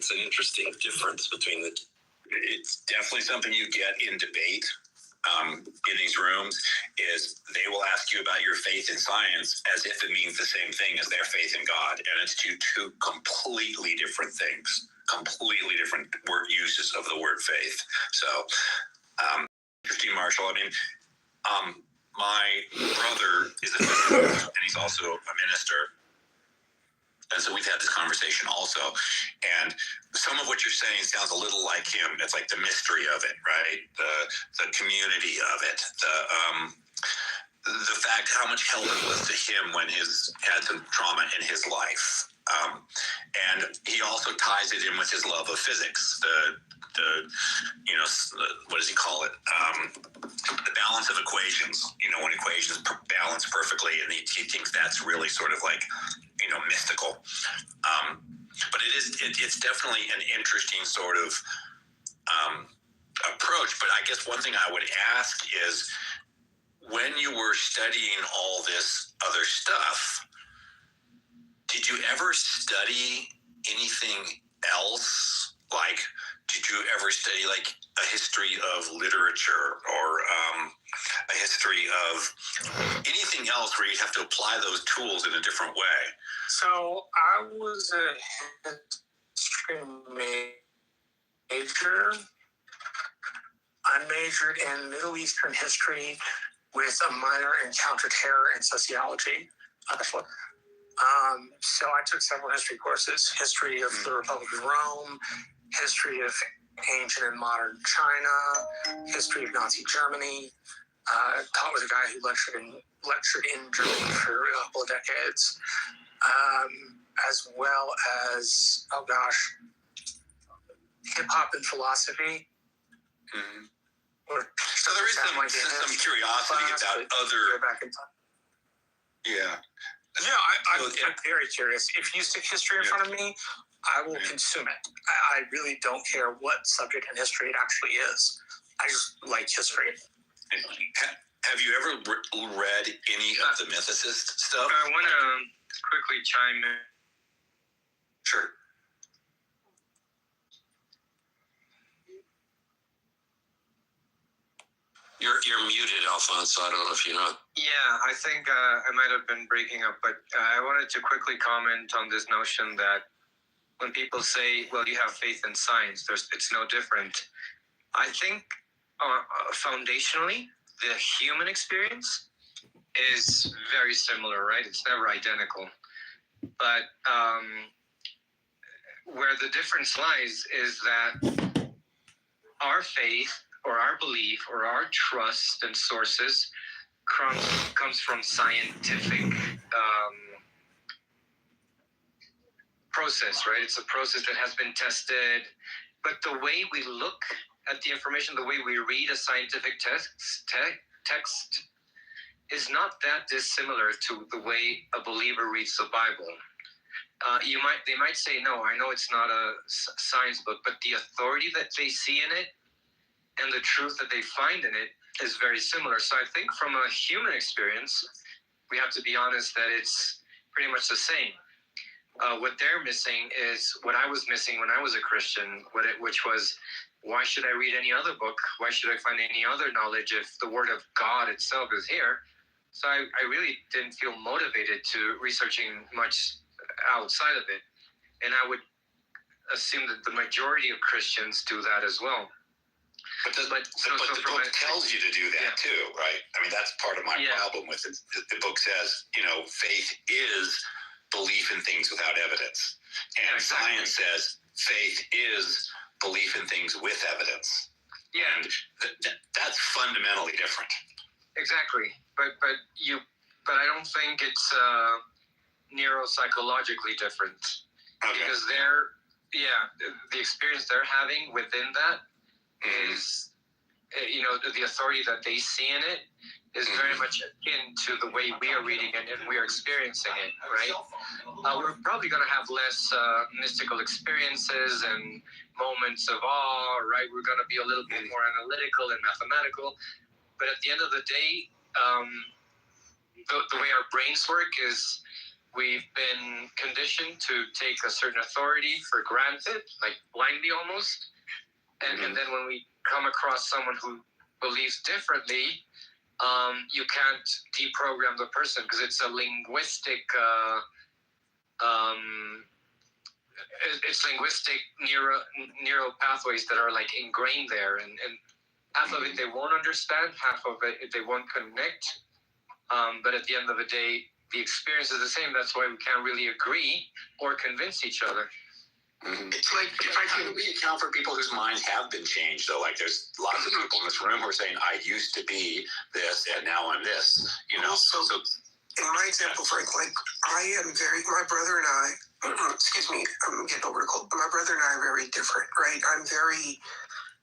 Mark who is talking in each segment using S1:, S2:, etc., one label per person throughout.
S1: it's an interesting difference between the two.
S2: It's definitely something you get in debate in these rooms, is they will ask you about your faith in science as if it means the same thing as their faith in God. And it's two completely different things, completely different word uses of the word faith. So, Christine Marshall, I mean, my brother is a physicist, and he's also a minister. And so we've had this conversation also. And some of what you're saying sounds a little like him. It's like the mystery of it, right? The community of it. The fact how much help it was to him when had some trauma in his life. And he also ties it in with his love of physics. What does he call it? The balance of equations. When equations balance perfectly, and he thinks that's really sort of like, mystical. But it's definitely an interesting sort of approach. But I guess one thing I would ask is, when you were studying all this other stuff, did you ever study anything else? Like, did you ever study like a history of literature or a history of anything else where you'd have to apply those tools in a different way?
S3: So I was a history major. I majored in Middle Eastern history with a minor in counterterror and sociology. So I took several history courses: history of the Republic of Rome, history of ancient and modern China, history of Nazi Germany. Taught with a guy who lectured in Germany for a couple of decades, as well as hip hop and philosophy.
S2: Mm-hmm. So there is some curiosity about other. Yeah.
S3: I'm very curious. If you stick history in front of me, I will consume it. I really don't care what subject in history it actually is. I just like history.
S2: Have you ever read any of the mythicist stuff?
S4: I want to quickly chime in.
S2: Sure.
S1: You're muted, Alfonso. I don't know if you're not.
S4: Yeah, I think I might have been breaking up, but I wanted to quickly comment on this notion that when people say, well, you have faith in science, it's no different. I think foundationally, the human experience is very similar, right? It's never identical. But where the difference lies is that our faith or our belief or our trust and sources comes from scientific process, right? It's a process that has been tested. But the way we look at the information, the way we read a scientific text is not that dissimilar to the way a believer reads the Bible. They might say, no, I know it's not a science book, but the authority that they see in it and the truth that they find in it is very similar. So I think from a human experience, we have to be honest that it's pretty much the same. What they're missing is what I was missing when I was a Christian, which was, why should I read any other book? Why should I find any other knowledge if the Word of God itself is here? So I really didn't feel motivated to researching much outside of it. And I would assume that the majority of Christians do that as well.
S2: But the book tells you to do that too, right? I mean, that's part of my problem with it. The book says, faith is belief in things without evidence. And science says faith is belief in things with evidence.
S4: Yeah.
S2: And that's fundamentally different.
S4: Exactly. But I don't think it's neuropsychologically different.
S2: Okay.
S4: Because the experience they're having within that is, the authority that they see in it is very much akin to the way we are reading it and we are experiencing it, right? We're probably going to have less mystical experiences and moments of awe, right? We're going to be a little bit more analytical and mathematical. But at the end of the day, the way our brains work is we've been conditioned to take a certain authority for granted, like blindly almost. And then when we come across someone who believes differently, you can't deprogram the person because it's a linguistic it's linguistic neural pathways that are like ingrained there, and half of it they won't understand, half of it they won't connect, but at the end of the day the experience is the same. That's why we can't really agree or convince each other.
S2: It's like, can we account for people whose minds have been changed, though? Like, there's lots of people in this room who are saying, I used to be this, and now I'm this, you know?
S5: So in my example, Frank, like, my brother and I, excuse me, I'm getting over a cold. My brother and I are very different, right? I'm very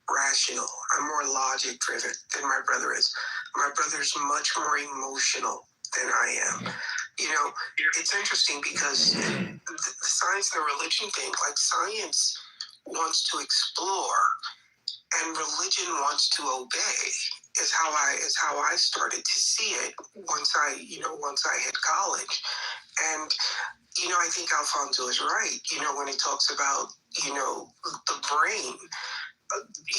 S5: rational. I'm more logic driven than my brother is. My brother's much more emotional than I am. You know, it's interesting because the science and the religion thing, like science wants to explore and religion wants to obey is how I started to see it once I hit college. And, you know, I think Alfonso is right, you know, when he talks about, you know, the brain.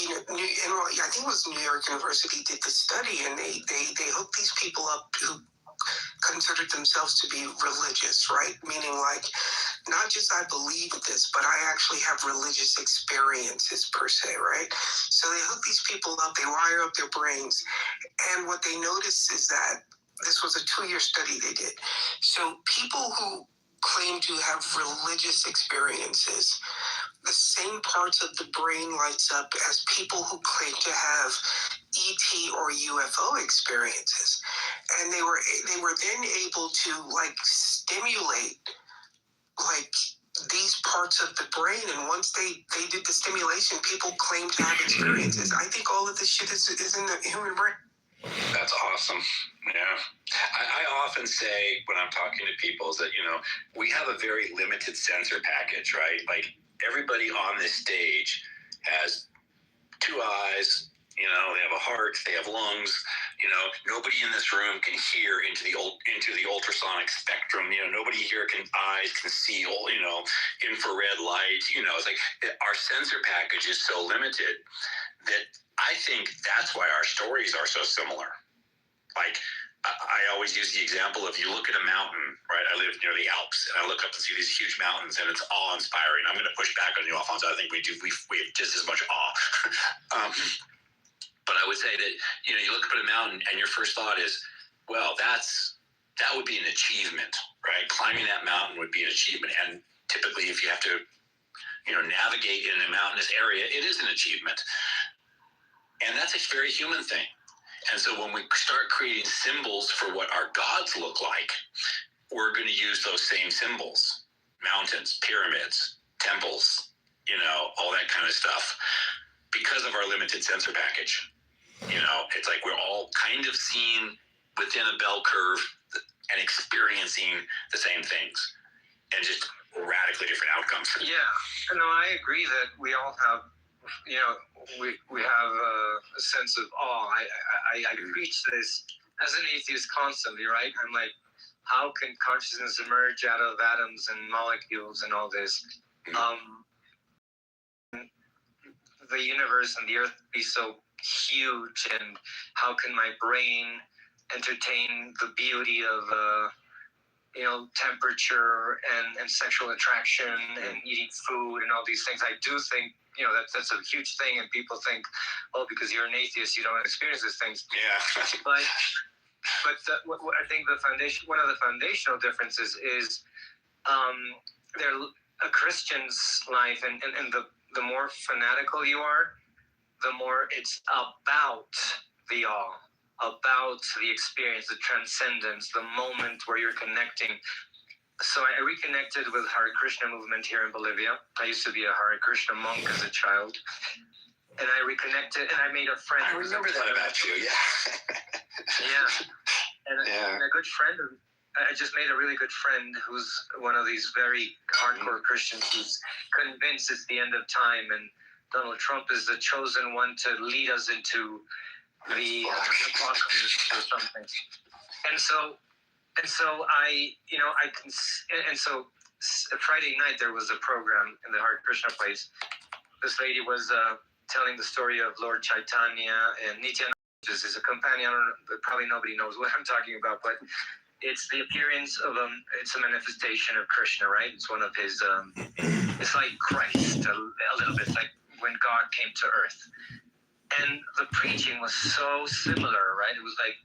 S5: You know, I think it was New York University did the study, and they hooked these people up who considered themselves to be religious, right? Meaning like, not just I believe this, but I actually have religious experiences per se, right? So they hook these people up, they wire up their brains, and what they noticed is that this was a 2-year study they did. So people who claim to have religious experiences, the same parts of the brain lights up as people who claim to have ET or UFO experiences. And they were then able to like stimulate like these parts of the brain, and once they did the stimulation, people claim to have experiences. I think all of this shit is in the human brain.
S2: That's awesome. Yeah. I often say when I'm talking to people is that, you know, we have a very limited sensor package, right? Like, everybody on this stage has 2 eyes, you know, they have a heart, they have lungs, you know, nobody in this room can hear into the ultrasonic spectrum, you know, nobody here can see, you know, infrared light, you know, it's like our sensor package is so limited that I think that's why our stories are so similar. Like, I always use the example of, you look at a mountain, right? I live near the Alps, and I look up and see these huge mountains, and it's awe-inspiring. I'm going to push back on you, Alfonso. I think we have just as much awe. But I would say that, you know, you look up at a mountain, and your first thought is, well, that would be an achievement, right? Climbing that mountain would be an achievement. And typically, if you have to, you know, navigate in a mountainous area, it is an achievement. And that's a very human thing. And so when we start creating symbols for what our gods look like, we're going to use those same symbols. Mountains, pyramids, temples, you know, all that kind of stuff. Because of our limited sensor package. You know, it's like we're all kind of seeing within a bell curve and experiencing the same things. And just radically different outcomes.
S4: Yeah, no, I agree that we all have, you know, we have a sense of awe. I preach this as an atheist constantly, right? I'm like, how can consciousness emerge out of atoms and molecules and all this? The universe and the earth be so huge, and how can my brain entertain the beauty of you know, temperature and sexual attraction and eating food and all these things? I do think, you know, that's a huge thing, and people think, oh, because you're an atheist, you don't experience these things.
S2: Yeah.
S4: But I think one of the foundational differences is a Christian's life, and the more fanatical you are, the more it's about the awe, about the experience, the transcendence, the moment where you're connecting. So I reconnected with Hare Krishna movement here in Bolivia. I used to be a Hare Krishna monk as a child. And I reconnected, and I made a friend.
S2: I remember that about you, yeah.
S4: Yeah. And a good friend, I just made a really good friend who's one of these very hardcore Christians who's convinced it's the end of time, and Donald Trump is the chosen one to lead us into the apocalypse or something. And so And so Friday night there was a program in the Hare Krishna place. This lady was telling the story of Lord Chaitanya and Nityananda, which is a companion. Probably nobody knows what I'm talking about, but it's the appearance of it's a manifestation of Krishna, right? It's one of his. It's like Christ, a little bit like when God came to earth. And the preaching was so similar, right? It was like,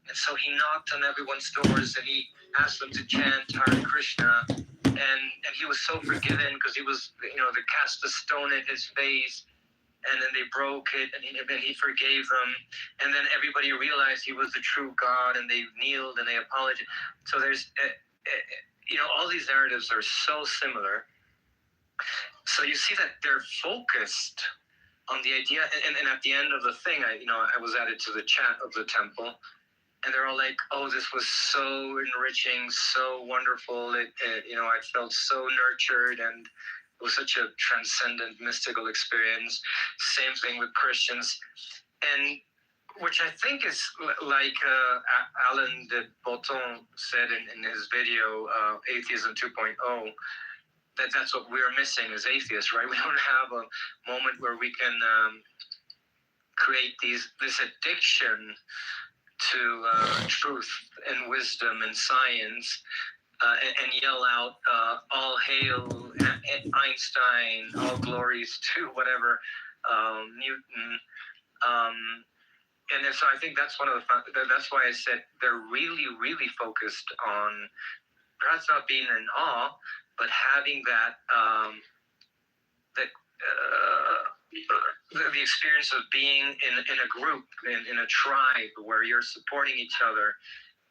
S4: and so he knocked on everyone's doors and he asked them to chant Hare Krishna, and he was so forgiven because he was, they cast a stone at his face, and then they broke it, and he forgave them, and then everybody realized he was the true God, and they kneeled and they apologized. So there's, all these narratives are so similar. So you see that they're focused on the idea, and at the end of the thing, I was added to the chat of the temple, and they're all like, "Oh, this was so enriching, so wonderful. I felt so nurtured, and it was such a transcendent, mystical experience." Same thing with Christians, and which I think is like Alain de Botton said in his video, Atheism 2.0. That's what we're missing as atheists, right? We don't have a moment where we can create this addiction to truth and wisdom and science, and yell out, all hail Einstein, all glories to whatever, Newton. And so I think that's that's why I said they're really, really focused on perhaps not being in awe, but having the experience of being in a group, in a tribe where you're supporting each other,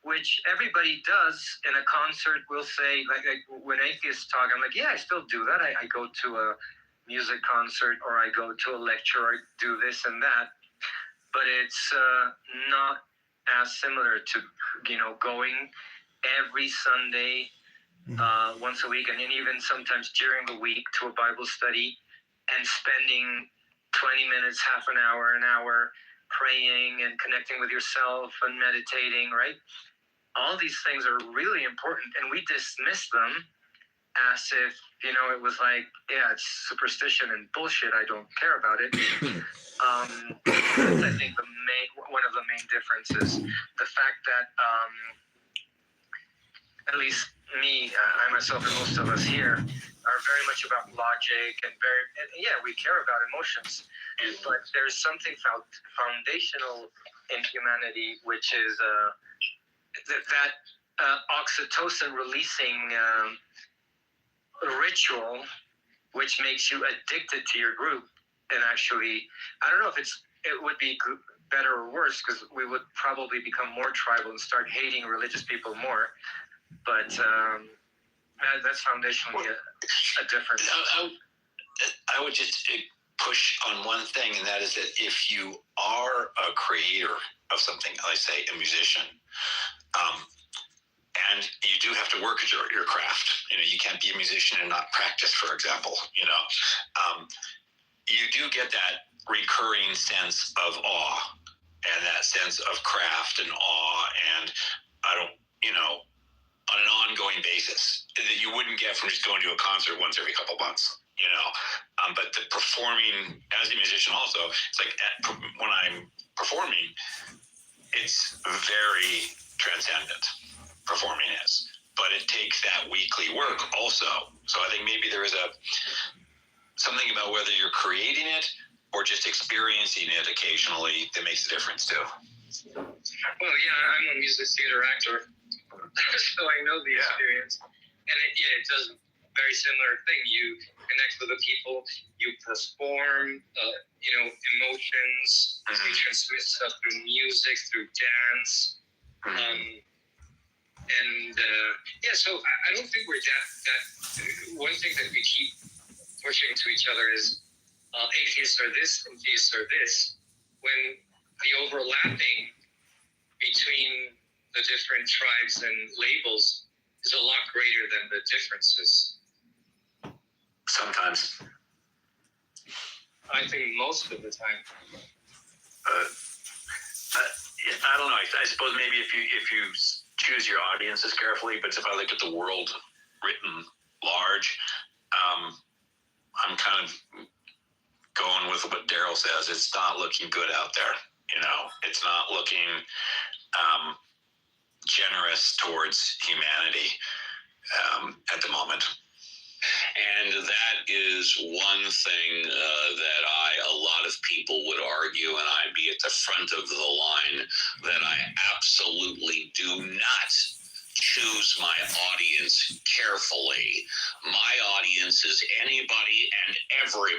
S4: which everybody does in a concert. Will say, like when atheists talk, I'm like, yeah, I still do that. I go to a music concert, or I go to a lecture, or I do this and that, but it's not as similar to going every Sunday, once a week, and even sometimes during the week to a Bible study and spending 20 minutes, half an hour praying and connecting with yourself and meditating, right? All these things are really important, and we dismiss them as if, it was like, yeah, it's superstition and bullshit. I don't care about it. I think one of the main differences, the fact that, at least me, I myself, and most of us here are very much about logic and we care about emotions, but there's something foundational in humanity, which is that oxytocin releasing ritual, which makes you addicted to your group. And actually, I don't know if it would be better or worse, because we would probably become more tribal and start hating religious people more. But that's foundationally a difference.
S2: I would just push on one thing, and that is that if you are a creator of something, like say a musician, and you do have to work at your craft. You can't be a musician and not practice, for example. You do get that recurring sense of awe and that sense of craft and awe, and on an ongoing basis that you wouldn't get from just going to a concert once every couple months. But the performing as a musician also, it's like when I'm performing, it's very transcendent. Performing is, but it takes that weekly work also. So I think maybe there is something about whether you're creating it or just experiencing it occasionally that makes a difference too.
S4: Well, yeah, I'm a music theater actor, so I know the experience, and it does a very similar thing. You connect with the people, you perform, emotions, you transmit stuff through music, through dance. So I don't think we're that. One thing that we keep pushing to each other is atheists are this and theists are this, when the overlapping between the different tribes and labels is a lot greater than the differences.
S2: Sometimes.
S4: I think most of the time.
S2: I don't know. I suppose maybe if you choose your audiences carefully, but if I look at the world written large, I'm kind of going with what Daryl says. It's not looking good out there. It's not looking generous towards humanity at the moment.
S1: And that is one thing that a lot of people would argue, and I'd be at the front of the line, that I absolutely do not choose my audience carefully. My audience is anybody and every.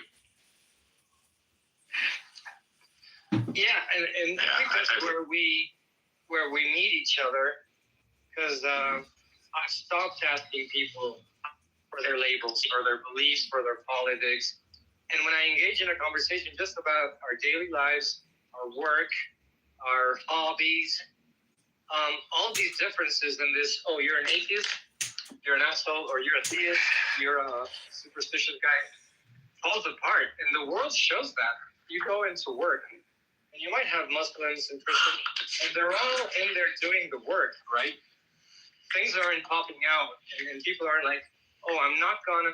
S6: Yeah, and I think that's where we meet each other, because I stopped asking people for their labels, for their beliefs, for their politics. And when I engage in a conversation just about our daily lives, our work, our hobbies, all these differences in this, oh, you're an atheist, you're an asshole, or you're a theist, you're a superstitious guy, falls apart. And the world shows that. You go into work, and you might have Muslims and Christians, and they're all in there doing the work, right? Things aren't popping out, and people aren't like, oh, I'm not gonna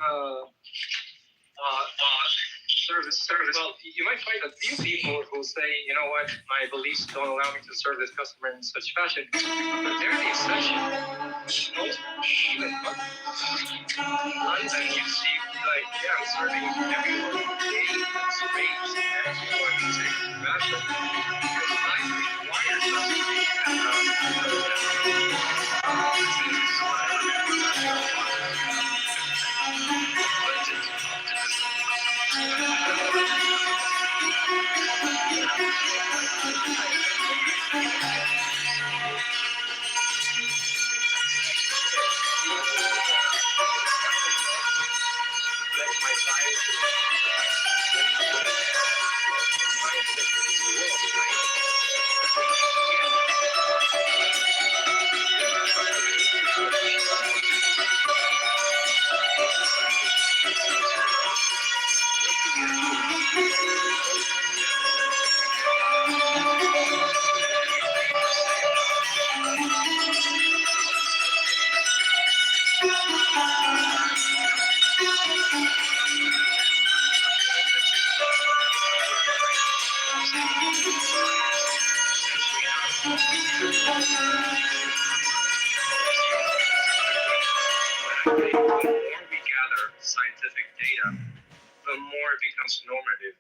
S6: service. Well, you might find a few people who say, you know what, my beliefs don't allow me to serve this customer in such fashion, but they're the exception. Most even London, you see, like, yeah, I'm serving everyone who hates race, everyone who's taking fashion, because life requires us to scientific data, the more it becomes normative,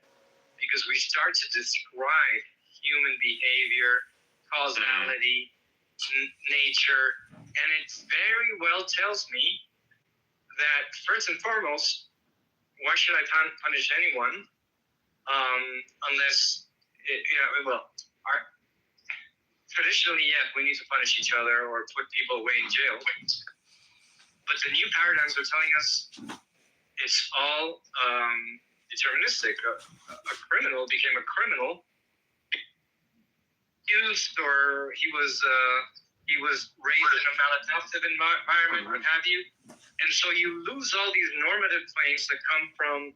S6: because we start to describe human behavior, causality, nature, and it very well tells me that first and foremost, why should I punish anyone unless, traditionally, yeah, we need to punish each other or put people away in jail. But the new paradigms are telling us it's all deterministic. A criminal became a criminal, used, or he was raised in a maladaptive environment, what have you. And so you lose all these normative claims that come from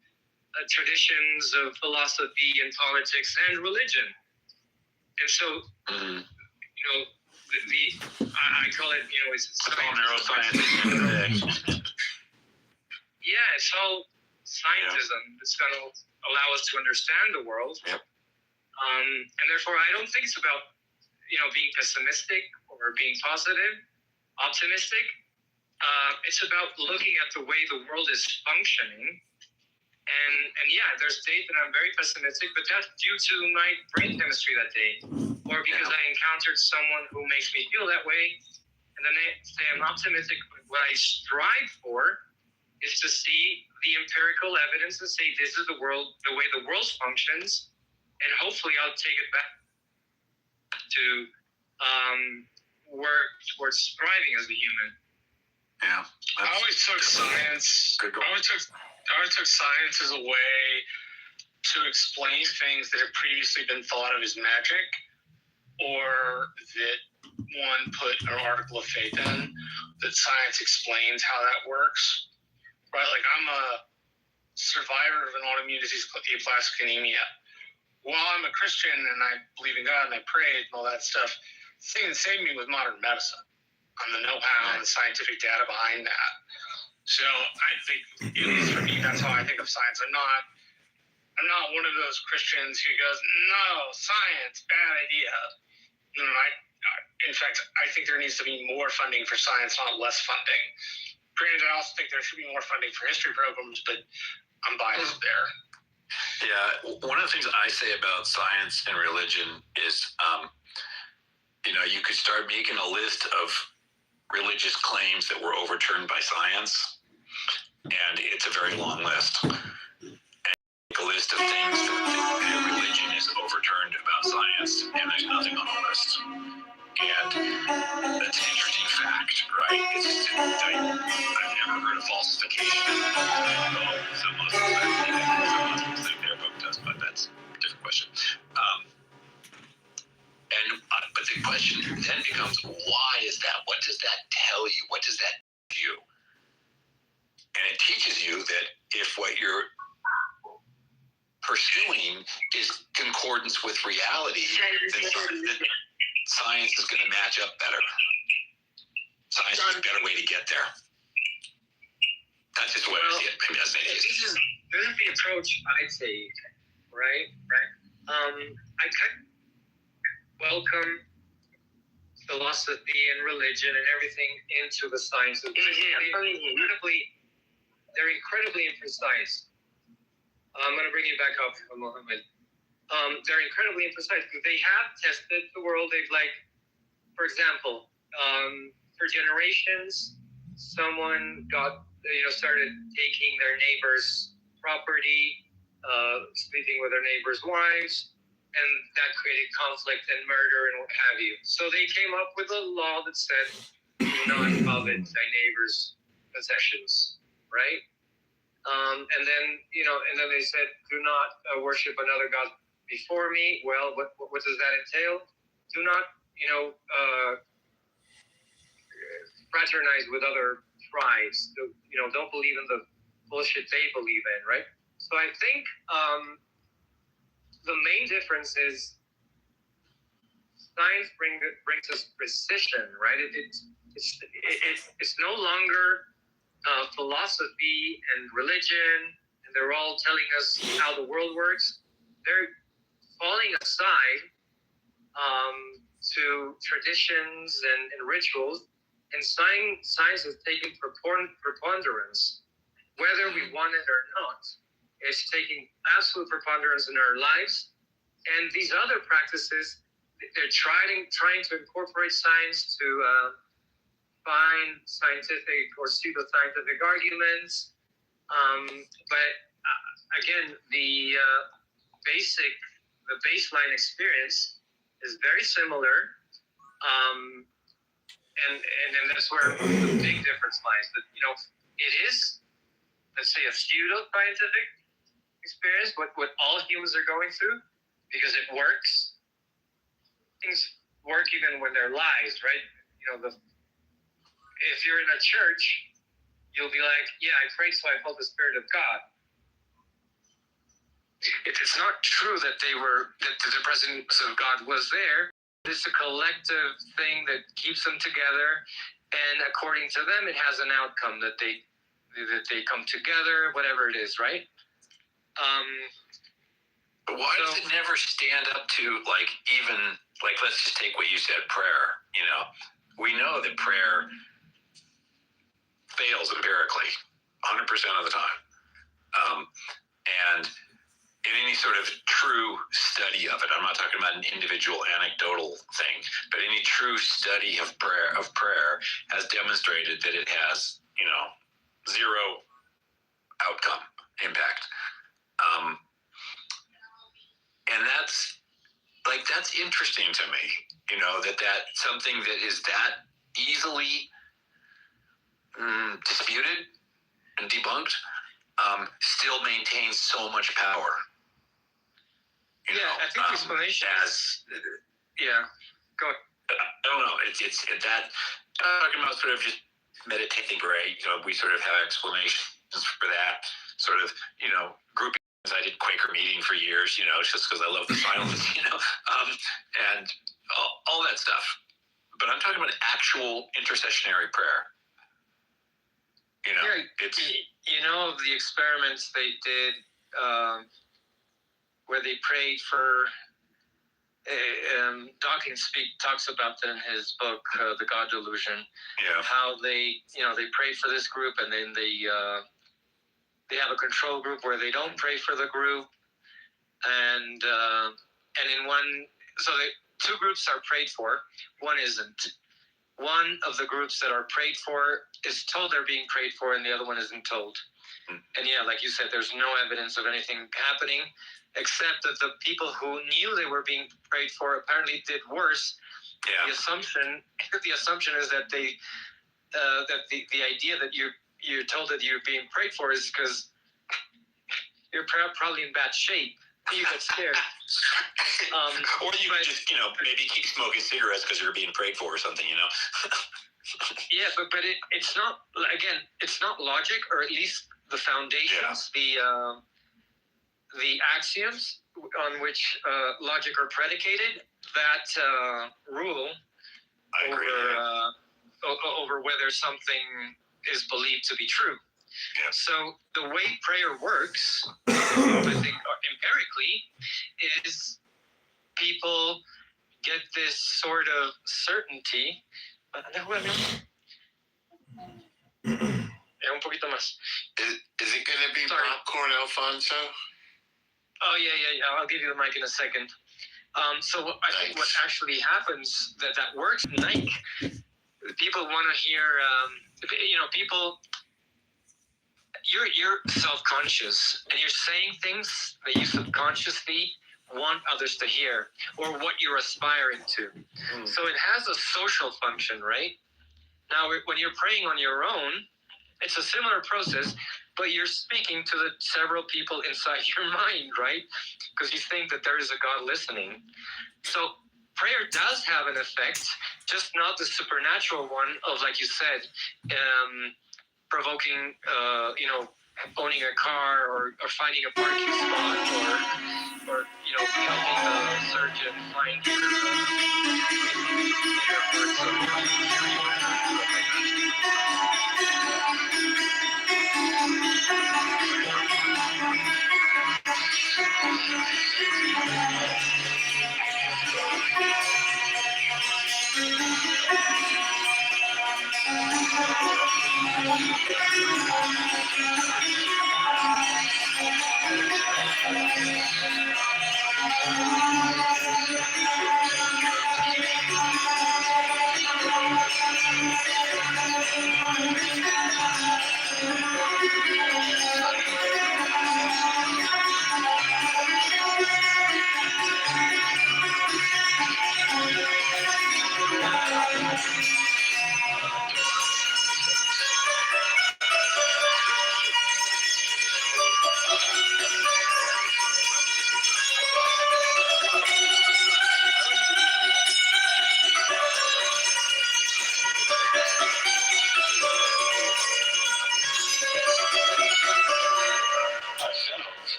S6: traditions of philosophy and politics and religion. And so, I call it, it's neuroscience. Yeah, it's all scientism. Yeah. It's going to allow us to understand the world. Yep. And therefore, I don't think it's about, being pessimistic or being positive, optimistic. It's about looking at the way the world is functioning. And yeah, there's days that I'm very pessimistic, but that's due to my brain chemistry that day. Or because I encountered someone who makes me feel that way. And then they say I'm optimistic. But what I strive for is to see the empirical evidence and say this is the world, the way the world functions, and hopefully I'll take it back to work towards thriving as a human.
S7: Yeah, I always took science. I always took science as a way to explain things that had previously been thought of as magic, or that one put an article of faith in. That science explains how that works. Right, like I'm a survivor of an autoimmune disease called aplastic anemia. While I'm a Christian and I believe in God and I prayed and all that stuff, the thing that saved me was modern medicine. on the know-how and the scientific data behind that. So I think, at least for me, that's how I think of science. I'm not one of those Christians who goes, no, science, bad idea. No, in fact, I think there needs to be more funding for science, not less funding. Granted, I also think there should be more funding for history programs, but I'm biased there.
S2: Yeah, one of the things I say about science and religion is, you could start making a list of religious claims that were overturned by science, and it's a very long list. And a list of things that religion is overturned about science, and there's nothing on the list. And that's an interesting fact, right? I've never heard of falsification. Some Muslims think their book does, but that's a different question. But the question then becomes, why is that? What does that tell you? What does that teach you? And it teaches you that if what you're pursuing is concordance with reality, then science is going to match up better. Science is a better way to get there. That's just the way I see it. Maybe that's an
S6: This is the approach I take, right? I kind of welcome philosophy and religion and everything into the sciences. They're incredibly imprecise. I'm going to bring you back up, Mohammed. They're incredibly imprecise because they have tested the world. They've for example, for generations, someone started taking their neighbor's property, sleeping with their neighbor's wives, and that created conflict and murder and what have you. So they came up with a law that said, do not covet thy neighbor's possessions, right? And then they said, do not worship another god before me. Well, what does that entail? Do not, fraternize with other tribes. Don't believe in the bullshit they believe in, right? So I think the main difference is science brings us precision, right? It's no longer philosophy and religion, and they're all telling us how the world works. They're falling aside to traditions and rituals, and science is taking preponderance, whether we want it or not. It's taking absolute preponderance in our lives, and these other practices, they're trying to incorporate science to find scientific or pseudoscientific arguments. But again, the baseline experience is very similar, and that's where the big difference lies. That it is, let's say, a pseudo-scientific experience, what all humans are going through, because it works. Things work even when they're lies, right? If you're in a church, you'll be like, yeah, I prayed, so I felt the Spirit of God. It's not true that the presence of God was there. It's a collective thing that keeps them together, and according to them, it has an outcome that they come together, whatever it is, right?
S2: But why does it never stand up to let's just take what you said, prayer. We know that prayer fails empirically 100% of the time. And in any sort of true study of it, I'm not talking about an individual anecdotal thing, but any true study of prayer has demonstrated that it has, zero outcome impact. And that's interesting to me, that something that is that easily disputed and debunked still maintains so much power.
S6: I think the explanation go ahead.
S2: I don't know. It's that talking about sort of just meditating, right? We sort of have explanations for that sort of, grouping. I did Quaker meeting for years, just because I love the silence, and all that stuff. but I'm talking about actual intercessionary prayer. You know, it's
S4: the experiments they did where they prayed for. Dawkins talks about that in his book, The God Delusion.
S2: Yeah.
S4: How they prayed for this group, and then they have a control group where they don't pray for the group, and in one, so two groups are prayed for, one isn't. One of the groups that are prayed for is told they're being prayed for, and the other one isn't told. And yeah, like you said, there's no evidence of anything happening, except that the people who knew they were being prayed for apparently did worse.
S2: Yeah.
S4: The assumption is that that the idea that you're told that you're being prayed for is because you're probably in bad shape. You get scared.
S2: Or you might just, maybe keep smoking cigarettes because you're being prayed for or something,
S4: Yeah, but it's not, again, it's not logic, or at least the foundations, the axioms on which logic are predicated, that rule over whether something is believed to be true.
S2: Yeah.
S4: So the way prayer works, I think empirically, is people get this sort of certainty. Un poquito más.
S8: Is it going to be popcorn, Alfonso?
S4: Oh, yeah. I'll give you the mic in a second. So I think what actually happens that works, like, people want to hear, people, you're self-conscious, and you're saying things that you subconsciously want others to hear, or what you're aspiring to. So it has a social function, right? Now, when you're praying on your own, it's a similar process, but you're speaking to the several people inside your mind, right? Because you think that there is a God listening. So prayer does have an effect, just not the supernatural one of, like you said, provoking, owning a car, or finding a parking spot, or helping the surgeon find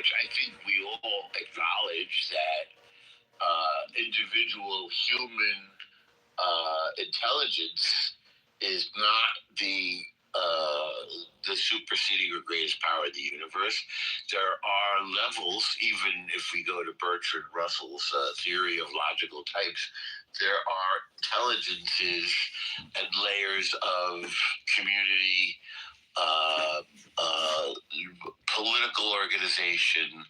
S8: which I think we all acknowledge that individual human intelligence is not the superseding or greatest power of the universe. There are levels, even if we go to Bertrand Russell's theory of logical types, there are intelligences and layers of community, political organization,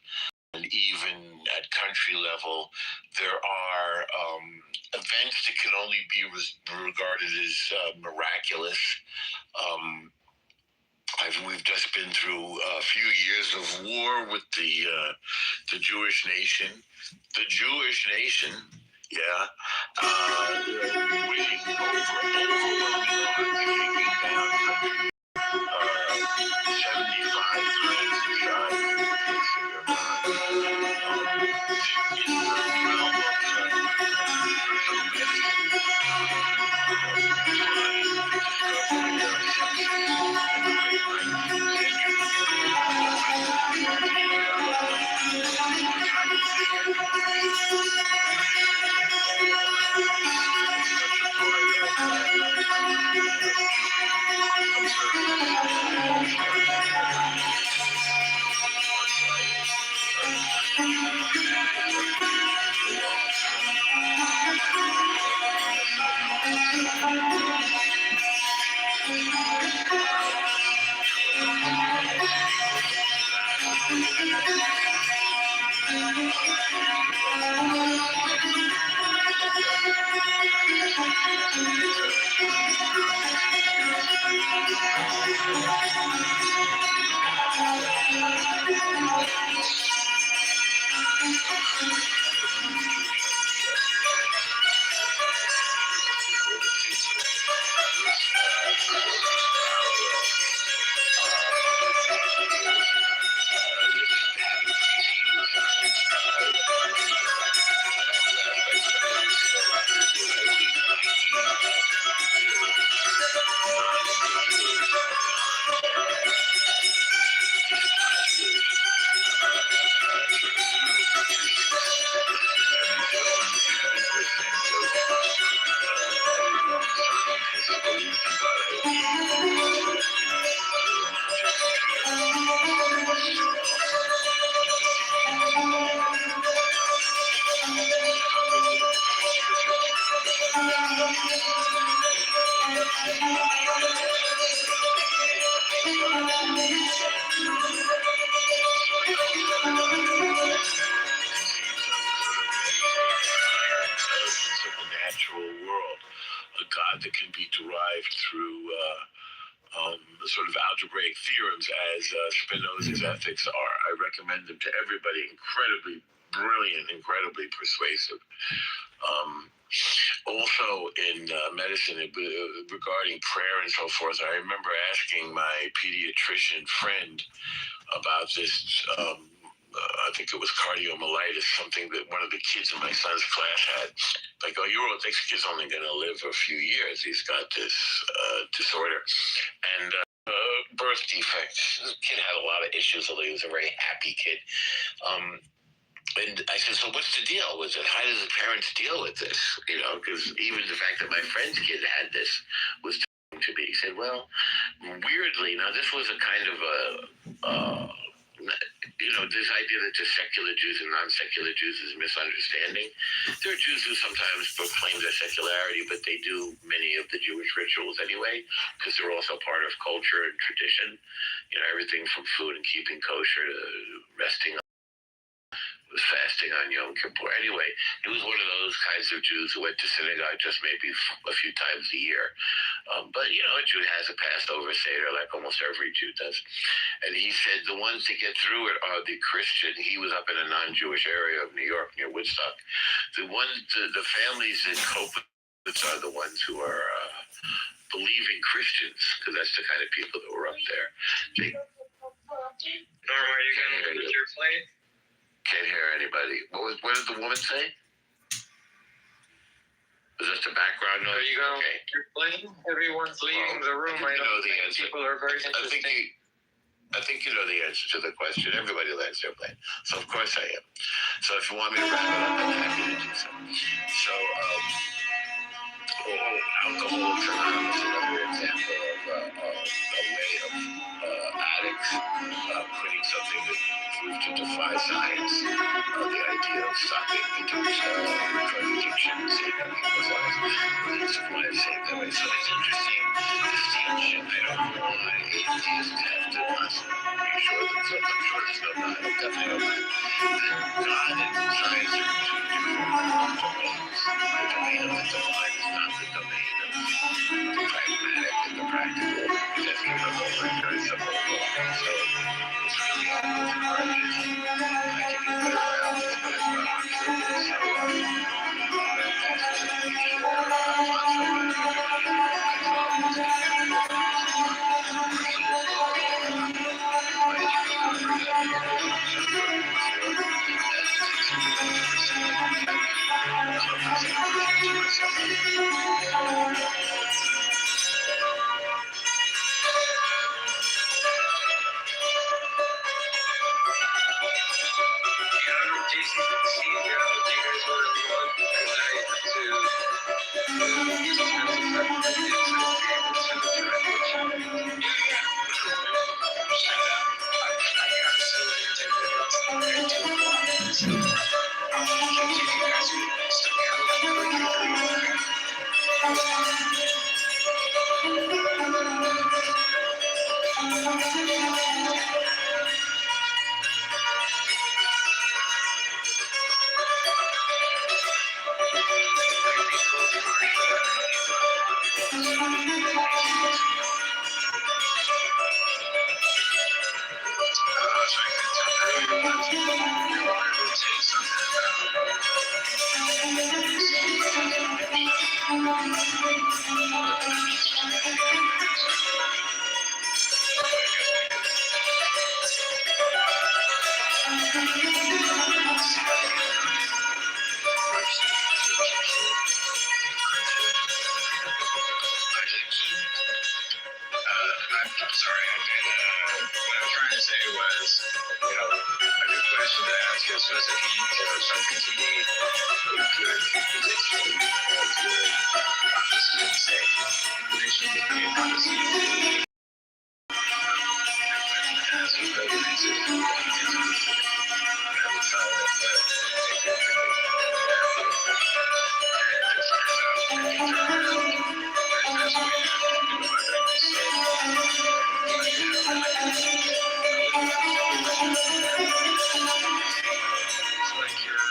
S8: and even at country level, there are events that can only be regarded as miraculous. We've just been through a few years of war with the Jewish nation. The Jewish nation, waging overwhelming odds, taking down countries 75 times the size of the place of Iran. In the realm of Of the natural world, a God that can be derived through sort of algebraic theorems, as Spinoza's ethics are. I recommend them to everybody. Incredibly brilliant, incredibly persuasive. Also in medicine, regarding prayer and so forth, I remember asking my pediatrician friend about this. I think it was cardiomyelitis, something that one of the kids in my son's class had. Like, oh, this kid's only going to live a few years. He's got this disorder. And birth defects. This kid had a lot of issues, although he was a very happy kid. And I said, so what's the deal with it? How does the parents deal with this? You know, because even the fact that my friend's kid had this was to me. He said, well, weirdly, now this was a kind of this idea that there's secular Jews and non-secular Jews is a misunderstanding. There are Jews who sometimes proclaim their secularity, but they do many of the Jewish rituals anyway, because they're also part of culture and tradition. You know, everything from food and keeping kosher to resting, fasting on Yom Kippur. Anyway, he was one of those kinds of Jews who went to synagogue just maybe a few times a year. But, you know, a Jew has a Passover Seder like almost every Jew does. And he said the ones that get through it are the Christian. He was up in a non-Jewish area of New York near Woodstock. The families that cope with it are the ones who are believing Christians, because that's the kind of people that were up there.
S6: Norma, are you going to look at your plate?
S8: Can't hear anybody. What did the woman say? Is this the background noise?
S6: Are you going
S8: Okay.
S6: to your plate? Everyone's leaving the room. I
S8: know the answer.
S6: People are very interesting.
S8: I think you know the answer to the question. Everybody lands their plane. So, of course, I am. So, if you want me to wrap it up, I'm happy to do so. So, Alcoholics Anonymous is another example of a way of addicts putting something that proved to defy science. The idea of stopping the drug addiction, saving people's lives, millions of lives saved that way. So, it's interesting distinction. I don't know why atheists have to constantly reassure themselves. I'm sure there's no God. I'm definitely no God. God and science are two different domains. The domain of the divine is not the domain of the pragmatic and the practical. That's the very simple. So it's really all with encourages. I can be better around this, but it's not true.
S2: specific or something to be good prediction or good prophecy. Prediction is being prophecy.
S4: It's like you're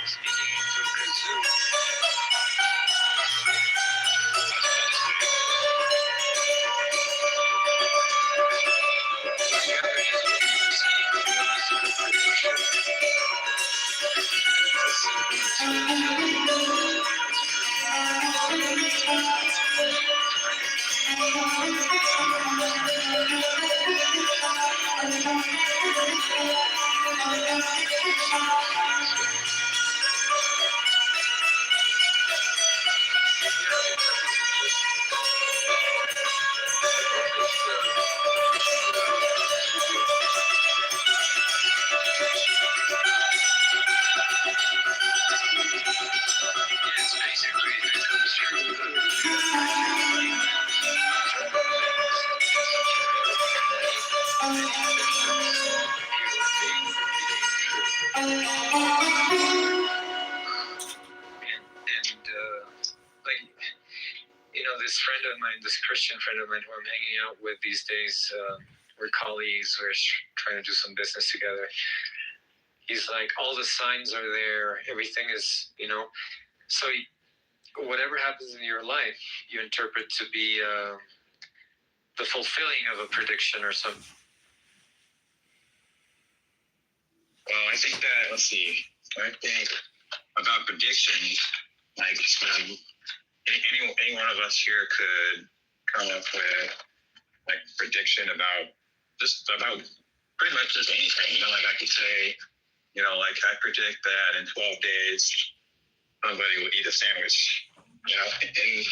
S4: speaking into a kazoo. It's basically if it comes true. Like, you know, this friend of mine, this Christian friend of mine who I'm hanging out with these days, we're colleagues, we're trying to do some business together. He's like, all the signs are there, everything is, you know, so whatever happens in your life, you interpret to be the fulfilling of a prediction or something.
S2: Well, I think that, let's see, I think about predictions, like any one of us here could come up with like prediction about pretty much just anything. You know, like I could say, you know, like I predict that in 12 days somebody will eat a sandwich, you know, in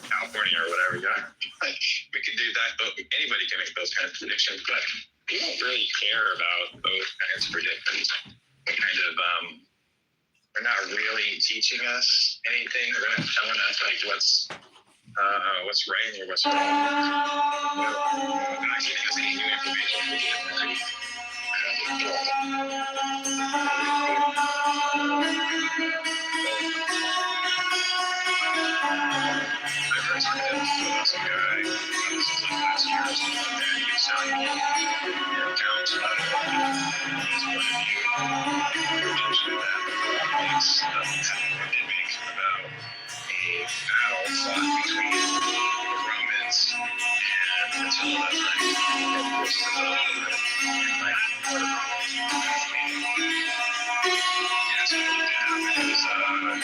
S2: California or whatever. You know, like we could do that. Anybody can make those kinds of predictions, but people don't really care about those kinds of predictions. They're not really teaching us anything. They're not telling us like what's right or what's wrong. They're not giving us any new information. My friends were some guy, this was like last year or something like that. He was telling me accounts about his point of view, prediction that the Olympics did make about a battle fought between the Romans and Attila. Of course, yes, what did happen is it happened.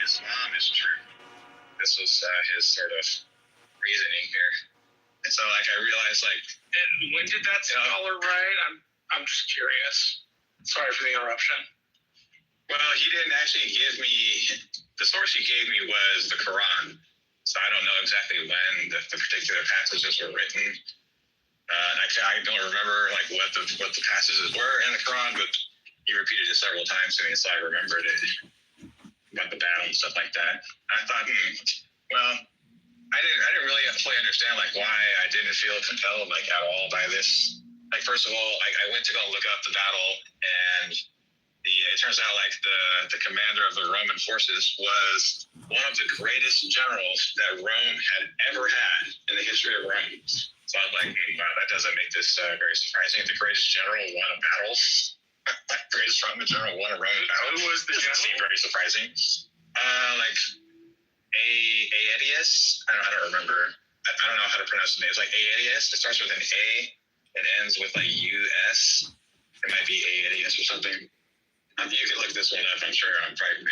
S2: Islam is true. This was his sort of reasoning here. And so like I realized like,
S7: And when did that scholar write? I'm just curious. Sorry for the interruption.
S2: well, he didn't actually give me, the source he gave me was the Quran. So I don't know exactly when the particular passages were written. Actually, I don't remember like what the passages were in the Quran, but he repeated it several times to me, so I remembered it about the battle and stuff like that. I thought, well, I didn't really fully understand like why I didn't feel compelled like at all by this. Like first of all, I went to go look up the battle, and it turns out like the commander of the Roman forces was one of the greatest generals that Rome had ever had in the history of Rome. So I'm like, wow, that doesn't make this very surprising. The greatest general won a battle. Greatest Roman general won a Roman battle.
S7: Who was the
S2: Doesn't
S7: general?
S2: seem very surprising. Like Aetius. I don't remember. I don't know how to pronounce the name. It's like Aetius. It starts with an A and ends with like US. It might be Aetius or something. You can look this one up. I'm sure I'm probably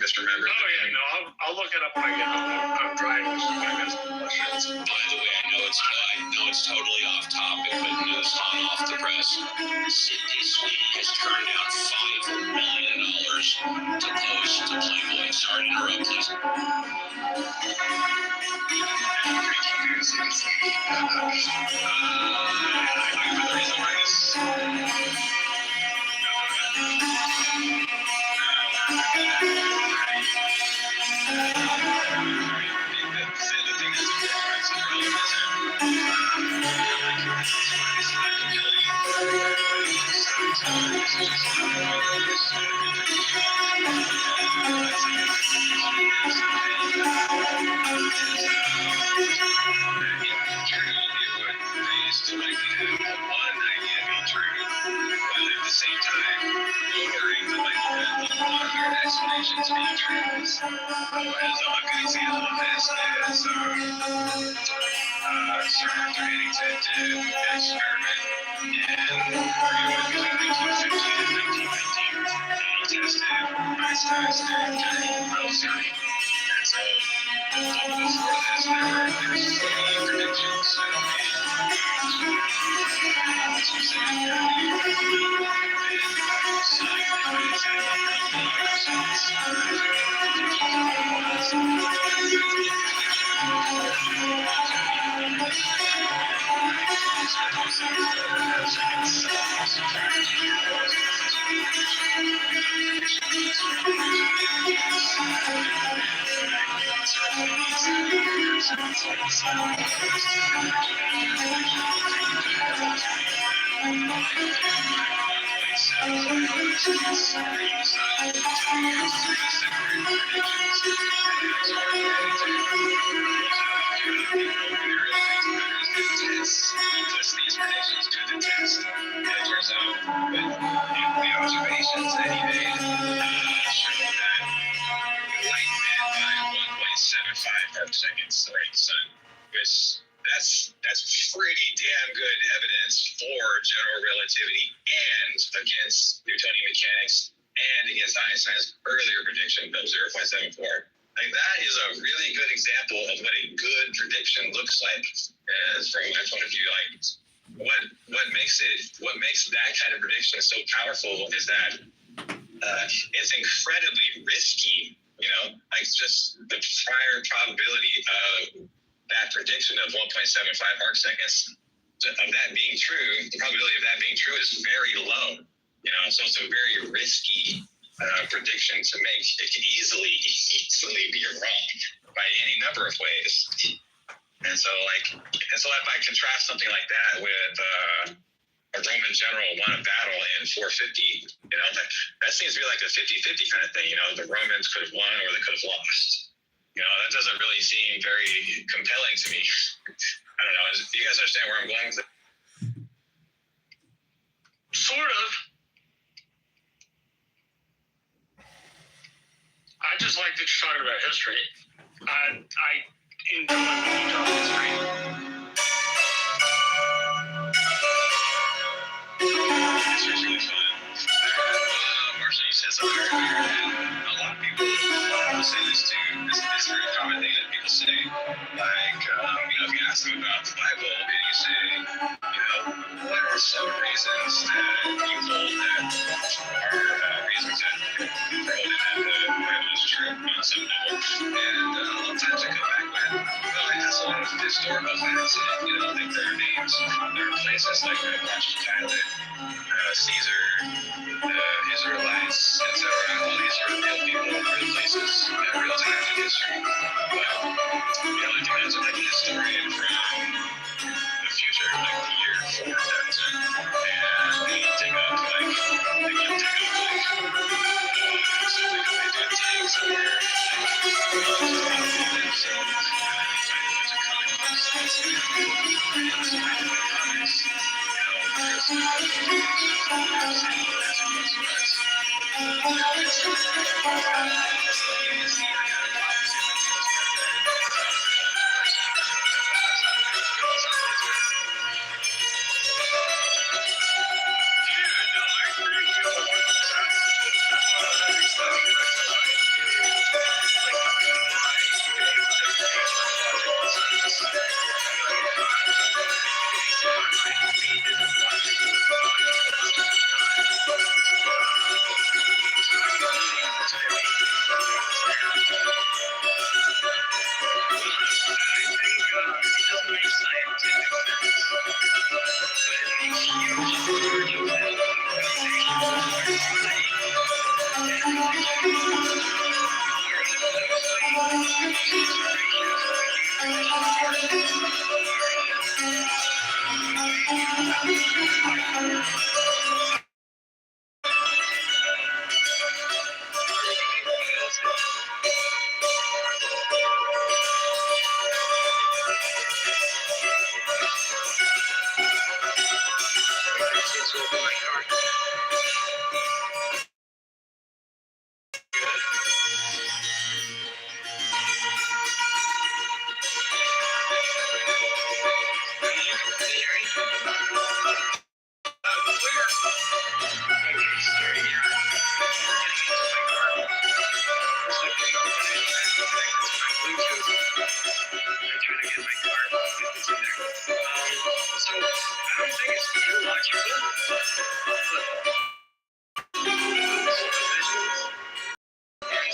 S2: misremembered.
S7: Oh yeah, no, I'll look it up when I get home. I'm driving, so I got some questions.
S1: By the way, I know it's totally off topic, but news hot off the press. Sydney Sweeney has turned down $5 million to post to Playboy. Sorry to interrupt, please.
S2: Breaking news. The reason why this. Explanations being true. So, a good example of this is Sir Arthur Eddington did an experiment between 1915 and 1919. He tested Einstein's theory of general relativity. And so, before this, there were 40 predictions that were made. These predictions to the test. And it turns out that the observations that he made showed that light bent by 1.75 arc seconds around the sun, which that's pretty damn good evidence for general relativity and against Newtonian mechanics and against Einstein's earlier prediction of 0.74. Like that is a really good example of what a good prediction looks like. As from my point of view, like what makes that kind of prediction so powerful is that it's incredibly risky. You know, like just the prior probability of that prediction of 1.75 arc seconds of that being true, the probability of that being true is very low. You know, so it's a very risky prediction to make. It can easily be wrong by any number of ways. And so if I contrast something like that with a Roman general won a battle in 450, you know, that seems to be like a 50-50 kind of thing. You know, the Romans could have won or they could have lost. You know, that doesn't really seem very compelling to me. I don't know. Do you guys understand where I'm going with it?
S7: Sort of. I just like that you're talking about history. I enjoy when you talk history.
S2: It's usually fun. Marshall, you said something earlier, and a lot of people say this too. This is a very common thing that people say. Like, you know, if you ask them about the Bible, beliefs that you hold that are reasons that for holding that Bible is true on some level. And a lot of times I come back with, well, it has a lot of historical facts in it. You know, like there are names, there are places like Pontius Pilate, Caesar, Israelites, etc. All these are real people, real places, real times in history. But you know, it depends on like a historian from the future, like the year 4000, and they take up like something that they did today somewhere.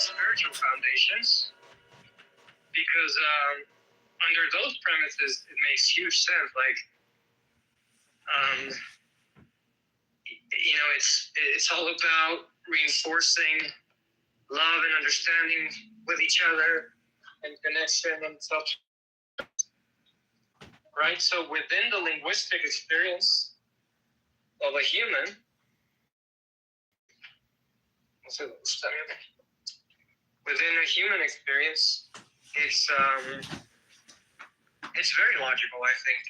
S2: Spiritual foundations, because under those premises, it makes huge sense. Like, you know, it's all about reinforcing love and understanding with each other and connection and such. Right? So within the linguistic experience of a human, within a human experience, it's very logical, I think.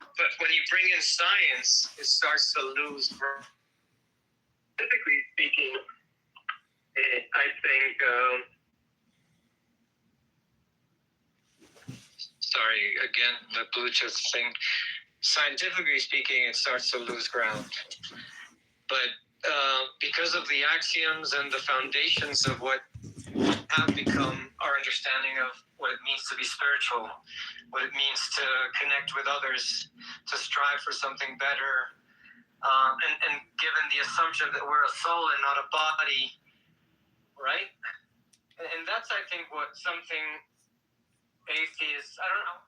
S2: But when you bring in science, it starts to lose. Typically speaking, I think. Sorry, again, the Bluetooth thing. Scientifically speaking, it starts to lose ground. But because of the axioms and the foundations of what have become our understanding of what it means to be spiritual, what it means to connect with others, to strive for something better, and given the assumption that we're a soul and not a body, right? And that's, I think, what something atheists, I don't know.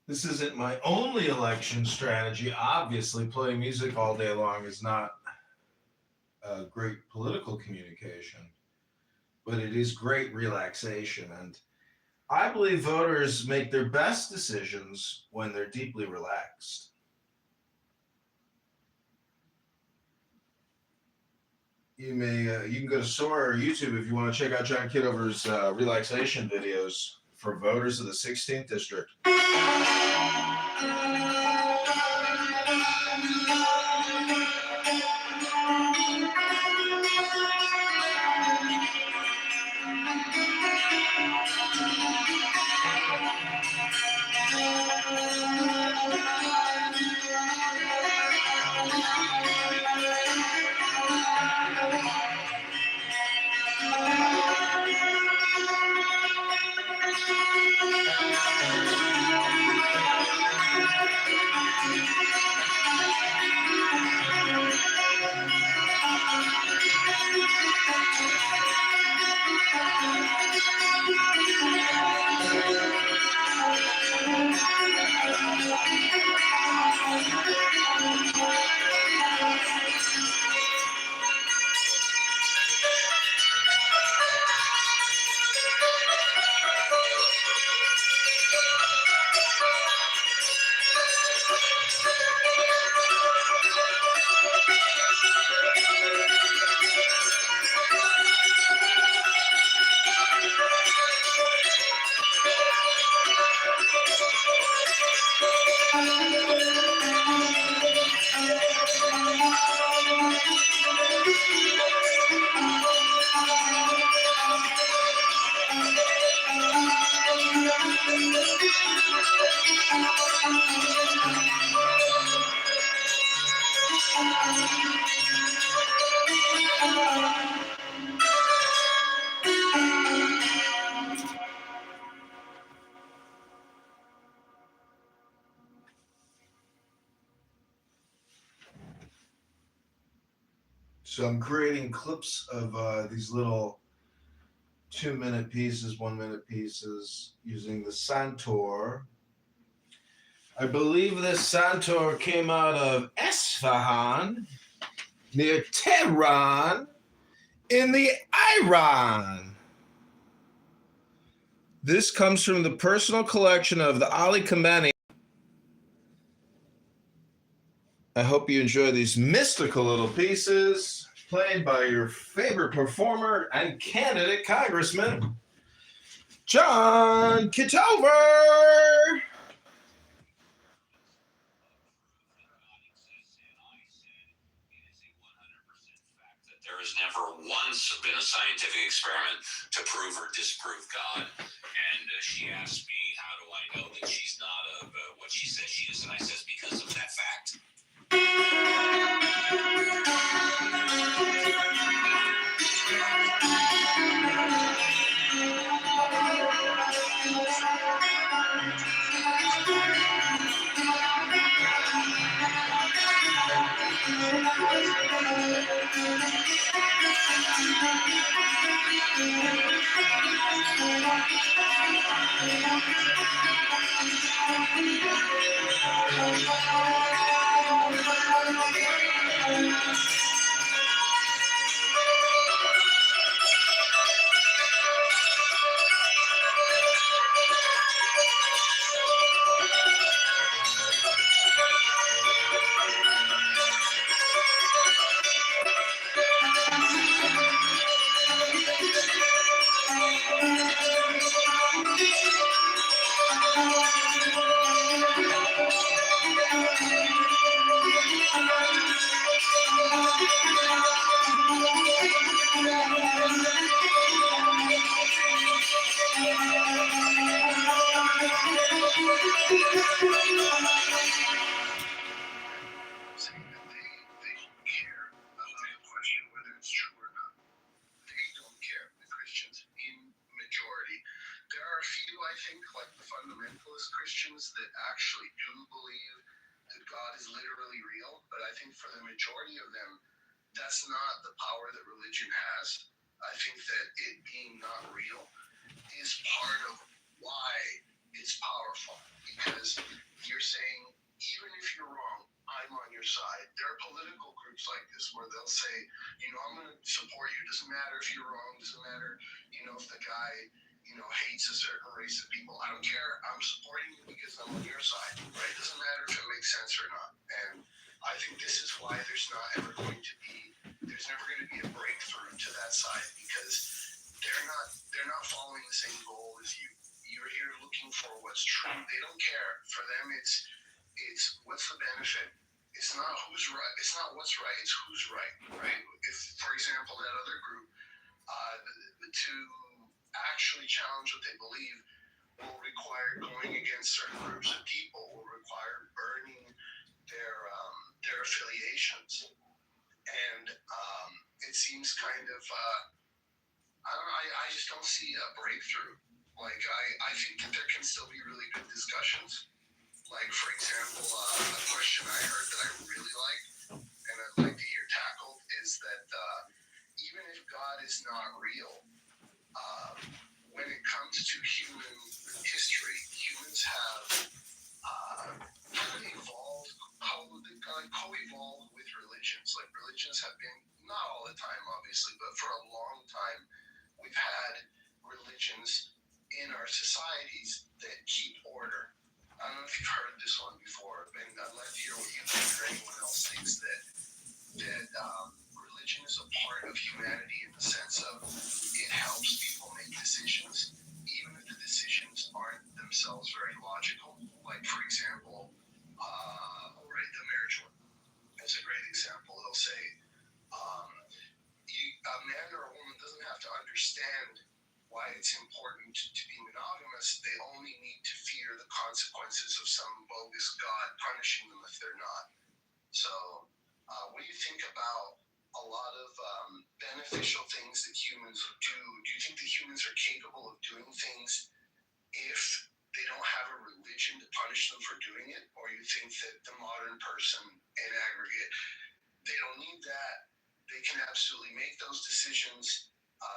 S9: This isn't my only election strategy. Obviously, playing music all day long is not a great political communication, but it is great relaxation. And I believe voters make their best decisions when they're deeply relaxed. You can go to Sora or YouTube if you want to check out John Kitover's relaxation videos for voters of the 16th district. So I'm creating clips of these little 2-minute pieces, 1-minute pieces using the Santor. I believe this Santor came out of Esfahan near Tehran in the Iran. This comes from the personal collection of the Ali Khamenei. I hope you enjoy these mystical little pieces played by your favorite performer and candidate Congressman, John Kitover.
S1: been a scientific experiment to prove or disprove God. And she asked me, how do I know that she's not what she says she is? And I says, because of that fact.
S10: Saying that they don't care about the question whether it's true or not. They don't care, the Christians, in majority. There are a few, I think, like the fundamentalist Christians that actually do believe that God is literally real, but I think for the majority of them, that's not the power that religion has. I think that it being not real is part of why it's powerful, because you're saying, even if you're wrong, I'm on your side. There are political groups like this where they'll say, I'm going to support you. Doesn't matter if you're wrong. Doesn't matter, if the guy, hates a certain race of people. I don't care. I'm supporting you because I'm on your side, right? Doesn't matter if it makes sense or not. And I think this is why there's never going to be a breakthrough to that side, because they're not following the same goal as you. You're here looking for what's true. They don't care. For them, it's what's the benefit. It's not who's right. It's not what's right. It's who's right? If, for example, that other group, to actually challenge what they believe will require going against certain groups of people, will require burning their affiliations, and it seems kind of I don't know. I just don't see a breakthrough. Like I think that there can still be really good discussions. Like, for example, a question I heard that I really like and I'd like to hear tackled is that even if God is not real, when it comes to human history, humans have evolved, co-evolved with religions. Like, religions have been, not all the time, obviously, but for a long time, we've had religions in our societies that keep order. I don't know if you've heard this one before, and I'd like to hear what you think or anyone else thinks that religion is a part of humanity in the sense of it helps people make decisions, even if the decisions aren't themselves very logical. Like, for example, the marriage one is a great example. They'll say a man or a woman doesn't have to understand why it's important to be monogamous. They only need to fear the consequences of some bogus God punishing them if they're not. So, what do you think about a lot of beneficial things that humans do? Do you think that humans are capable of doing things if they don't have a religion to punish them for doing it? Or you think that the modern person in aggregate, they don't need that? They can absolutely make those decisions.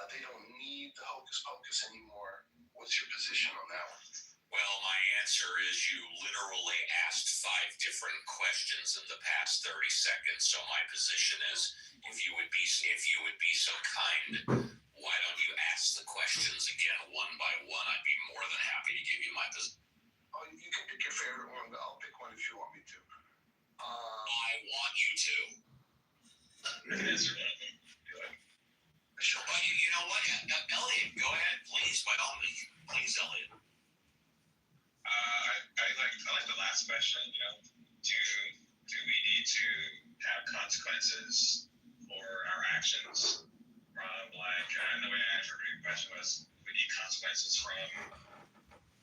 S10: They don't need the hocus pocus anymore. What's your position on that one?
S1: Well, my answer is you literally asked 5 different questions in the past 30 seconds. So my position is, if you would be so kind, why don't you ask the questions again one by one? I'd be more than happy to give you my position.
S10: Oh, you can pick your favorite one, but I'll pick one if you want me to.
S1: I want you to.
S10: Answer one of them.
S1: Sure. Well, you know what, Elliot, go ahead, please, by all means. Please, Elliot.
S11: I like the last question. Do we need to have consequences for our actions from like, the way I interpreted your question was, we need consequences from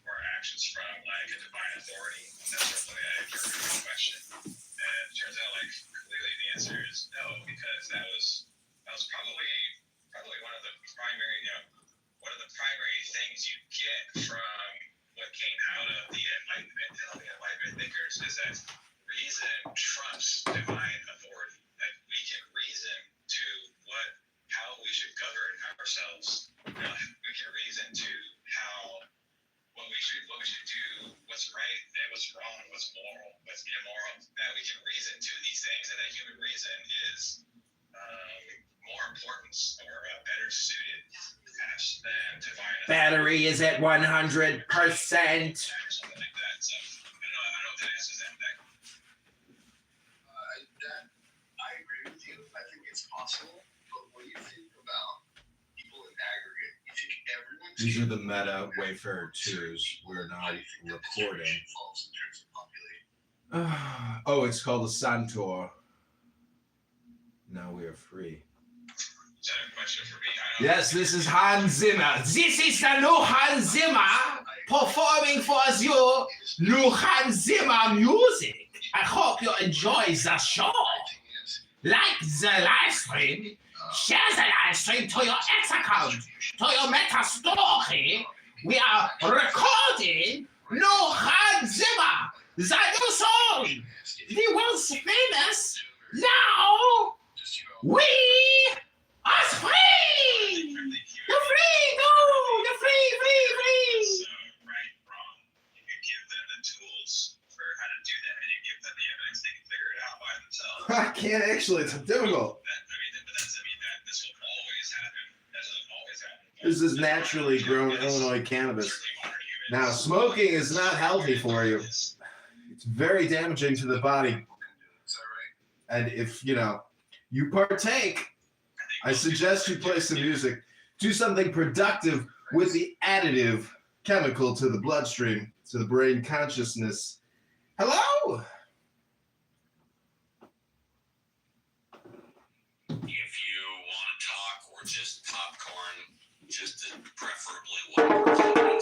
S11: or actions from like a divine authority. That's sort of the way I interpreted your question. And it turns out like clearly the answer is no, because that was probably one of the primary things you get from what came out of the Enlightenment thinkers is that reason trumps divine authority. That we can reason to how we should govern ourselves. We can reason to what we should do, what's right and what's wrong, what's moral, what's immoral. That we can reason to these things, and that human reason is more important or better suited perhaps than divine authority.
S12: Battery is at 100%.
S11: Something like that. So I don't know if that answers that.
S10: I agree with you. I think it's possible. But what do you think about people in aggregate? You think everyone?
S9: These are the meta Wayfarer 2s we're now recording.
S10: Falls in terms of population.
S9: Oh, it's called a Santor. Now we are free.
S11: Is that a question for me?
S9: Yes, this is Hans Zimmer. This is the new Hans Zimmer performing for you new Hans Zimmer music. I hope you enjoy the show. Like the live stream, share the live stream to your X account, to your Meta story. We are recording new Hans Zimmer, the new song, the world's famous. Now we are free. You're free. No, you're free.
S11: So, right, wrong. You could give them the tools for how to do that, and you give them the evidence, they can figure it out by themselves.
S9: I can't actually. It's difficult.
S11: That this will always happen. That doesn't always happen.
S9: This is naturally grown Illinois cannabis. Now, smoking is not healthy for you. It's very damaging to the body. And if, you partake, I suggest you play some music. Do something productive with the additive chemical to the bloodstream, to the brain consciousness. Hello?
S1: If you want to talk or just popcorn, just preferably one person at a time.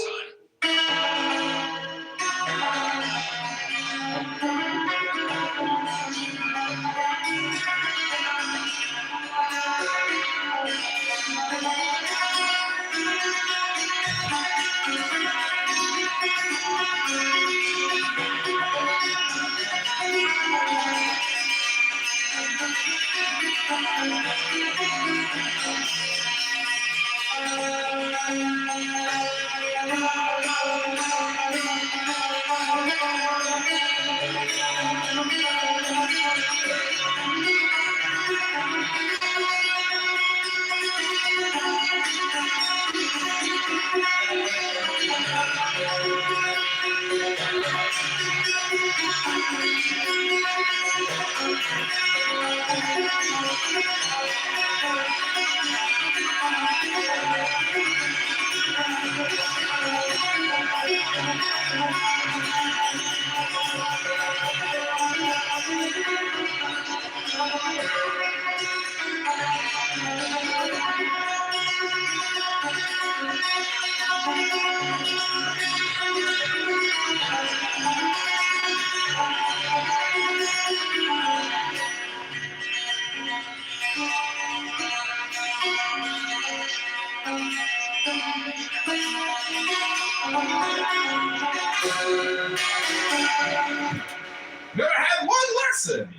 S9: Never had one lesson.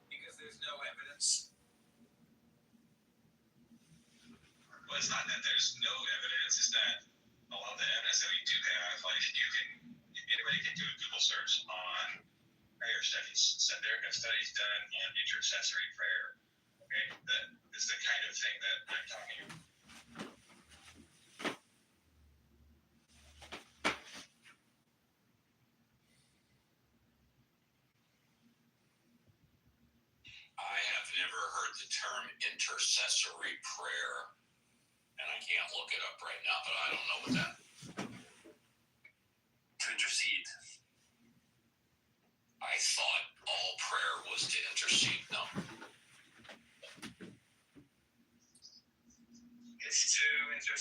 S11: Because there's no evidence. Well, it's not that there's no evidence, it's that a lot of the evidence that we do have, like anybody can do a Google search on prayer studies. So there are studies done on intercessory prayer. Okay, that is the kind of thing that I'm talking about.
S1: I have never heard the term intercessory prayer, and I can't look it up right now, but I don't know what that.
S2: To intercede.
S1: I thought all prayer was to intercede. No.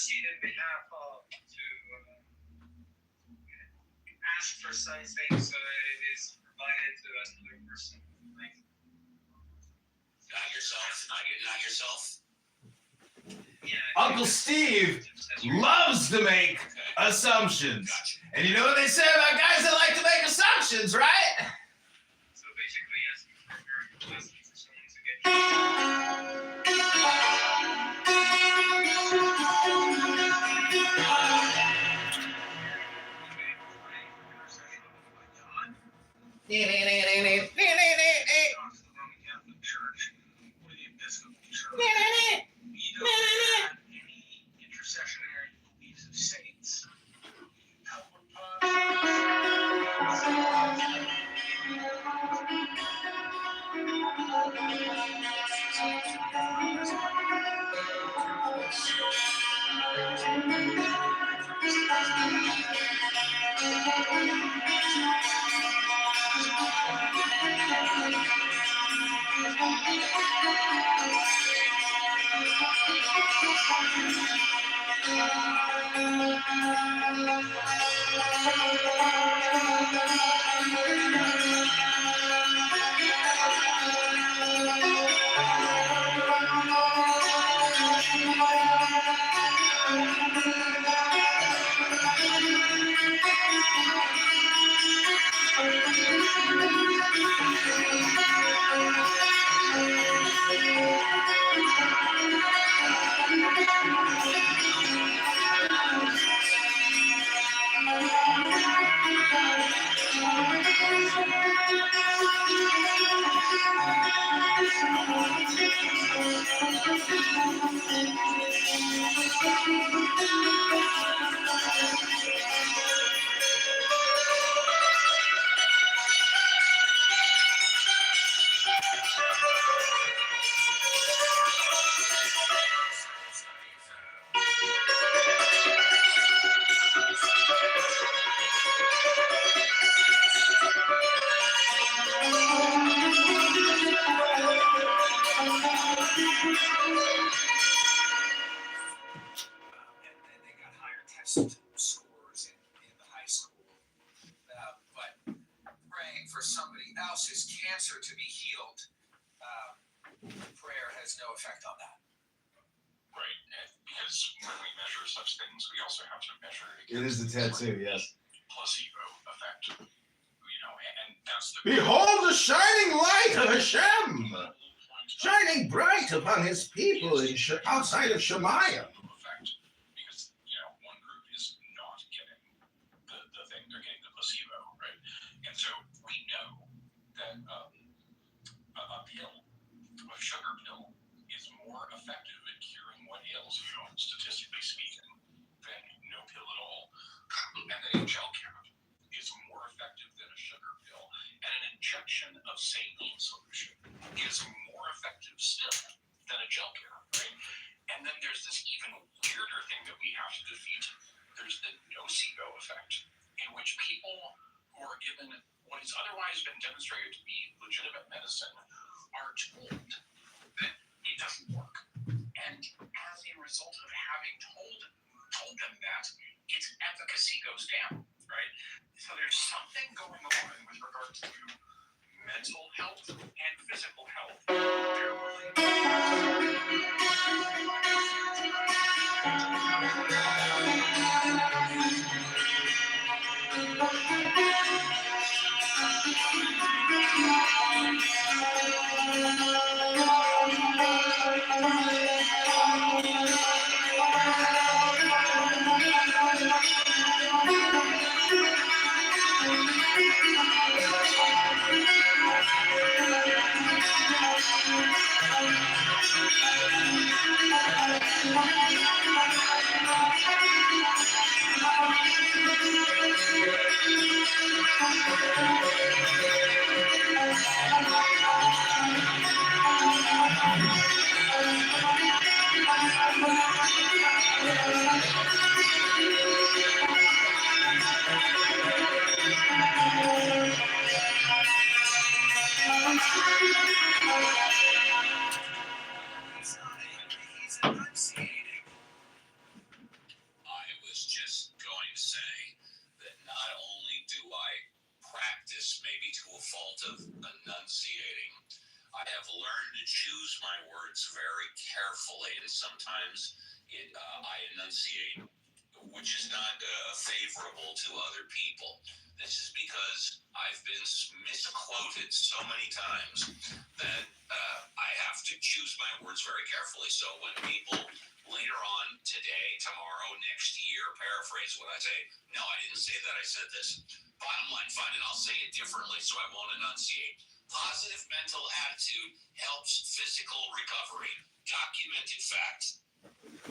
S6: proceed in behalf of to ask for something so it is provided to another person. Like,
S2: Not yourself.
S6: yeah.
S9: Uncle Steve loves to make assumptions. And you know what they say about guys that like to make assumptions, right?
S6: So basically asking for a miracle blessing for someone to get intercessionary beliefs of saints. Scores in the high school, but praying for somebody else's cancer to be healed, prayer has no effect on that.
S11: Right, and because when we measure such things, we also have to measure
S9: It is the tattoo, yes.
S11: placebo effect. You know, and that's the
S9: Behold the shining light of Hashem, shining bright upon his people outside of Shemayim.
S11: effect, because you know one group is not getting the thing, they're getting the placebo, right? And so we know that a pill, a sugar pill, is more effective at curing what ails you, statistically speaking, than no pill at all. And that a gel cap is more effective than a sugar pill, and an injection of saline solution is more effective still than a gel cap, right? And then there's this even weirder thing that we have to defeat. There's the nocebo effect, in which people who are given what has otherwise been demonstrated to be legitimate medicine are told that it doesn't work. And as a result of having told them that, its efficacy goes down, right? So there's something going on with regards to mental health and physical health. He's enunciating
S1: maybe to a fault of enunciating. I have learned to choose my words very carefully, and sometimes I enunciate, which is not favorable to other people. This is because I've been misquoted so many times that I have to choose my words very carefully. So when people later on today, tomorrow, next year paraphrase what I say, no, I didn't say that, I said this. Bottom line, fine, and I'll say it differently so I won't enunciate. Positive mental attitude helps physical recovery. Documented facts.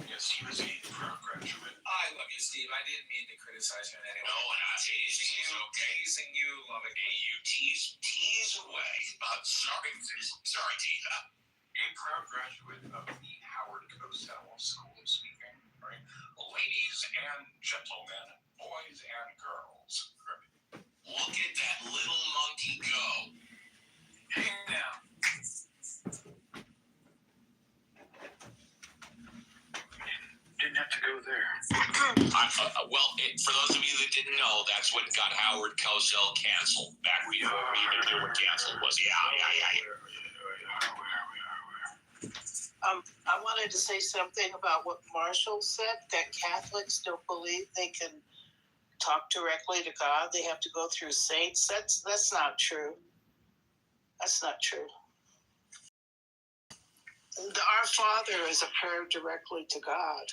S10: Yes, he was a proud graduate.
S11: I love you, Steve. I didn't mean to criticize you in any way.
S1: No, not teasing you. Okay.
S11: Teasing you, love it.
S1: Hey, you tease away. Sorry, Tina.
S10: A proud graduate of the Howard Cosell School of Speaking, right? Ladies and gentlemen, boys and girls.
S1: Look at that little monkey go.
S11: Hang down.
S10: Didn't have to go there.
S1: For those of you that didn't know, that's what got Howard Cosell canceled. Back when we even knew what canceled was. Yeah.
S12: I wanted to say something about what Marshall said, that Catholics don't believe they can talk directly to God. They have to go through saints. That's not true. That's not true. Our Father is a prayer directly to God.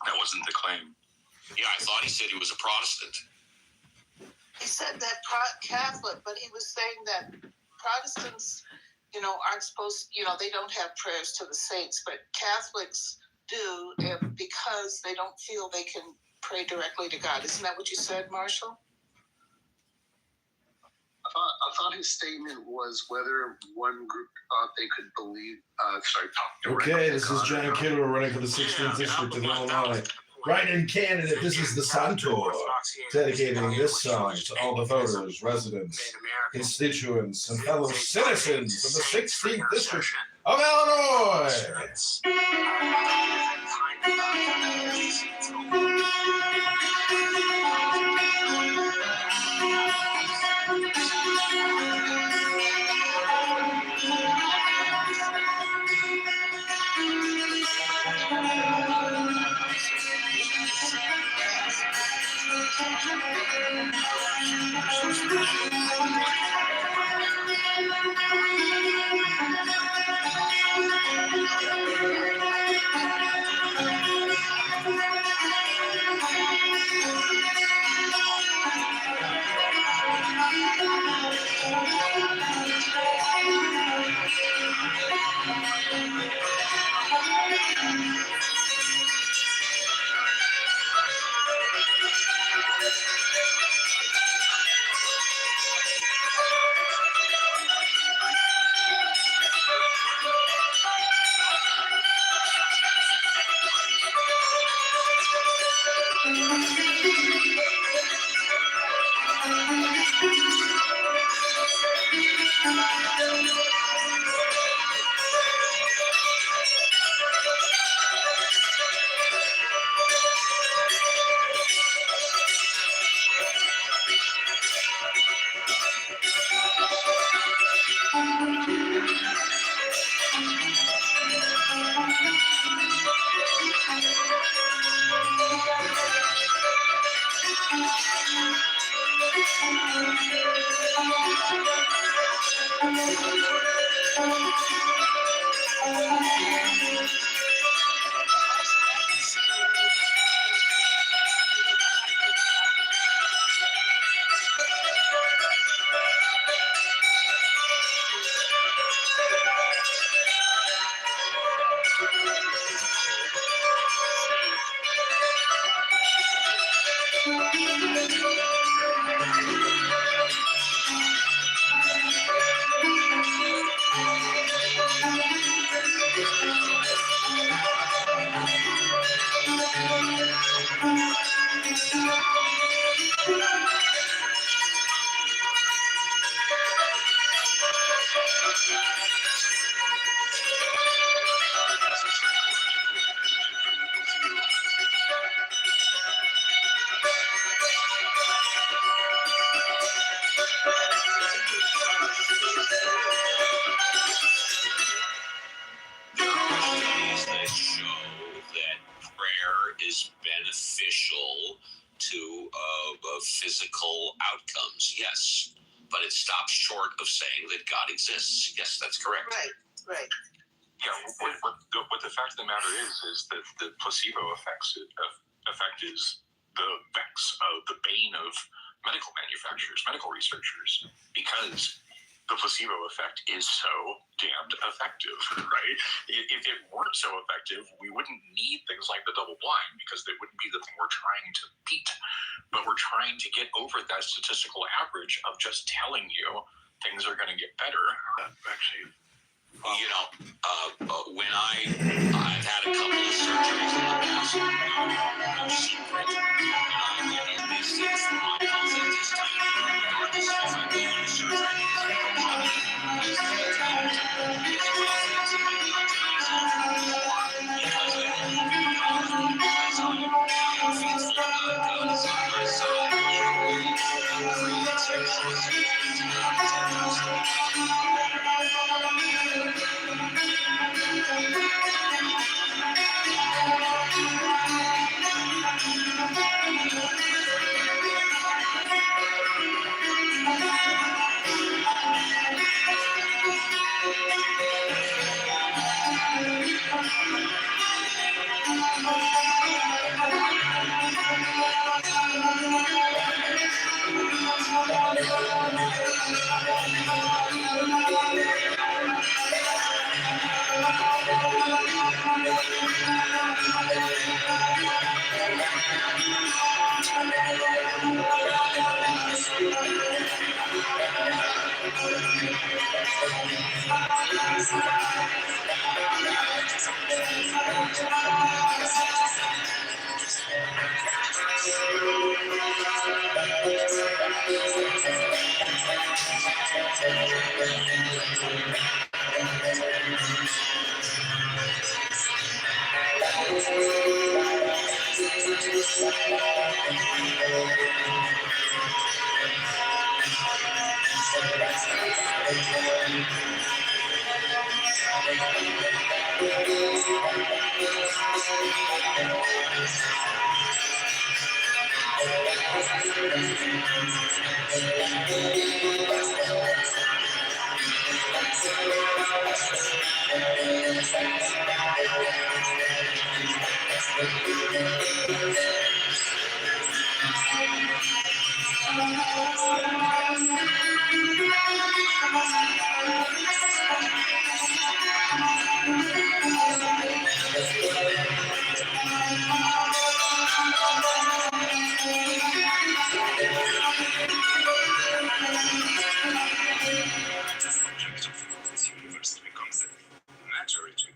S2: That wasn't the claim.
S1: Yeah, I thought he said he was a Protestant.
S12: He said that Catholic, but he was saying that Protestants, aren't supposed, they don't have prayers to the saints, but Catholics do, and because they don't feel they can pray directly to God. Isn't that what you said, Marshall?
S10: I thought his statement was whether one group thought they could talk directly
S9: Okay,
S10: to
S9: this is
S10: God
S9: John
S10: or not.
S9: Kitover running for the 16th District of Illinois. Write-in candidate, this is the Santor, dedicating this song to all the voters, residents, constituents, and fellow citizens of the 16th District of Illinois.
S1: physical outcomes, yes. But it stops short of saying that God exists. Yes, that's correct.
S12: Right.
S2: Yeah, what the fact of the matter is that the placebo effect is the bane of medical manufacturers, medical researchers, because the placebo effect is so damned effective, right? If it weren't so effective, we wouldn't need things like the double blind, because they wouldn't be the thing we're trying to beat. But we're trying to get over that statistical average of just telling you things are going to get better. Actually,
S1: you know, when I've had a couple of surgeries in the past, no secret, these things from my health at this time, regardless if I'm going to surgery,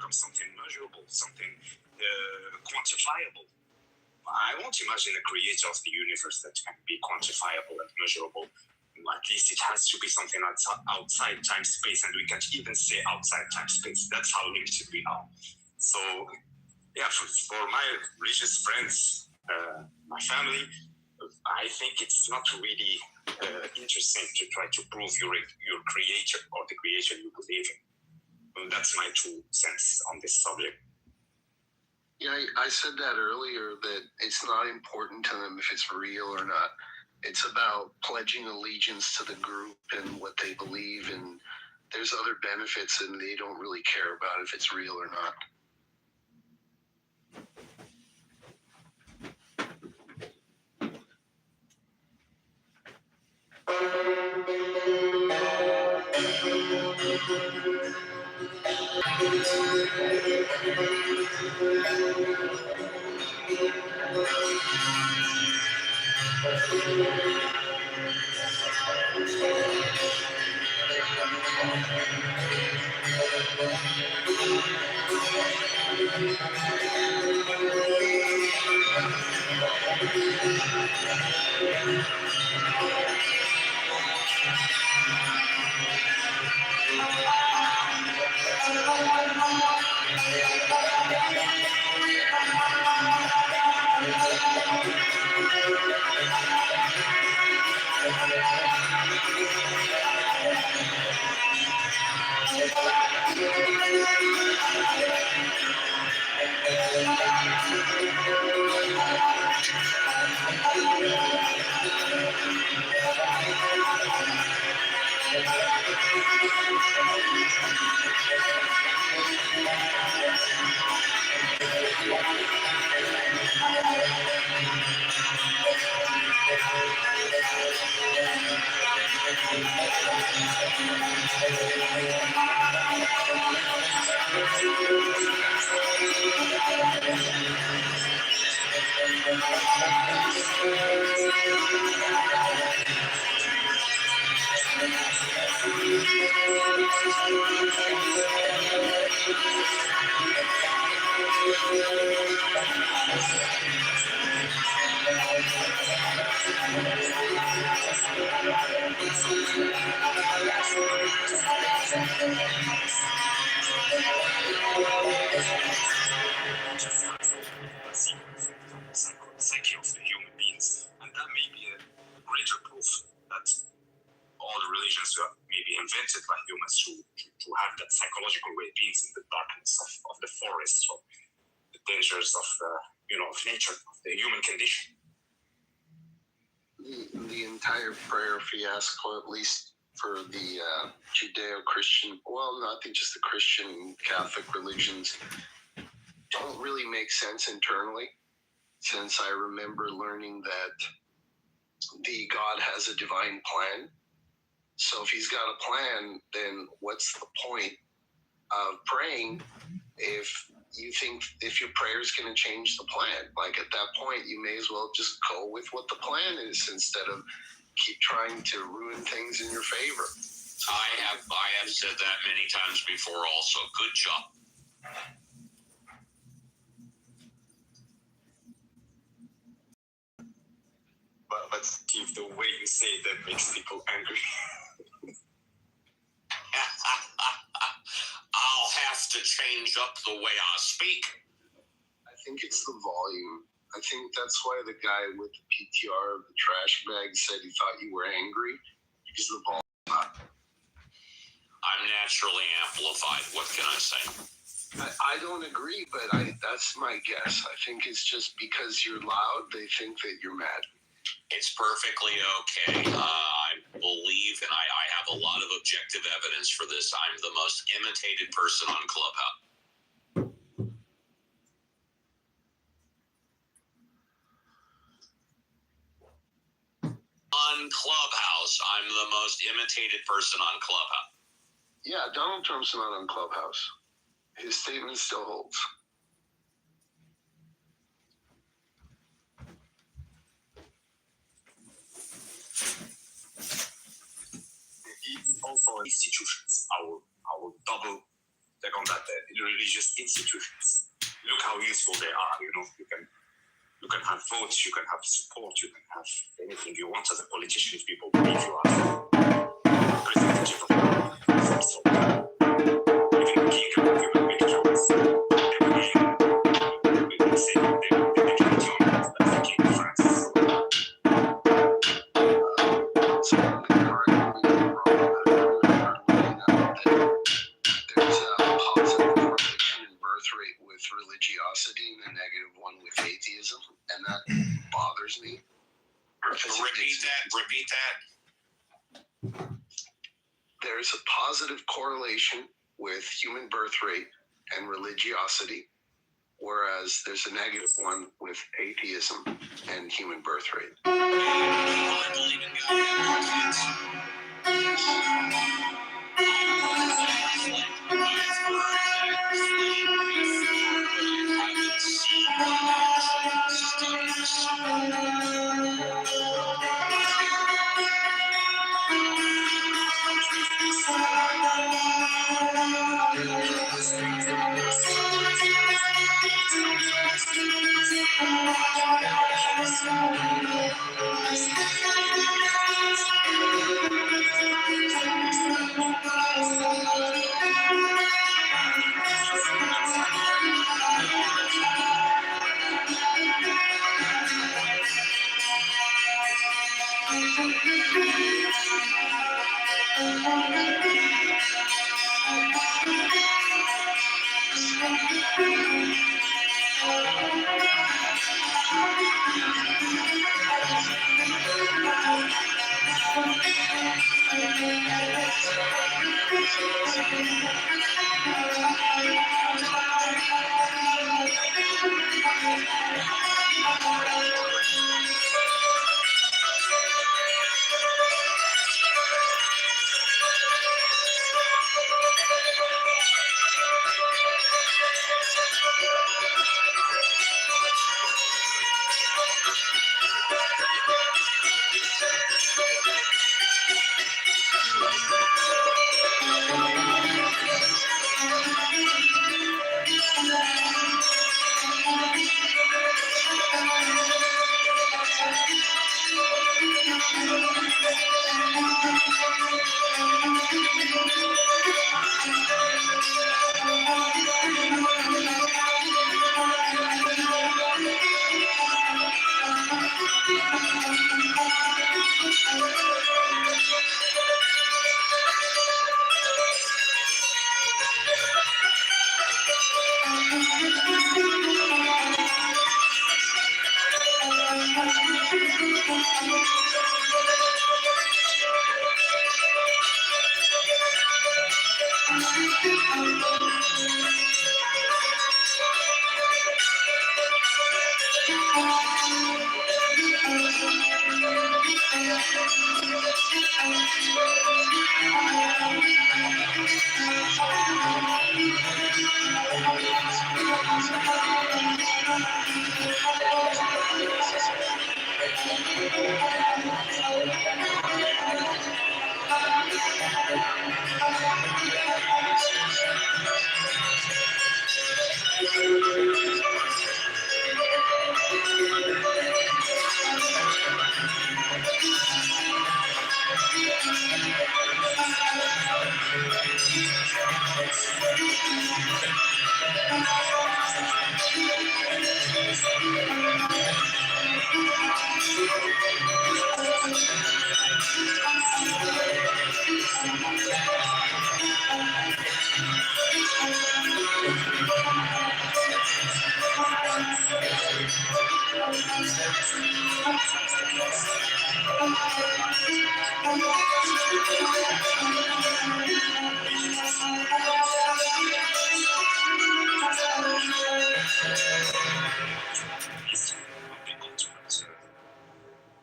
S2: something measurable, something quantifiable. I won't imagine a creator of the universe that can be quantifiable and measurable. At least it has to be something outside time-space, and we can even say outside time-space. That's how limited we are. So, yeah, for my religious friends, my family, I think it's not really interesting to try to prove your creator or the creator you believe in. That's my 2 cents on this subject.
S10: Yeah, I said that earlier, that it's not important to them if it's real or not. It's about pledging allegiance to the group and what they believe, and there's other benefits, and they don't really care about if it's real or not.
S2: Psyche of the human beings, and that may be a greater proof that all the religions were maybe invented by humans to have that psychological well-being in the darkness of the forests, or the dangers of of nature, of the human condition.
S10: The entire prayer fiasco, at least for the Judeo-Christian, well, not just the Christian Catholic religions, don't really make sense internally, since I remember learning that the God has a divine plan. So if he's got a plan, then what's the point of praying if you think if your prayer is going to change the plan? Like, at that point, you may as well just go with what the plan is instead of keep trying to ruin things in your favor.
S1: I have said that many times before also. Good job.
S2: But Steve, the way you say that makes people angry.
S1: I'll have to change up the way I speak.
S10: I think it's the volume. I think that's why the guy with the PTR of the trash bag said he thought you were angry, because the volume.
S1: I'm naturally amplified. What can I say?
S10: I don't agree, but that's my guess. I think it's just because you're loud, they think that you're mad.
S1: It's perfectly okay. I believe, and I have a lot of objective evidence for this, I'm the most imitated person on Clubhouse. On Clubhouse, I'm the most imitated person on Clubhouse.
S10: Yeah, Donald Trump's not on Clubhouse. His statement still holds.
S2: It's also institutions. I will double check on that. The religious institutions. Look how useful they are. You can have votes, you can have support, you can have anything you want as a politician if people believe you are representative of some sort. Even the king can make jokes. They say they can tell that's the king of France.
S10: So I'm going to correct me if I'm wrong, but I remember looking up that there's a positive correlation in birth rate with religiosity and a negative one with atheism, and that bothers me.
S1: Repeat that.
S10: There's a positive correlation with human birth rate and religiosity, whereas there's a negative one with atheism and human birth rate.
S1: I believe in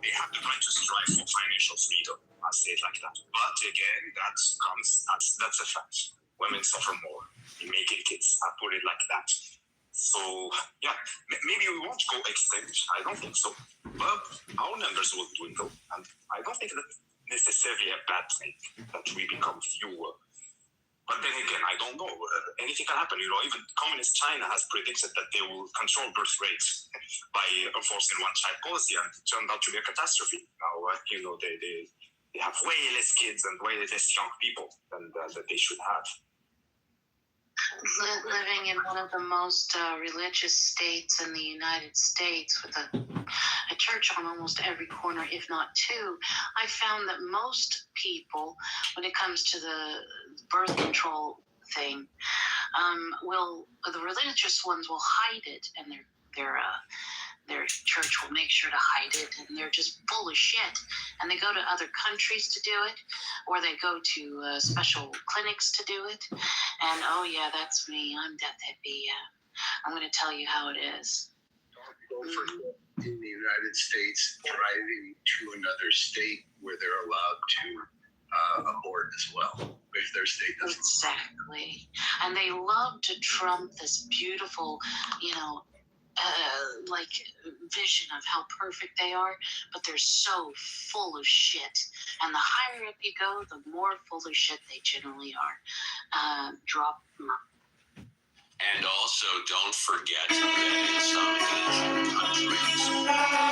S2: They have the right to strive for financial freedom. I'll say it like that. But again, that's a fact. Women suffer more in making kids. I put it like that. So yeah, maybe we won't go extinct. I don't think so. But our numbers will dwindle, and I don't think that's necessarily a bad thing that we become fewer. But then again, I don't know. Anything can happen. Even communist China has predicted that they will control birth rates by enforcing one-child policy, and it turned out to be a catastrophe. Now, they have way less kids and way less young people than that they should have.
S13: Living in one of the most religious states in the United States with a church on almost every corner, if not two, I found that most people, when it comes to the birth control thing, the religious ones will hide it, and their church will make sure to hide it, and they're just full of shit. And they go to other countries to do it, or they go to special clinics to do it. And oh yeah, that's me. I'm death hippie. I'm going to tell you how it is.
S10: Don't forget, in the United States, driving to another state where they're allowed to abort as well, if their state doesn't.
S13: Exactly. And they love to trump this beautiful, vision of how perfect they are, but they're so full of shit. And the higher up you go, the more full of shit they generally are. Drop them up.
S1: And also, don't forget that in some Asian countries,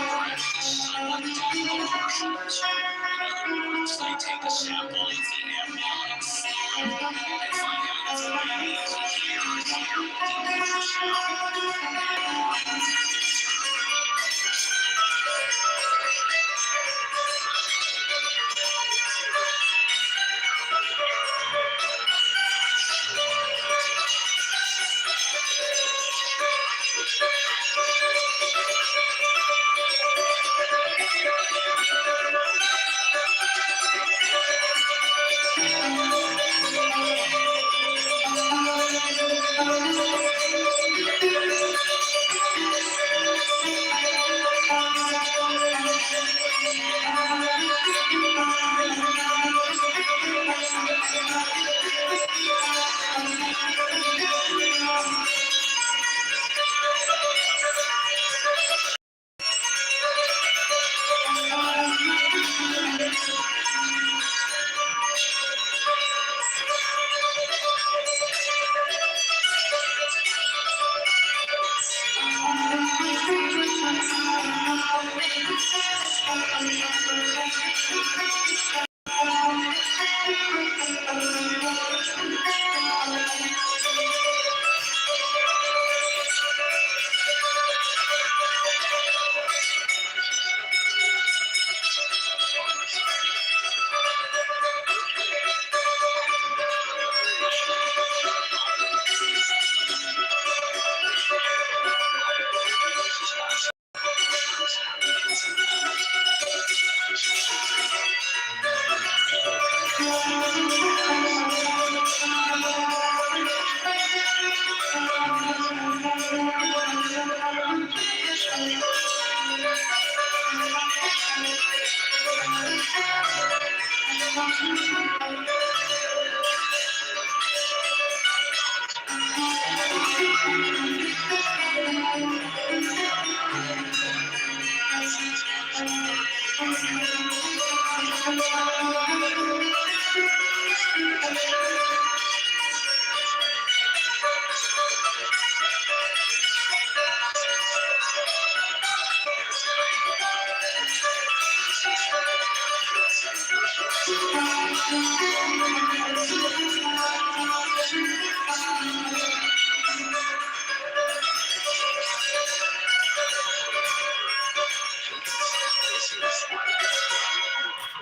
S1: private selective abortions. In other words, they take a sample of the amniotic fluid and find out if the baby is a he or a she with the ultrasound.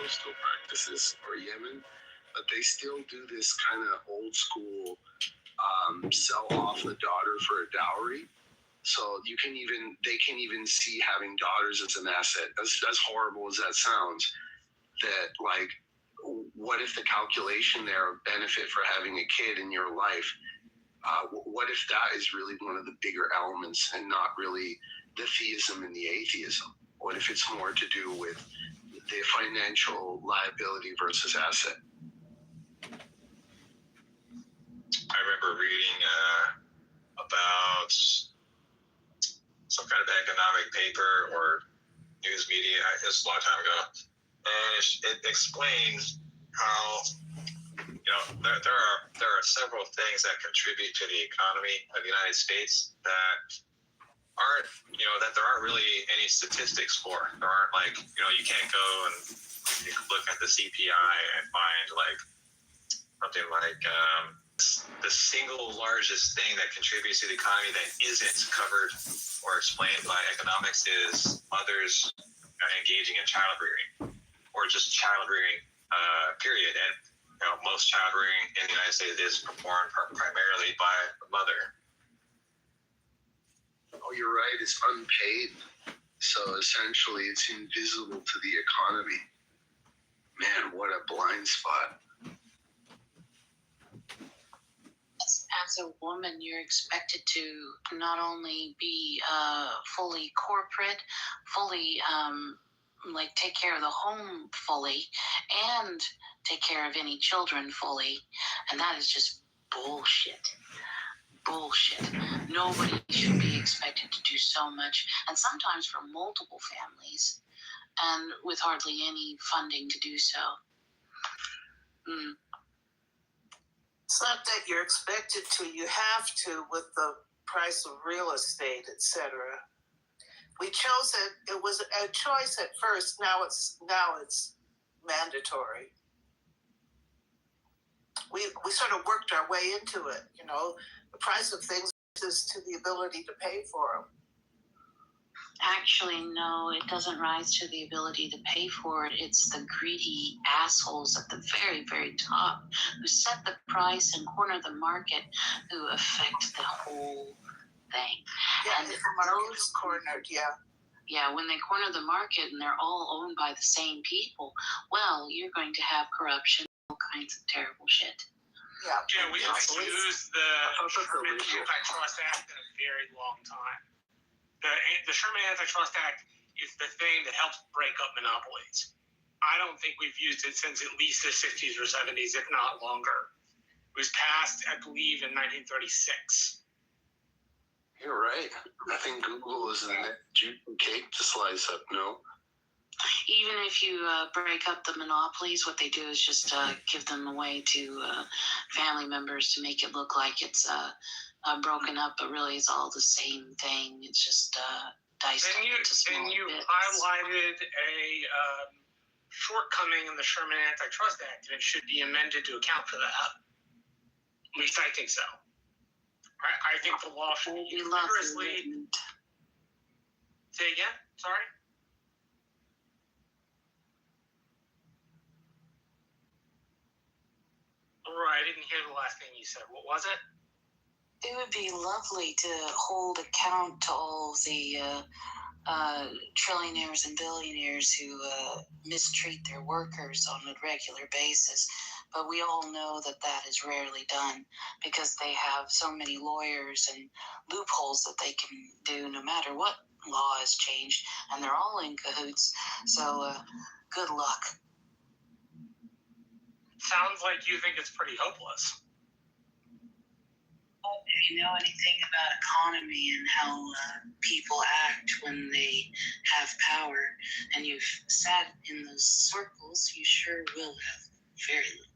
S10: Coastal practices or Yemen, but they still do this kind of old school sell off the daughter for a dowry. So they can even see having daughters as an asset. As horrible as that sounds, that like, what if the calculation there of benefit for having a kid in your life, what if that is really one of the bigger elements and not really the theism and the atheism? What if it's more to do with the financial liability versus asset?
S11: I remember reading about some kind of economic paper or news media. It's a long time ago, and it explains how there are several things that contribute to the economy of the United States that aren't that there aren't really any statistics for. There aren't you can't go and you can look at the CPI and find something like the single largest thing that contributes to the economy that isn't covered or explained by economics is mothers engaging in child rearing or just child rearing period. And most child rearing in the United States is performed primarily by a mother.
S10: Oh, you're right. It's unpaid. So essentially it's invisible to the economy. Man, what a blind spot.
S13: As a woman, you're expected to not only be fully corporate, fully take care of the home fully, and take care of any children fully, and that is just bullshit. Nobody should be expected to do so much, and sometimes for multiple families, and with hardly any funding to do so.
S12: It's not that you're expected to, you have to with the price of real estate, etc. We chose it. It was a choice at first. Now it's mandatory. We sort of worked our way into it. The price of things is to the ability to pay for them.
S13: Actually, no, it doesn't rise to the ability to pay for it. It's the greedy assholes at the very, very top who set the price and corner the market, who affect the whole thing.
S12: Yeah,
S13: and
S12: if the market is cornered, yeah.
S13: Yeah, when they corner the market and they're all owned by the same people, well, you're going to have corruption, all kinds of terrible shit.
S12: Yeah,
S7: we haven't used the Sherman Antitrust Act in a very long time. The Sherman Antitrust Act is the thing that helps break up monopolies. I don't think we've used it since at least the 60s or 70s, if not longer. It was passed, I believe, in 1936.
S10: You're right. I think Google is the next cake to slice up, no?
S13: Even if you break up the monopolies, what they do is just give them away to family members to make it look like it's broken up, but really it's all the same thing. It's just diced up into smaller bits. And you
S7: highlighted a shortcoming in the Sherman Antitrust Act, and it should be amended to account for that. At least I think so. I think the law should be rigorously... Say again? Sorry? Right, I didn't hear the last thing you said. What was it?
S13: It would be lovely to hold account to all the trillionaires and billionaires who mistreat their workers on a regular basis. But we all know that that is rarely done because they have so many lawyers and loopholes that they can do no matter what law has changed, and they're all in cahoots. So good luck.
S6: Sounds like you think it's pretty hopeless.
S13: If you know anything about economy and how people act when they have power, and you've sat in those circles, you sure will have very little.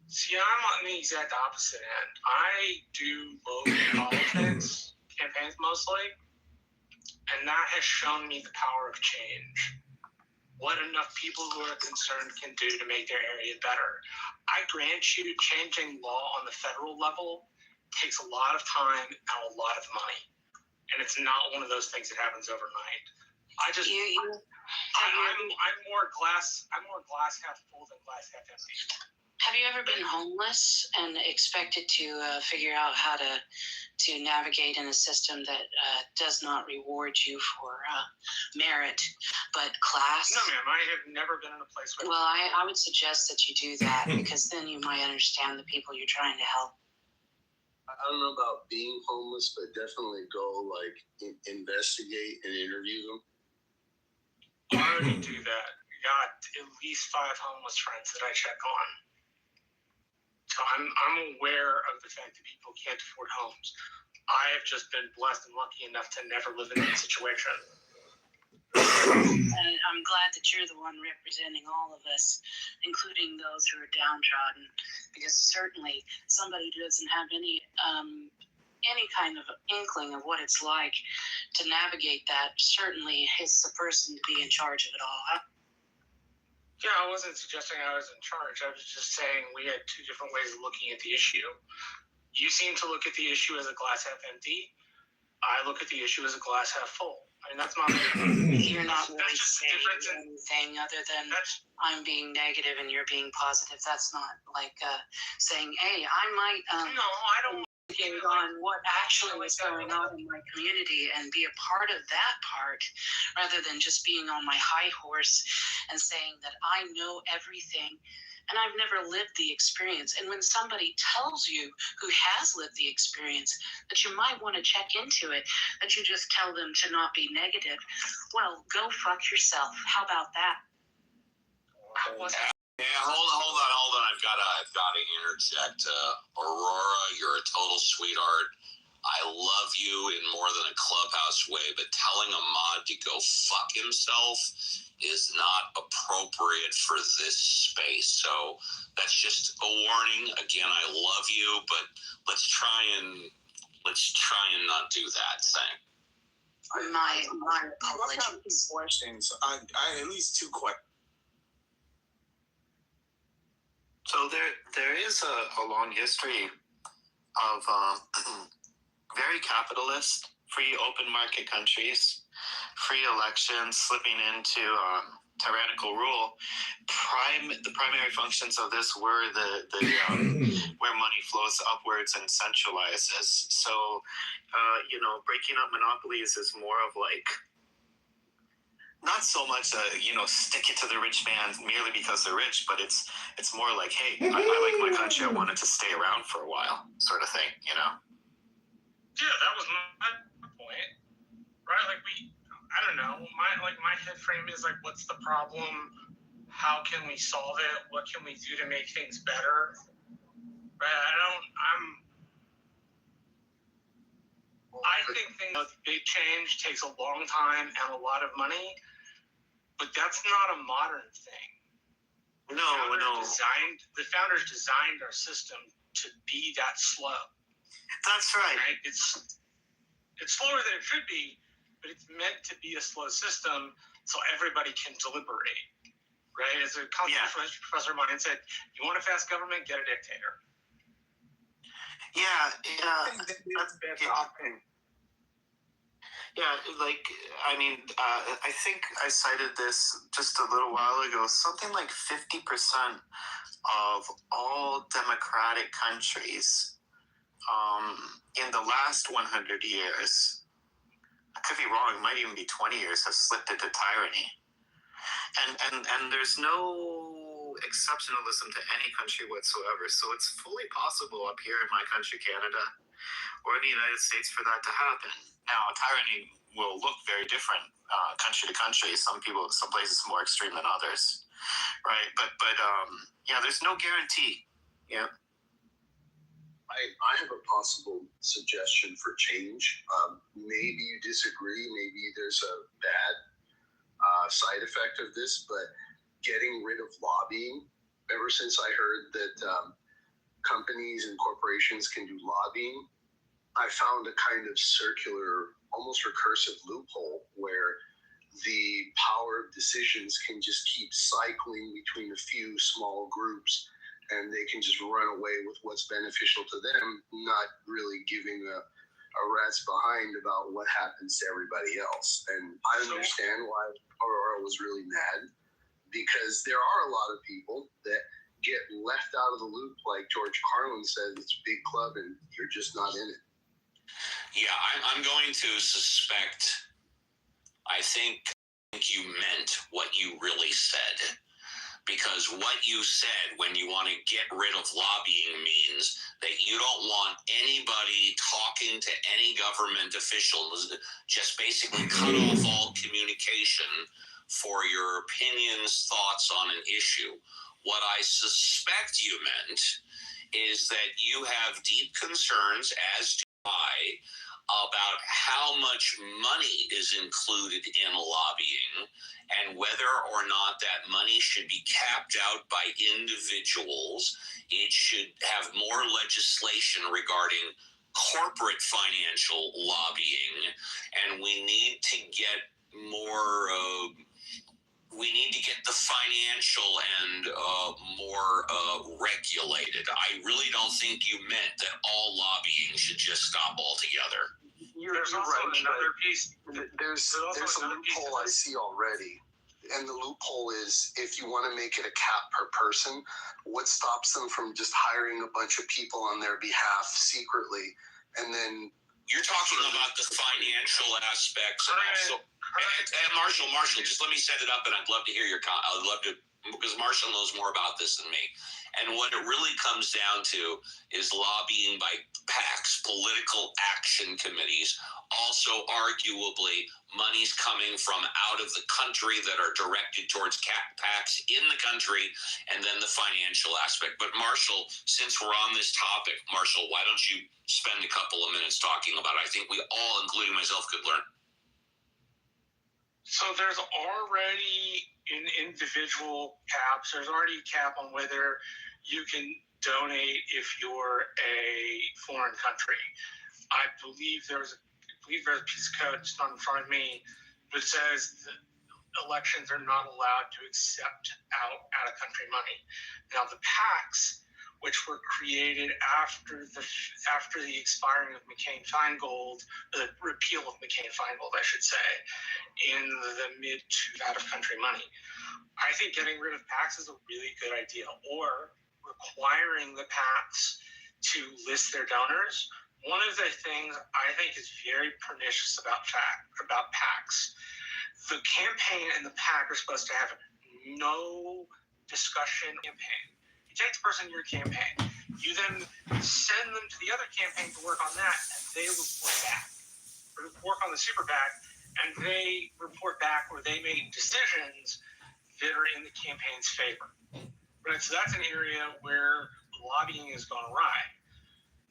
S6: See, I'm on the exact opposite end. I do local politics, campaigns mostly, and that has shown me the power of change. What enough people who are concerned can do to make their area better. I grant you, changing law on the federal level takes a lot of time and a lot of money, and it's not one of those things that happens overnight. I'm more glass half full than glass half empty.
S13: Have you ever been homeless and expected to figure out how to navigate in a system that does not reward you for merit, but class?
S6: No, ma'am. I have never been in a place where...
S13: Well, I would suggest that you do that because then you might understand the people you're trying to help.
S10: I don't know about being homeless, but definitely go investigate and interview them.
S6: I already do that. I got at least 5 homeless friends that I check on. So I'm aware of the fact that people can't afford homes. I have just been blessed and lucky enough to never live in that situation.
S13: And I'm glad that you're the one representing all of us, including those who are downtrodden, because certainly somebody who doesn't have any kind of inkling of what it's like to navigate that certainly is the person to be in charge of it all, huh?
S6: Yeah, I wasn't suggesting I was in charge. I was just saying we had 2 different ways of looking at the issue. You seem to look at the issue as a glass half empty. I look at the issue as a glass half full. I mean, that's not...
S13: You're not really saying anything other than I'm being negative and you're being positive. That's not like saying, hey, I might...
S6: no, I don't...
S13: on what actually is going on in my community and be a part of that part rather than just being on my high horse and saying that I know everything and I've never lived the experience. And when somebody tells you who has lived the experience that you might want to check into it, that you just tell them to not be negative, well, go fuck yourself. How about that?
S1: Yeah, hold on. I've got to interject. Aurora, you're a total sweetheart. I love you in more than a clubhouse way, but telling a mod to go fuck himself is not appropriate for this space. So that's just a warning. Again, I love you, but let's try and not do that thing.
S13: My apologies.
S10: Questions. I at least 2 questions.
S14: So there is a long history of very capitalist, free open market countries, free elections, slipping into tyrannical rule. The primary functions of this were the where money flows upwards and centralizes. So breaking up monopolies is more of like, not so much stick it to the rich man merely because they're rich, but it's more like, hey, I like my country, I want it to stay around for a while, sort of thing,
S6: Yeah, that was my point, right? Like I don't know, my head frame is like, what's the problem? How can we solve it? What can we do to make things better? Right? I think big change takes a long time and a lot of money. But that's not a modern thing. The founders designed our system to be that slow.
S14: That's right.
S6: It's slower than it should be, but it's meant to be a slow system so everybody can deliberate. Right? As a professor of mine said, you want a fast government, get a dictator.
S14: Yeah. Yeah, I think I cited this just a little while ago. Something like 50% of all democratic countries in the last 100 years I could be wrong, it might even be 20 years, have slipped into tyranny. And there's no exceptionalism to any country whatsoever. So it's fully possible up here in my country, Canada, or in the United States for that to happen. Now, tyranny will look very different country to country. Some places more extreme than others, right? But yeah, there's no guarantee. Yeah.
S10: I have a possible suggestion for change. Maybe you disagree. Maybe there's a bad side effect of this, but getting rid of lobbying. Ever since I heard that companies and corporations can do lobbying, I found a kind of circular, almost recursive loophole where the power of decisions can just keep cycling between a few small groups, and they can just run away with what's beneficial to them, not really giving a rat's behind about what happens to everybody else. And I understand why Aurora was really mad, because there are a lot of people that get left out of the loop, like George Carlin said, it's a big club and you're just not in it.
S1: Yeah, I'm going to suspect, I think you meant what you really said. Because what you said when you want to get rid of lobbying means that you don't want anybody talking to any government officials, just basically cut off all communication for your opinions, thoughts on an issue. What I suspect you meant is that you have deep concerns, as do I, about how much money is included in lobbying and whether or not that money should be capped out by individuals. It should have more legislation regarding corporate financial lobbying, and we need to get more we need to get the financial and more regulated. I really don't think you meant that all lobbying should just stop altogether.
S6: There's also
S10: right,
S6: another piece.
S10: There's a loophole I see already. And the loophole is, if you want to make it a cap per person, what stops them from just hiring a bunch of people on their behalf secretly? And then
S1: you're talking about the financial aspects, and also, and Marshall, just let me set it up, and I'd love to hear your I'd love to, because Marshall knows more about this than me. And what it really comes down to is lobbying by PACs, political action committees. Also, arguably, money's coming from out of the country that are directed towards PACs in the country, and then the financial aspect. But Marshall, since we're on this topic, Marshall, why don't you spend a couple of minutes talking about it? I think we all, including myself, could learn.
S6: So there's already in individual caps, there's already a cap on whether you can donate if you're a foreign country. I believe there's a piece of code, it's not in front of me, that says that elections are not allowed to accept out of country money. Now the PACs, which were created after the expiring of McCain-Feingold, the repeal of McCain-Feingold, I should say, in the mid to out of country money. I think getting rid of PACs is a really good idea, or requiring the PACs to list their donors. One of the things I think is very pernicious about PACs, the campaign and the PAC are supposed to have no discussion campaign. You take the person in your campaign, you then send them to the other campaign to work on that, and they report back. Or work on the super PAC, and they report back where they make decisions that are in the campaign's favor. Right? So that's an area where lobbying has gone awry.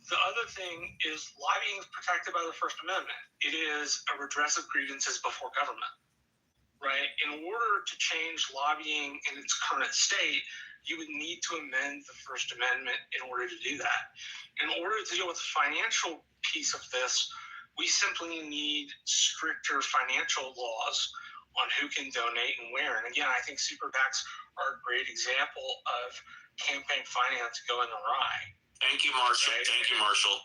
S6: The other thing is lobbying is protected by the First Amendment. It is a redress of grievances before government. Right? In order to change lobbying in its current state, you would need to amend the First Amendment in order to do that. In order to deal with the financial piece of this, we simply need stricter financial laws on who can donate and where. And again, I think super PACs are a great example of campaign finance going awry.
S1: Thank you, Marshall. Right? Thank you, Marshall.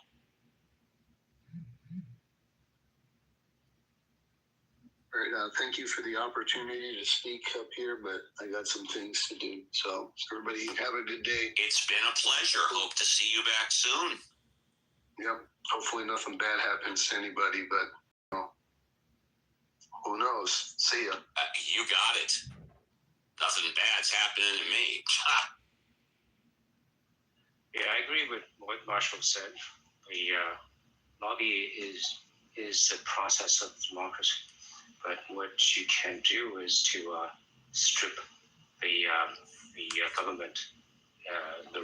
S10: All right, thank you for the opportunity to speak up here, but I got some things to do. So everybody have a good day.
S1: It's been a pleasure. Hope to see you back soon.
S10: Yep. Hopefully nothing bad happens to anybody, but Who knows? See ya.
S1: You got it. Nothing bad's happening to me.
S15: Yeah, I agree with what Marshall said. The lobby is a process of democracy, but what you can do is to strip the government the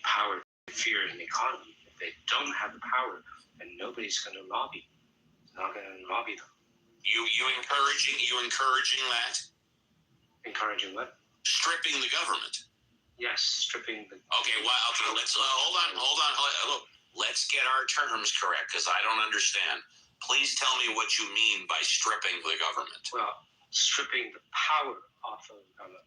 S15: power to fear in the economy. If they don't have the power, then nobody's going to lobby. It's not going to lobby them.
S1: You encouraging that?
S15: Encouraging what?
S1: Stripping the government.
S15: Yes, stripping the.
S1: Okay, let's hold on. Let's get our terms correct because I don't understand. Please tell me what you mean by stripping the government.
S15: Well, stripping the power off of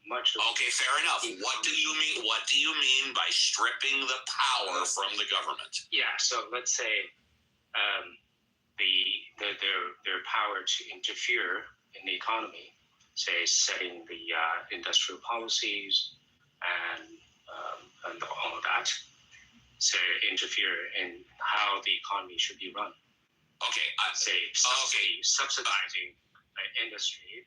S15: much of.
S1: Okay, fair enough. What do you mean? What do you mean by stripping the power from the government?
S15: Yeah, so let's say their power to interfere in the economy, say setting the industrial policies and all of that, say interfere in how the economy should be run.
S1: Okay,
S15: I'd say subsidizing industry,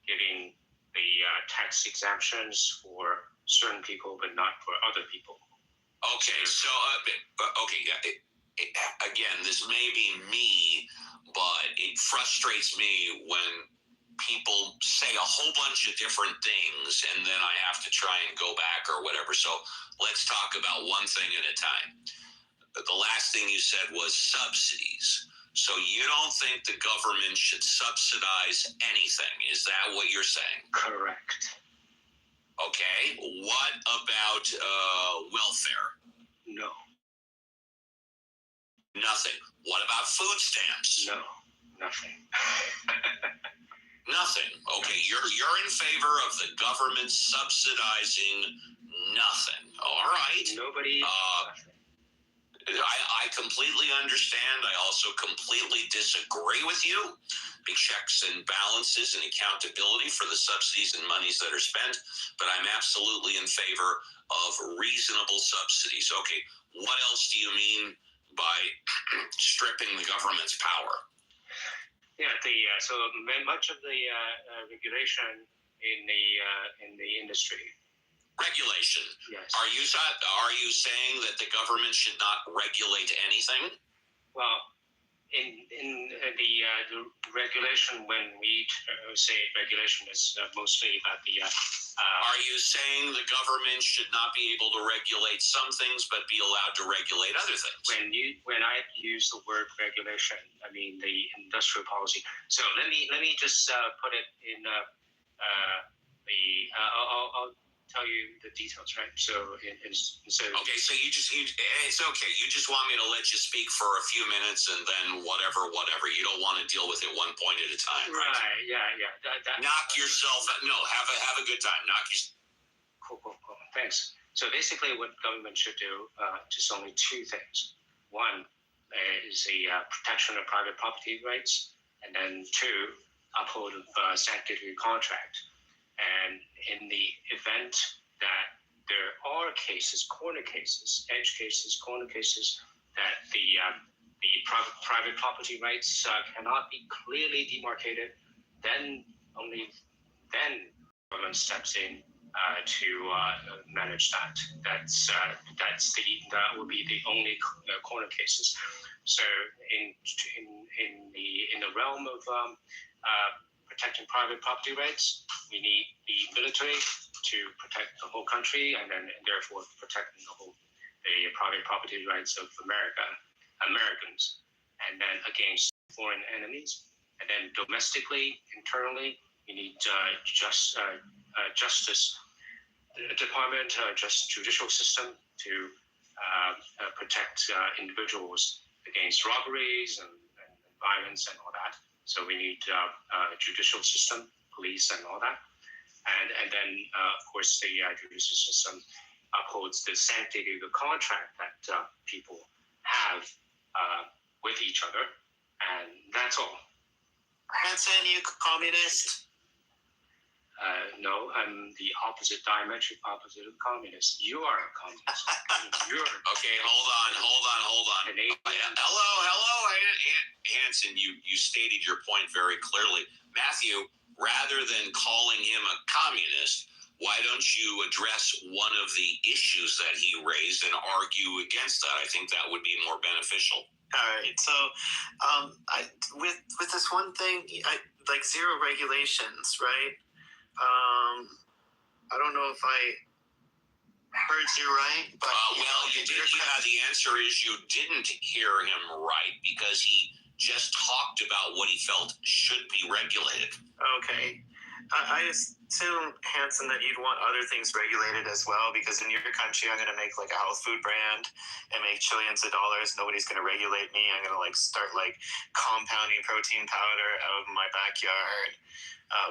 S15: giving the tax exemptions for certain people, but not for other people.
S1: Okay, so again, this may be me, but it frustrates me when people say a whole bunch of different things and then I have to try and go back or whatever. So let's talk about one thing at a time. The last thing you said was subsidies. So you don't think the government should subsidize anything? Is that what you're saying?
S15: Correct.
S1: Okay. What about welfare?
S15: No.
S1: Nothing. What about food stamps?
S15: No. Nothing.
S1: Nothing. Okay. You're in favor of the government subsidizing nothing. All right.
S15: Nobody.
S1: I completely understand. I also completely disagree with you. Big checks and balances and accountability for the subsidies and monies that are spent, but I'm absolutely in favor of reasonable subsidies. Okay, what else do you mean by stripping the government's power?
S15: Yeah, so much of the regulation in the industry.
S1: Regulation.
S15: Yes.
S1: Are you saying that the government should not regulate anything?
S15: Well, in the regulation, when we say regulation, is mostly about the.
S1: Are you saying the government should not be able to regulate some things, but be allowed to regulate other things?
S15: When I use the word regulation, I mean the industrial policy. So let me just put it in I'll tell you the details, right? So
S1: okay, so it's okay. You just want me to let you speak for a few minutes and then whatever. You don't want to deal with it one point at a time, right?
S15: Right. Yeah.
S1: Knock yourself. No, have a good time.
S15: Cool. Thanks. So basically, what government should do just only two things. One is the protection of private property rights, and then two, uphold of sanctity of contract. And in the event that there are corner cases, edge cases, corner cases, that the private property rights cannot be clearly demarcated, then government steps in to manage that. That will be the only corner cases. So in the realm of protecting private property rights, we need the military to protect the whole country, and then therefore protecting the private property rights of Americans, and then against foreign enemies. And then domestically, internally, we need justice department, just judicial system to protect individuals against robberies and violence and all that. So we need judicial system, police, and all that. And then, of course, the judicial system upholds the sanctity of the contract that people have with each other. And that's all.
S14: Hanson, you communist.
S15: No, I'm the diametric opposite of communist. You are a communist. You're
S1: Okay, hold on. Hello, Hanson. You stated your point very clearly. Matthew, rather than calling him a communist, why don't you address one of the issues that he raised and argue against that? I think that would be more beneficial.
S14: All right. So, with this one thing, like zero regulations, right? I don't know if I heard you right, but
S1: you did. Yeah, the answer is you didn't hear him right because he just talked about what he felt should be regulated.
S14: Okay. I assume, Hanson, that you'd want other things regulated as well, because in your country, I'm going to make like a health food brand and make trillions of dollars. Nobody's going to regulate me. I'm going to start compounding protein powder out of my backyard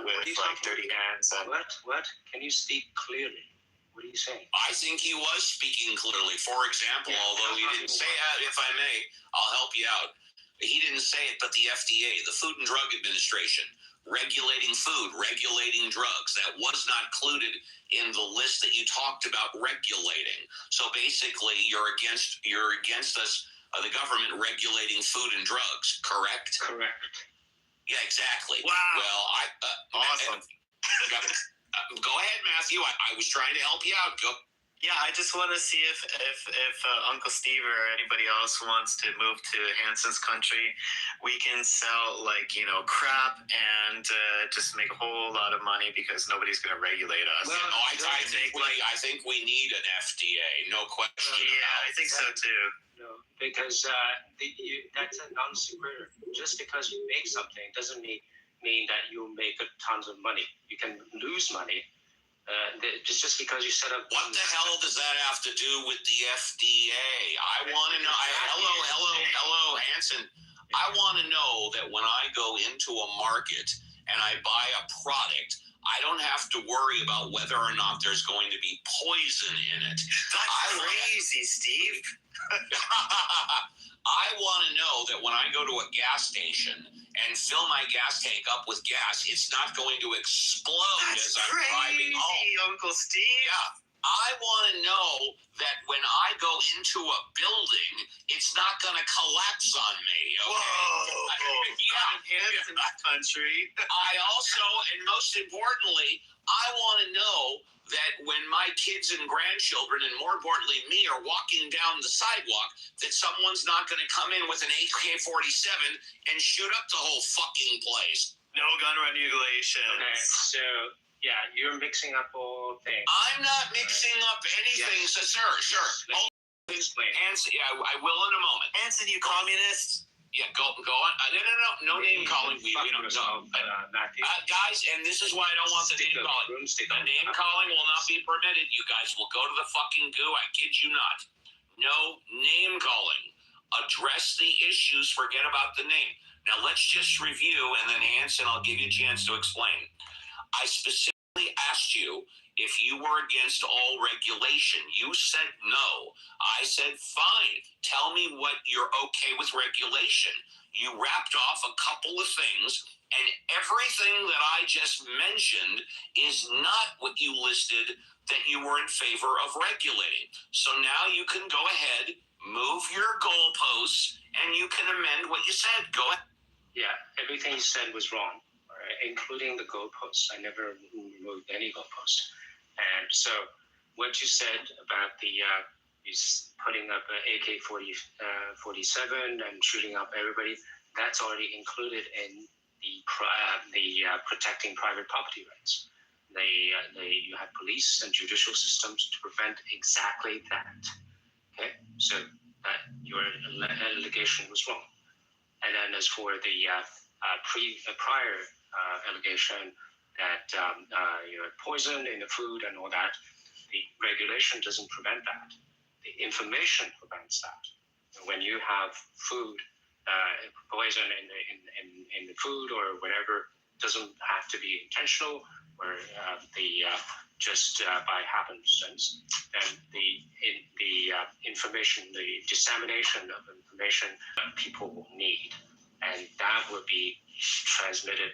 S14: with dirty hands.
S15: What? Can you speak clearly? What are you saying?
S1: I think he was speaking clearly. For example, although he didn't say that, if I may, I'll help you out. He didn't say it, but the FDA, the Food and Drug Administration, regulating food, regulating drugs, that was not included in the list that you talked about regulating. So basically, you're against us, the government regulating food and drugs, correct?
S15: Correct.
S1: Yeah, exactly.
S14: Wow.
S1: Well,
S14: awesome.
S1: Go ahead, Matthew. I was trying to help you out. Go.
S14: Yeah, I just want to see if Uncle Steve or anybody else wants to move to Hanson's country. We can sell crap and just make a whole lot of money because nobody's going to regulate us.
S1: Well, no, I think we need an FDA. No question.
S14: Yeah, I think so too.
S15: No, because that's a non sequitur. Just because you make something doesn't mean that you'll make tons of money. You can lose money. Just because you set up.
S1: What the hell does that have to do with the FDA? I want to know. Hello, Hanson. I want to know that when I go into a market and I buy a product, I don't have to worry about whether or not there's going to be poison in it.
S14: That's crazy, Steve.
S1: I want to know that when I go to a gas station and fill my gas tank up with gas, it's not going to explode as I'm driving home.
S14: Uncle Steve.
S1: Yeah. I want to know that when I go into a building, it's not going to collapse on me. Okay?
S14: Whoa. Hanson country.
S1: I also, and most importantly, I want to know that when my kids and grandchildren, and more importantly me, are walking down the sidewalk, that someone's not going to come in with an AK-47 and shoot up the whole fucking place.
S14: No gun regulations.
S15: Okay, so yeah, you're mixing up all things.
S1: I'm not mixing up anything, yes. Sir.
S15: Explain.
S1: Hanson, yeah, I will in a moment.
S14: Hanson, you communist?
S1: Yeah, go on. No name calling. We don't know. Guys, and this is why I don't want the name calling. The name calling will not be permitted. You guys will go to the fucking goo. I kid you not. No name calling. Address the issues. Forget about the name. Now let's just review, and then Hanson, I'll give you a chance to explain. I specifically asked you if you were against all regulation. You said no. I said, fine. Tell me what you're okay with regulation. You wrapped off a couple of things, and everything that I just mentioned is not what you listed that you were in favor of regulating. So now you can go ahead, move your goalposts, and you can amend what you said. Go ahead.
S15: Yeah, everything you said was wrong, including the goalposts. I never removed any goalposts. And so what you said about the putting up an AK-47 and shooting up everybody, that's already included in the protecting private property rights. You have police and judicial systems to prevent exactly that. Okay, so that your allegation was wrong. And then as for the prior allegation that poison in the food and all that, the regulation doesn't prevent that. The information prevents that. When you have food poison in the food or whatever, doesn't have to be intentional or just by happenstance. Then the information, the dissemination of information that people will need, and that would be transmitted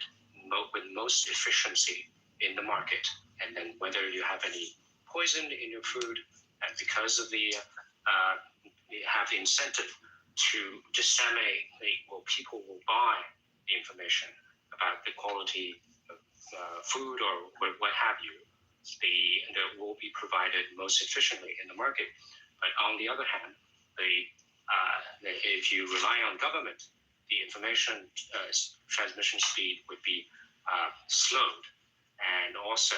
S15: with most efficiency in the market, and then whether you have any poison in your food, and because of the you have the incentive to disseminate, people will buy the information about the quality of food or what have you. That will be provided most efficiently in the market. But on the other hand, if you rely on government, the information transmission speed would be slowed. And also,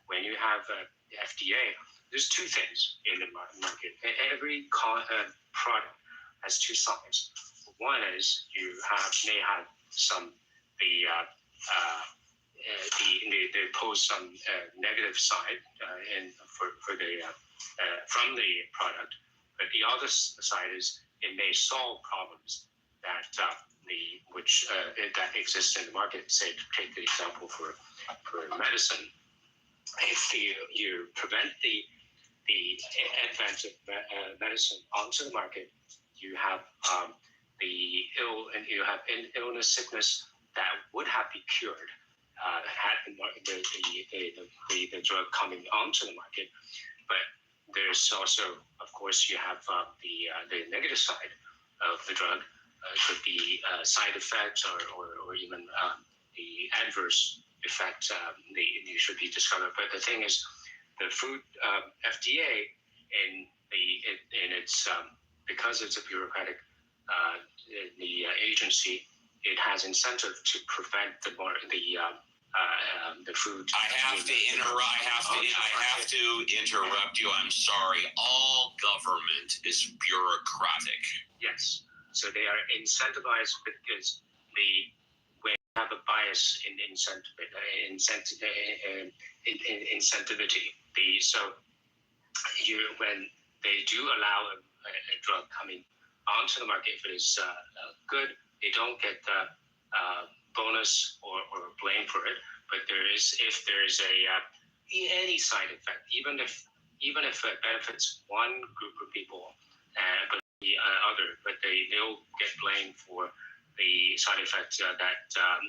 S15: when you have the FDA, there's two things in the market. Every product has two sides. One is you may have some they pose some negative side for the from the product, but the other side is it may solve problems that that exist in the market. Say, take the example for medicine. If you prevent the advent of medicine onto the market, you have illness, sickness that would have been cured had the drug coming onto the market. But there's also, of course, you have the negative side of the drug. Could be side effects or even the adverse effect they should be discovered. But the thing is, the food FDA in its because it's a bureaucratic agency, it has incentive to prevent the food.
S1: I have to interrupt you. I'm sorry. All government is bureaucratic.
S15: Yes. So they are incentivized because when you have a bias in incentivity. When they do allow a drug coming onto the market, if it is good, they don't get the bonus or blame for it. But if there is any side effect, even if it benefits one group of people, but the other, but they'll get blamed for the side effect that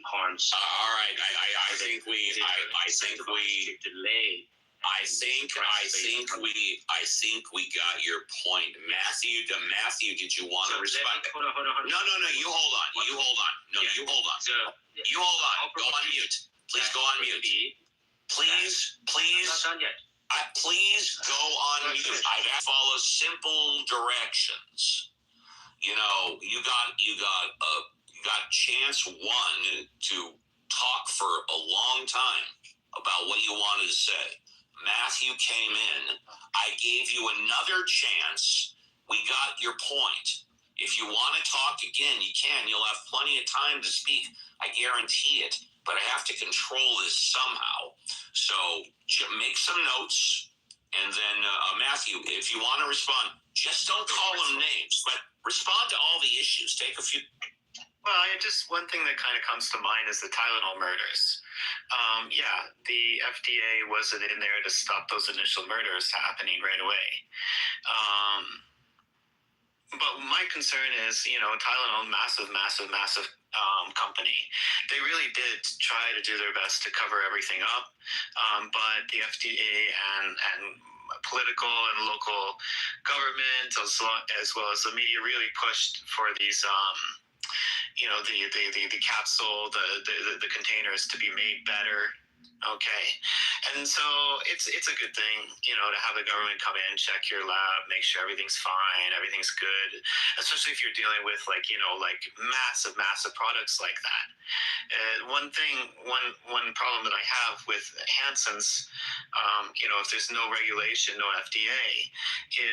S15: harms.
S1: All right, I think we
S15: delay.
S1: I think we got your point, Matthew. Did you want to respond?
S15: Hold on.
S1: No. You hold on. You hold on. Go on mute. Please go on mute. Please.
S15: Not done yet.
S1: Please go on mute. I've asked to follow simple directions. You got chance one to talk for a long time about what you wanted to say. Matthew came in. I gave you another chance. We got your point. If you want to talk again, you can. You'll have plenty of time to speak. I guarantee it. But I have to control this somehow. So make some notes. And then, Matthew, if you want to respond, just don't call them names, but respond to all the issues. Take a few.
S14: Well, one thing that kind of comes to mind is the Tylenol murders. The FDA wasn't in there to stop those initial murders happening right away. But my concern is, Tylenol, massive company. They really did try to do their best to cover everything up. But the FDA and political and local government, as well as the media, really pushed for these the capsule, the containers to be made better. Okay. And so it's a good thing, to have the government come in, check your lab, make sure everything's fine, everything's good, especially if you're dealing with massive products like that. One problem that I have with Hansen's, if there's no regulation, no FDA,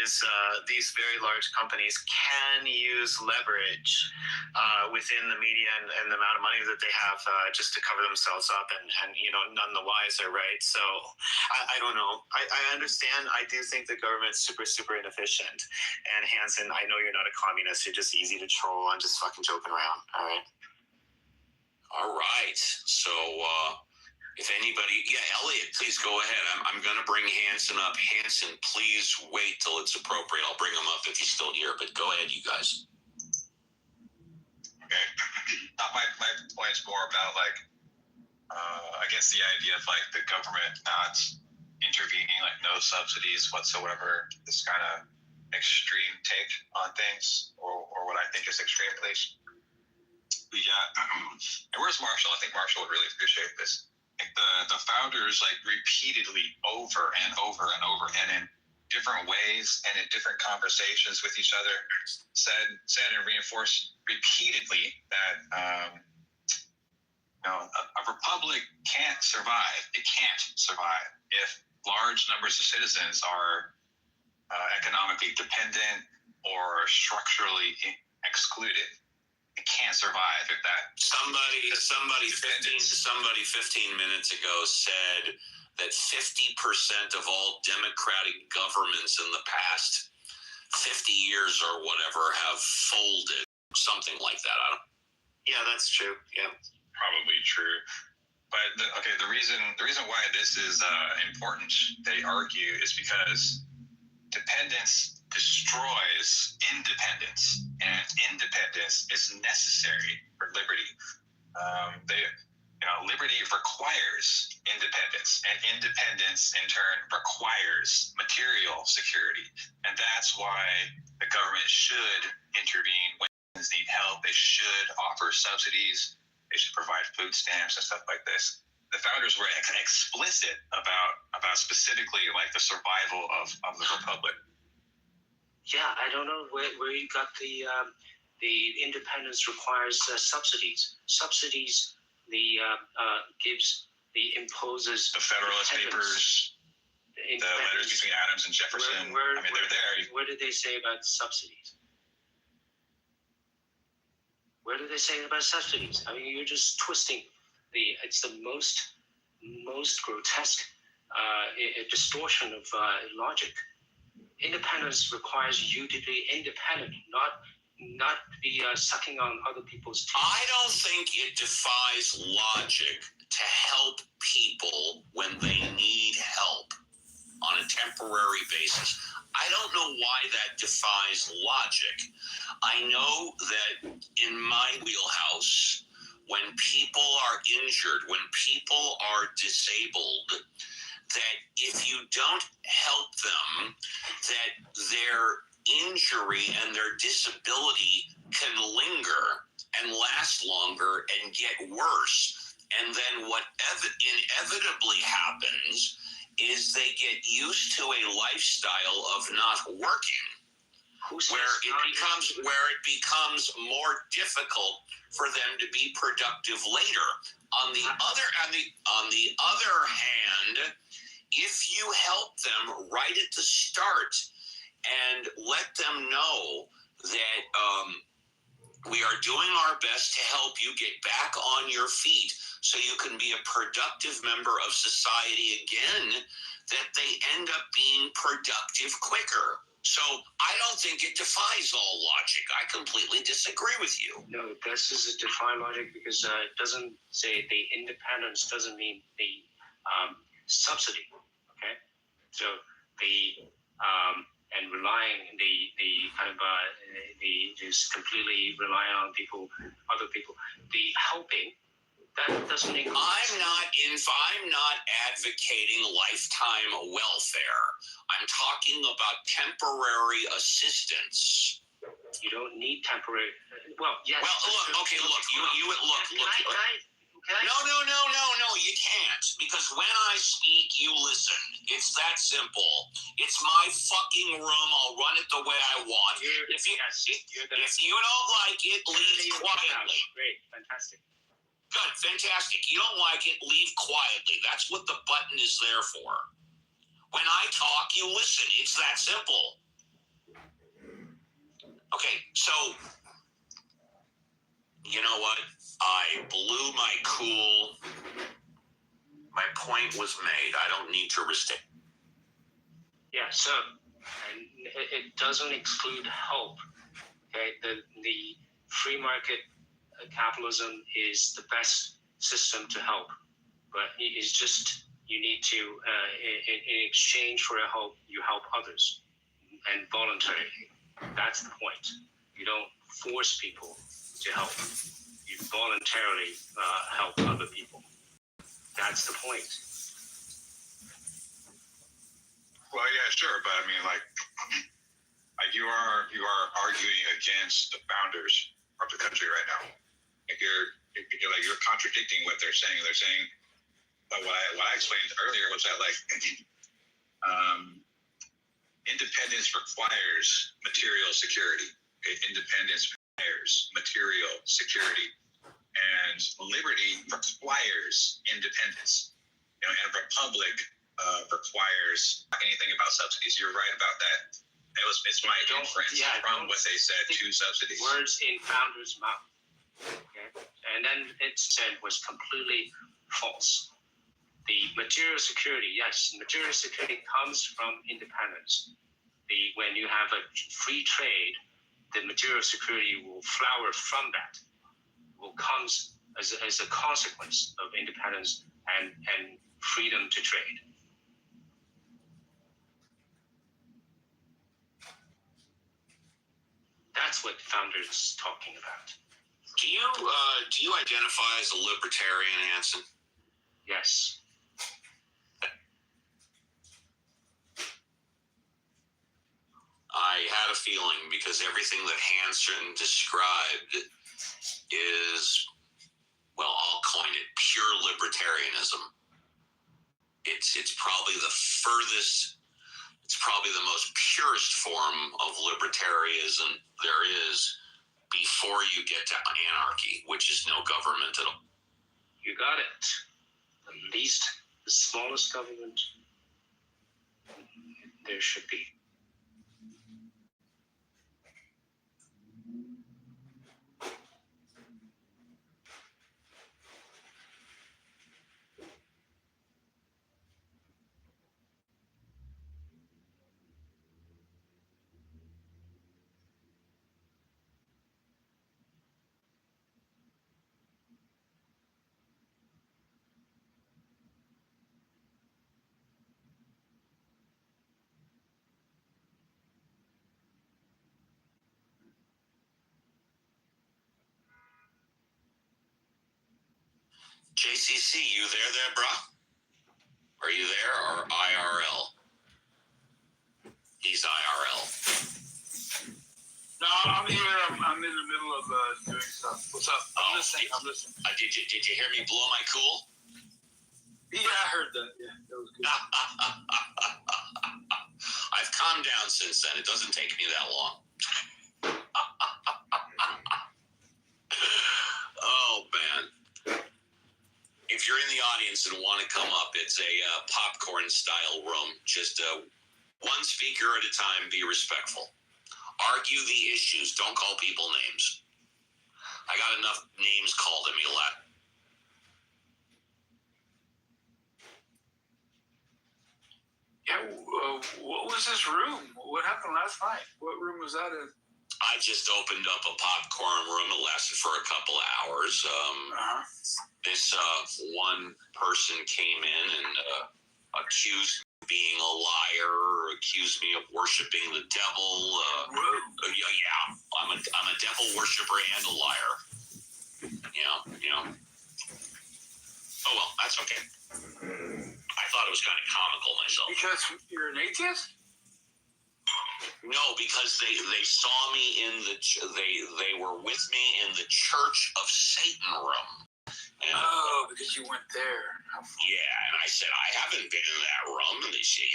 S14: is these very large companies can use leverage within the media and the amount of money that they have just to cover themselves up and none the wiser, right? So I don't know. I understand. I do think the government's super inefficient. And Hansen, I know you're not a communist. You're just easy to troll. I'm just fucking joking around.
S1: All right. So if anybody, Elliot, please go ahead. I'm going to bring Hansen up. Hansen, please wait till it's appropriate. I'll bring him up if he's still here. But go ahead, you guys.
S11: Okay. My point's more about against the idea of like the government not intervening, like no subsidies whatsoever. This kind of extreme take on things, or what I think is extreme, at least. But yeah, and where's Marshall? I think Marshall would really appreciate this. Like the founders, like repeatedly over and over and over, and in different ways and in different conversations with each other, said and reinforced repeatedly that a republic can't survive. It can't survive if large numbers of citizens are economically dependent or structurally excluded. It can't survive if that.
S2: Somebody 15 minutes ago said that 50% of all democratic governments in the past 50 years or whatever have folded, something like that. Yeah, that's true. Yeah,
S11: probably true. But the reason why this is important, they argue, is because dependence destroys independence, and independence is necessary for liberty. Liberty requires independence, and independence in turn requires material security, and that's why the government should intervene when citizens need help. They should offer subsidies. They should provide food stamps and stuff like this. The founders were explicit about specifically like the survival of the republic.
S15: Yeah, I don't know where you got the independence requires subsidies. Subsidies imposes
S11: the Federalist Papers, the letters between Adams and Jefferson. They're there.
S15: What did they say about subsidies? What do they say about subsidies? I mean, you're just twisting it's the most grotesque distortion of logic. Independence requires you to be independent, not be sucking on other people's teeth.
S2: I don't think it defies logic to help people when they need help on a temporary basis. I don't know why that defies logic. I know that in my wheelhouse, when people are injured, when people are disabled, that if you don't help them, that their injury and their disability can linger and last longer and get worse. And then what inevitably happens is they get used to a lifestyle of not working, where it becomes more difficult for them to be productive later. On the other hand, if you help them right at the start and let them know that we are doing our best to help you get back on your feet so you can be a productive member of society again, that they end up being productive quicker. So I don't think it defies all logic. I completely disagree with you.
S15: No, this is a defy logic because it doesn't say the independence doesn't mean the subsidy. Okay, so and relying the kind of just completely relying on other people, the helping. That doesn't include.
S2: I'm not advocating lifetime welfare. I'm talking about temporary assistance.
S15: You don't need temporary. Well, yes.
S2: Well, look. No. You can't, because when I speak, you listen. It's that simple. It's my fucking room. I'll run it the way I want. If you don't like it, leave quietly.
S15: Great, fantastic.
S2: Good, fantastic. You don't like it, leave quietly. That's what the button is there for. When I talk, you listen. It's that simple. Okay, so, you know what? I blew my cool. My point was made. I don't need to restate.
S15: Yeah, so and it doesn't exclude help. Okay, the free market capitalism is the best system to help, but it's just you need to in exchange for a help, you help others and voluntarily. That's the point. You don't force people to help. You voluntarily help other people. That's the point.
S11: Well, yeah, sure, but I mean, like you are arguing against the founders of the country right now. Like you're contradicting what they're saying. They're saying, but what I explained earlier was that independence requires material security. Independence requires material security, and liberty requires independence. And a republic requires anything about subsidies. You're right about that. It's my inference from what they said to subsidies.
S15: Words in founder's mouth. Okay? And then it said was completely false. The material security, yes, material security comes from independence. When you have a free trade, the material security will flower from that. Will comes as a consequence of independence and freedom to trade. That's what founders talking about.
S2: Do you identify as a libertarian, Hanson?
S15: Yes.
S2: I had a feeling because everything that Hanson described is, well, I'll coin it pure libertarianism. It's probably the furthest, it's probably the most purest form of libertarianism there is before you get to anarchy, which is no government at all.
S15: You got it. The smallest government there should be.
S2: JCC, you there, brah? Are you there or IRL? He's IRL.
S16: No, I'm here. I'm in the middle of doing stuff. What's up? I'm listening.
S2: Did you hear me blow my cool?
S16: Yeah, I heard that. Yeah, that was good.
S2: I've calmed down since then. It doesn't take me that long. Oh, man. If you're in the audience and want to come up, it's a popcorn-style room. Just one speaker at a time. Be respectful. Argue the issues. Don't call people names. I got enough names called at me a lot.
S16: Yeah, what was this room? What happened last night? What room was that in?
S2: I just opened up a popcorn room. It lasted for a couple of hours. This one person came in and accused me of being a liar, or accused me of worshiping the devil. Yeah, I'm a devil worshiper and a liar. Yeah. Oh well, that's okay. I thought it was kind of comical myself.
S16: Because you're an atheist?
S2: No, because they saw me in they were with me in the Church of Satan room. And,
S16: because you went there.
S2: Yeah, and I said, I haven't been in that room. And they said,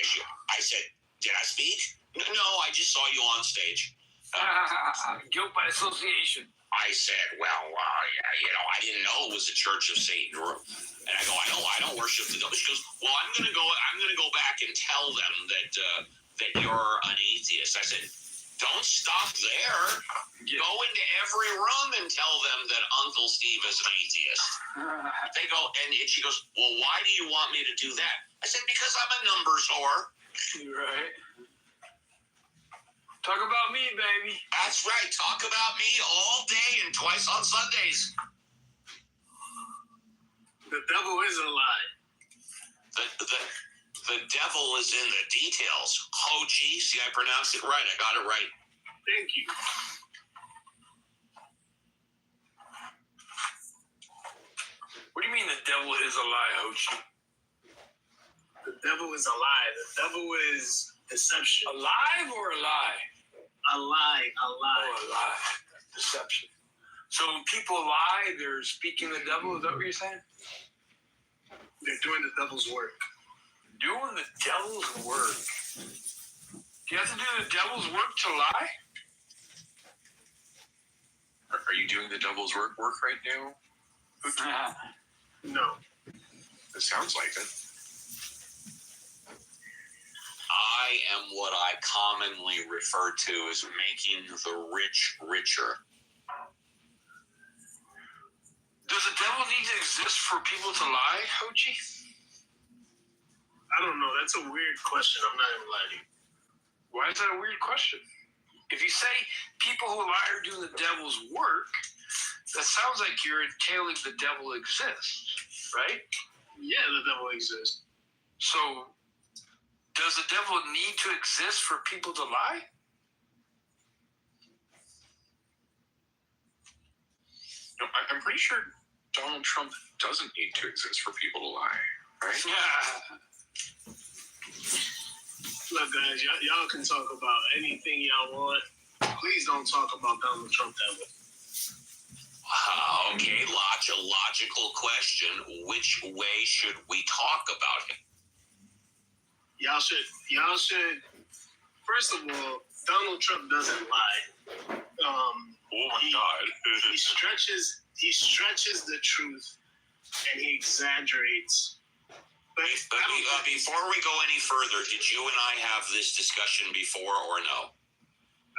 S2: I said, did I speak? No, I just saw you on stage.
S16: Guilt by association.
S2: I said, well, I didn't know it was a Church of Satan room. And I go, I don't worship the devil. She goes, well, I'm gonna go back and tell them that you're an atheist. I said, don't stop there. Go into every room and tell them that Uncle Steve is an atheist. They go, and she goes, well, why do you want me to do that? I said, because I'm a numbers whore.
S16: Right. Talk about me, baby.
S2: That's right. Talk about me all day and twice on Sundays.
S16: The devil is a lie.
S2: The devil is in the details. Ho Chi, see, I pronounced it right. I got it right.
S16: Thank you. What do you mean the devil is a lie, Hochi?
S17: The devil is a lie. The devil is deception.
S16: Alive or a lie?
S17: A lie.
S16: Oh, a lie. Deception. So when people lie, they're speaking the devil? Is that what you're saying?
S17: They're doing the devil's work.
S16: Doing the devil's work? Do you have to do the devil's work to lie?
S2: Are you doing the devil's work right now?
S17: No.
S2: It sounds like it.
S1: I am what I commonly refer to as making the rich richer.
S16: Does the devil need to exist for people to lie, Hochi?
S17: I don't know. That's a weird question. I'm not going to lie to you.
S16: Why is that a weird question? If you say people who lie are doing the devil's work, that sounds like you're entailing the devil exists, right?
S17: Yeah, the devil exists.
S16: So, does the devil need to exist for people to lie?
S2: No, I'm pretty sure Donald Trump doesn't need to exist for people to lie, right?
S16: Yeah.
S17: Look, guys, y'all can talk about anything y'all want. Please don't talk about Donald Trump that way.
S1: Okay, logical question. Which way should we talk about it?
S17: Y'all should. First of all, Donald Trump doesn't lie.
S2: Oh my God!
S17: he stretches the truth, and he exaggerates. But
S1: before we go any further, did you and I have this discussion before or no?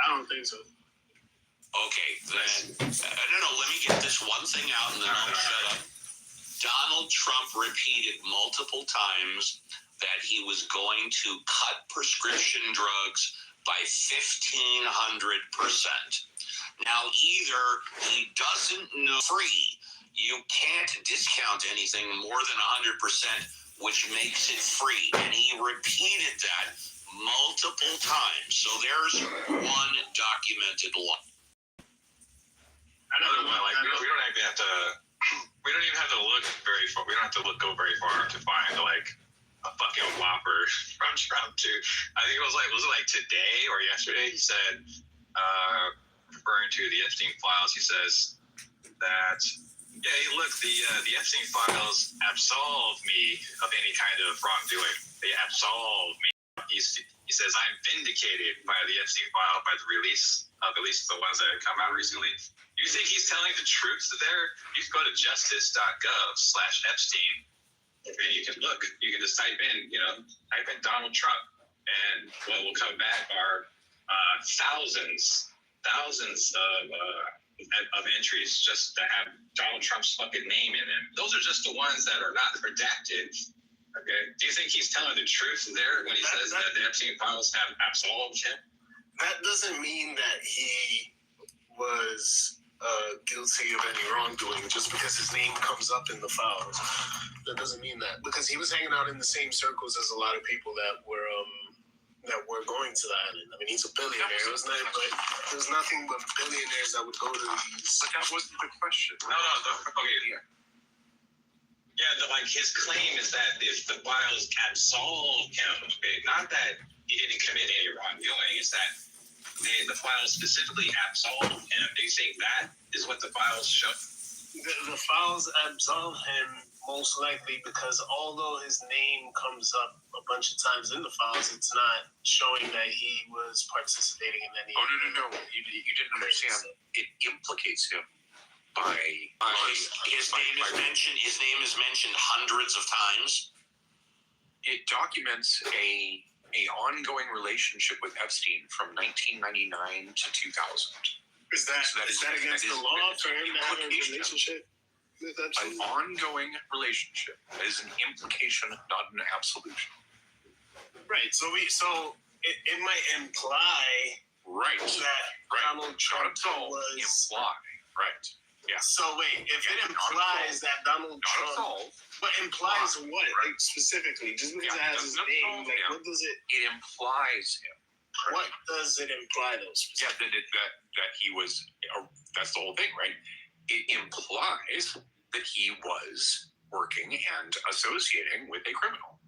S17: I don't think so.
S1: Okay, then no. Let me get this one thing out, and then I'll shut up. Donald Trump repeated multiple times that he was going to cut prescription drugs by 1,500%. Now, either he doesn't know free, you can't discount anything more than 100%, which makes it free, and he repeated that multiple times. So there's one documented lie.
S11: Another one, like we don't even have to. We don't even have to look very far. We don't have to go very far to find like a fucking whopper from Trump too. I think was it like today or yesterday? He said, referring to the Epstein files, he says that look, the Epstein files absolve me of any kind of wrongdoing. They absolve me. He says I'm vindicated by the Epstein file, by the release of at least the ones that have come out recently. You think he's telling the truth there? You can go to justice.gov/Epstein, and you can look. You can just type in Donald Trump, and what will come back are thousands of entries just that have Donald Trump's fucking name in them. Those are just the ones that are not redacted. Okay. Do you think he's telling the truth there when he says that the Epstein files have absolved him?
S17: That doesn't mean that he was guilty of any wrongdoing just because his name comes up in the files. That doesn't mean that, because he was hanging out in the same circles as a lot of people that were going to the island. I mean, he's a billionaire. There's nothing but billionaires that would go to these.
S2: But that wasn't the question.
S11: No. Okay. Yeah, like his claim is that if the files absolve him, okay, not that he didn't commit any wrongdoing, it's that the files specifically absolve him. Do you think that is what the files show?
S17: The files absolve him most likely because although his name comes up a bunch of times in the files, it's not showing that he was participating in any.
S2: Oh no! You didn't understand. It implicates him by
S1: his name is mentioned hundreds of times.
S2: It documents a ongoing relationship with Epstein from 1999 to 2000.
S17: Is that against the law for him to have a relationship with Epstein?
S2: An ongoing relationship is an implication, not an absolution.
S17: Right. So it might imply that Donald Trump was
S2: imply. Right. Yeah.
S17: So wait, if it implies that Donald Trump, but implies what specifically? Just because it has his name, like what does it?
S2: It implies him.
S17: What does it imply, though?
S2: Yeah, that he was. That's the whole thing, right? It implies that he was working and associating with a criminal.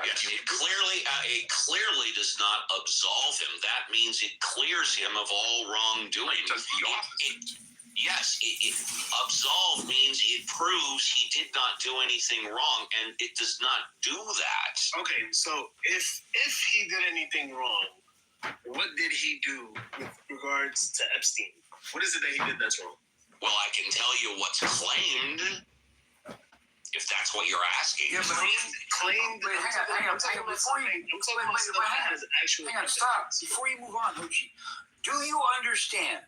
S1: Yes, it clearly does not absolve him. That means it clears him of all wrongdoing.
S2: It does the opposite.
S1: Yes, absolve means it proves he did not do anything wrong, and it does not do that.
S17: Okay, so if he did anything wrong, what did he do with regards to Epstein? What is it that he did that's wrong?
S1: Well, I can tell you what's claimed, if that's what you're asking.
S17: Yeah, but claimed.
S16: Wait, hang on. Before stop. Before you move on, Hochi, do you understand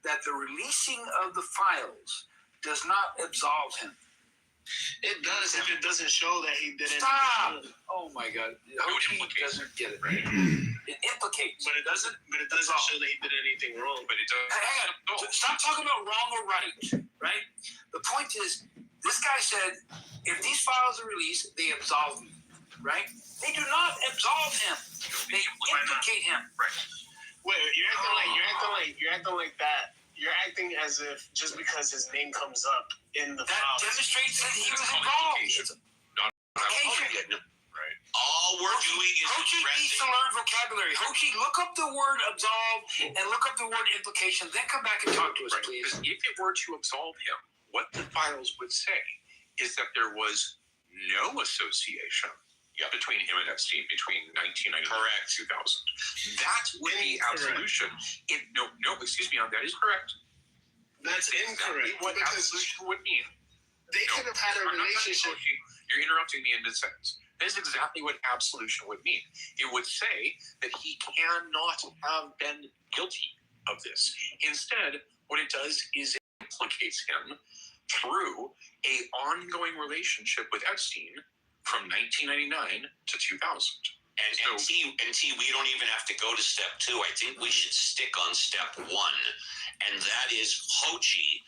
S16: that the releasing of the files does not absolve him?
S17: It does if it doesn't show that he did it.
S16: Stop! Oh my God, Hochi doesn't get it. Right? It implicates,
S17: but it doesn't. But it doesn't show that he did anything wrong.
S2: But it does.
S16: Hang on. Stop talking about wrong or right. Right. The point is, this guy said, if these files are released, they absolve me. Right? They do not absolve him. They implicate him.
S2: Right.
S17: Wait, you're acting like that. You're acting as if just because his name comes up in the
S16: that demonstrates that he was involved.
S2: Right.
S1: All we're doing is
S16: Hochi needs to learn vocabulary. Hochi, look up the word absolve and look up the word implication. Then come back and talk to us, please.
S2: Because if it were to absolve him, what the files would say is that there was no association between him and Epstein between 1999 and 2000. That would be absolution. No, excuse me, that is correct.
S17: That's incorrect.
S2: What absolution would mean.
S17: They could have had a relationship.
S2: You're interrupting me in mid-sentence. That is exactly what absolution would mean. It would say that he cannot have been guilty of this. Instead, what it does is it implicates him through a ongoing relationship with Epstein from 1999 to 2000.
S1: And T, we don't even have to go to step 2. I think we should stick on step 1, and that is Hochi.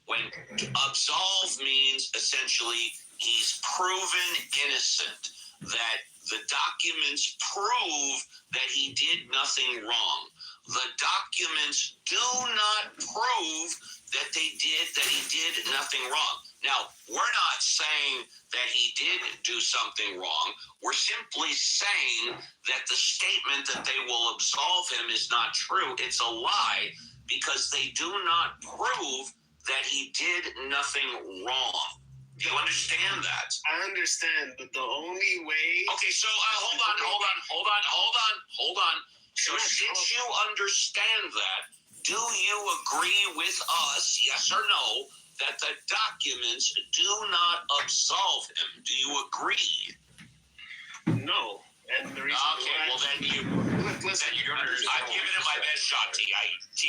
S1: When absolve means essentially he's proven innocent, that the documents prove that he did nothing wrong. The documents do not prove that he did nothing wrong. Now, we're not saying that he did do something wrong. We're simply saying that the statement that they will absolve him is not true. It's a lie because they do not prove that he did nothing wrong. Do you understand that?
S17: I understand, but the only way...
S1: Okay, so hold on. So since you understand that, do you agree with us, yes or no, that the documents do not absolve him? Do you agree?
S17: No. And the reason
S1: well then I've given it my best shot, T.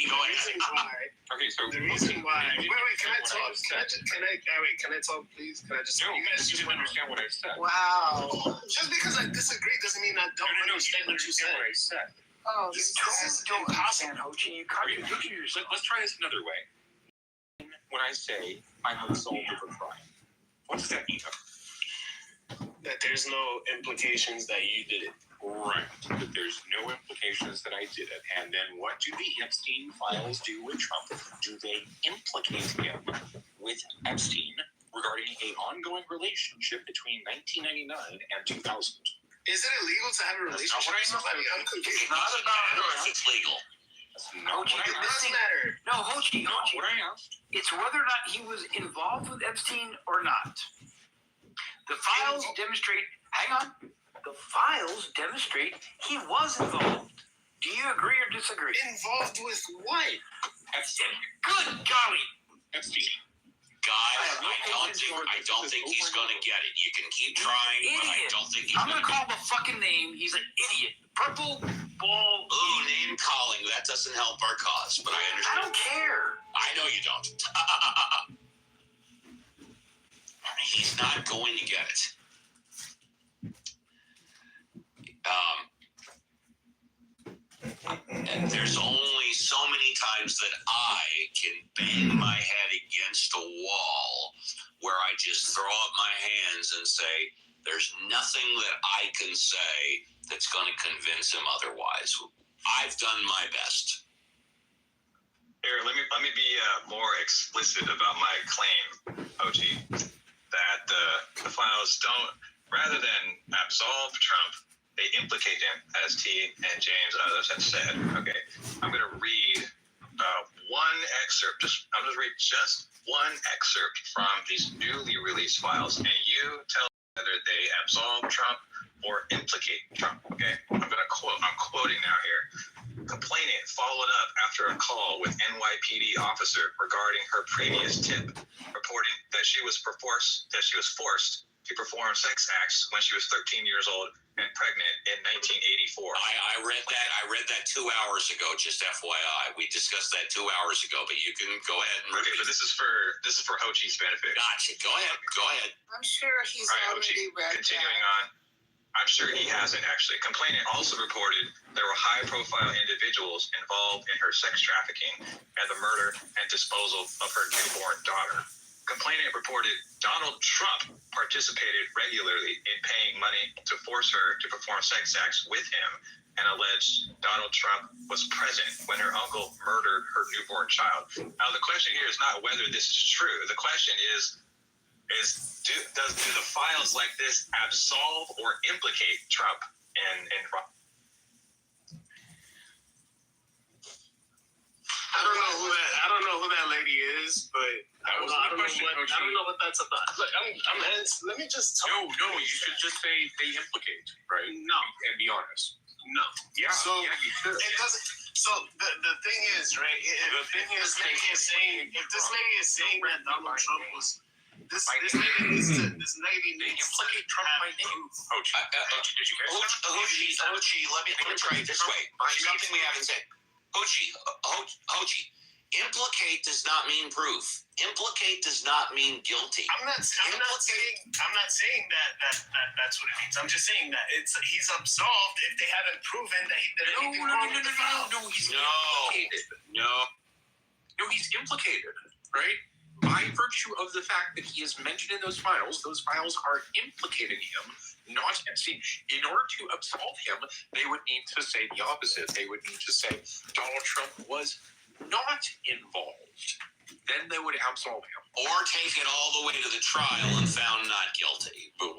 S1: Go ahead.
S2: Okay, so
S17: the reason why. Wait, can I talk? Can I talk, please? Can I just?
S2: No,
S17: you guys
S2: you didn't understand what I said.
S17: Wow. Just because I disagree doesn't mean I don't understand what you said.
S2: What I said.
S16: Oh, you don't understand, Hochi. You contradict yourself.
S2: Let's try this another way. When I say I'm absolved of a crime, what does that mean?
S17: That there's no implications that you did it.
S2: Right. That there's no implications that I did it. And then what do the Epstein files do with Trump? Do they implicate him with Epstein regarding an ongoing relationship between 1999 and 2000?
S17: Is it illegal to have a relationship with somebody? I'm confused.
S16: It's not about
S1: if it's legal.
S16: Hochi,
S17: it doesn't matter.
S16: No, Hochi.
S2: What I asked.
S16: It's whether or not he was involved with Epstein or not. The files demonstrate. Hang on. The files demonstrate he was involved. Do you agree or disagree?
S17: Involved with what?
S16: Epstein. Good golly.
S2: Epstein.
S1: Guys, I don't think he's going to get it. You can keep trying, but I don't think he's
S16: I'm going to call him a fucking name. He's an idiot. Purple ball.
S1: Ooh, name calling. That doesn't help our cause, but I understand.
S16: I don't care.
S1: I know you don't. He's not going to get it. And there's only so many times that I can bang my head against a wall where I just throw up my hands and say, there's nothing that I can say that's going to convince him otherwise. I've done my best.
S11: Here, let me be more explicit about my claim, OG. that the files don't, rather than absolve Trump, they implicate him, as T and James and others have said. Okay, I'm going to read one excerpt. I'm going to read just one excerpt from these newly released files, and you tell me whether they absolve Trump or implicate Trump. Okay, I'm quoting now here. Complainant followed up after a call with NYPD officer regarding her previous tip, reporting that she was forced to perform sex acts when she was 13 years old and pregnant in 1984.
S1: I read that 2 hours ago. Just FYI, we discussed that 2 hours ago. But you can go ahead and
S11: okay. But this is for Ho Chi's benefit.
S1: Gotcha. Go ahead.
S12: I'm sure he's already read
S11: Continuing on. I'm sure he hasn't, actually. Complainant also reported there were high-profile individuals involved in her sex trafficking and the murder and disposal of her newborn daughter. Complainant reported Donald Trump participated regularly in paying money to force her to perform sex acts with him, and alleged Donald Trump was present when her uncle murdered her newborn child. Now, the question here is not whether this is true. The question is do the files like this absolve or implicate Trump and
S17: I don't know who that lady is, but I don't know what that's about. Look, let me just talk.
S2: No, you should just say they implicate, right?
S17: No,
S2: and be honest.
S17: No.
S2: Yeah.
S17: So
S2: you should.
S17: it doesn't. So the thing is, right? If this lady is saying that Donald Trump was. This lady needs to
S2: implicate Trump by name. Hochi, did you guys?
S1: Hochi, let me try it this way. Something we haven't said. Hochi, implicate does not mean proof. Implicate does not mean guilty.
S17: I'm not saying that that's what it means. I'm just saying that he's absolved if they haven't proven that he did anything wrong.
S2: No, he's implicated. No, he's implicated, right? By virtue of the fact that he is mentioned in those files are implicating him. In order to absolve him, they would need to say the opposite. They would need to say Donald Trump was not involved. Then they would absolve him.
S1: Or take it all the way to the trial and found not guilty. But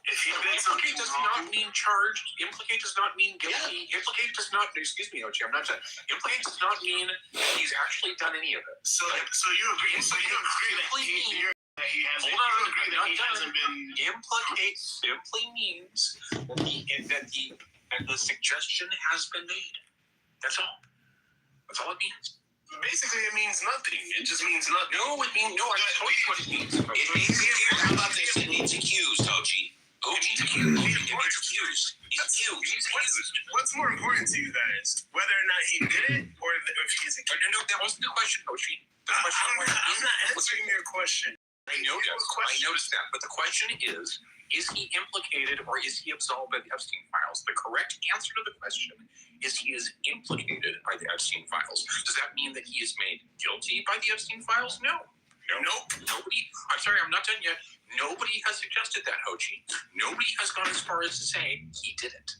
S17: if he did
S2: implicate does not mean charged. Implicate does not mean guilty. Yeah. Implicate does not. Excuse me, Hochi. I'm not saying. Implicate does not mean he's actually done any of it.
S17: So you agree? So you agree that he hasn't?
S2: Hold on, he hasn't been. Implicate simply means that the suggestion has been made. That's all. That's all it means.
S17: Basically, it means nothing. It just means nothing.
S2: No, it means no. I told you what it means.
S1: It means how about this? It means accused, Hochi. He's accused.
S17: What's more important to you guys? Whether or not he did it, or if he's accused?
S2: No, that wasn't the question, Hochi.
S17: I'm not answering your question.
S2: I noticed that. But the question is he implicated or is he absolved by the Epstein files? The correct answer to the question is he is implicated by the Epstein files. Does that mean that he is made guilty by the Epstein files? No. Nope. Nobody. I'm sorry, I'm not done yet. Nobody has suggested that, Hochi. Nobody has gone as far as to say he did it.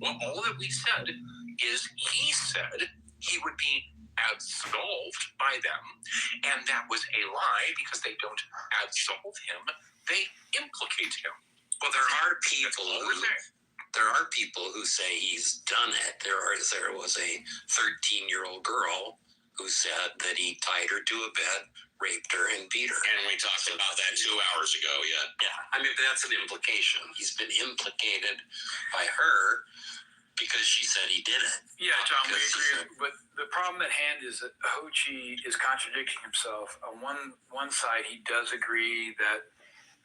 S2: Well, all that we said is he said he would be absolved by them, and that was a lie because they don't absolve him; they implicate him.
S1: Well, there are people who say he's done it. There was a 13-year-old girl who said that he tied her to a bed, raped her, and beat her. And we talked about that 2 hours ago, yeah. I mean, that's an implication. He's been implicated by her because she said he did it.
S18: Yeah, John, we agree. But the problem at hand is that Hochi is contradicting himself. On one side, he does agree that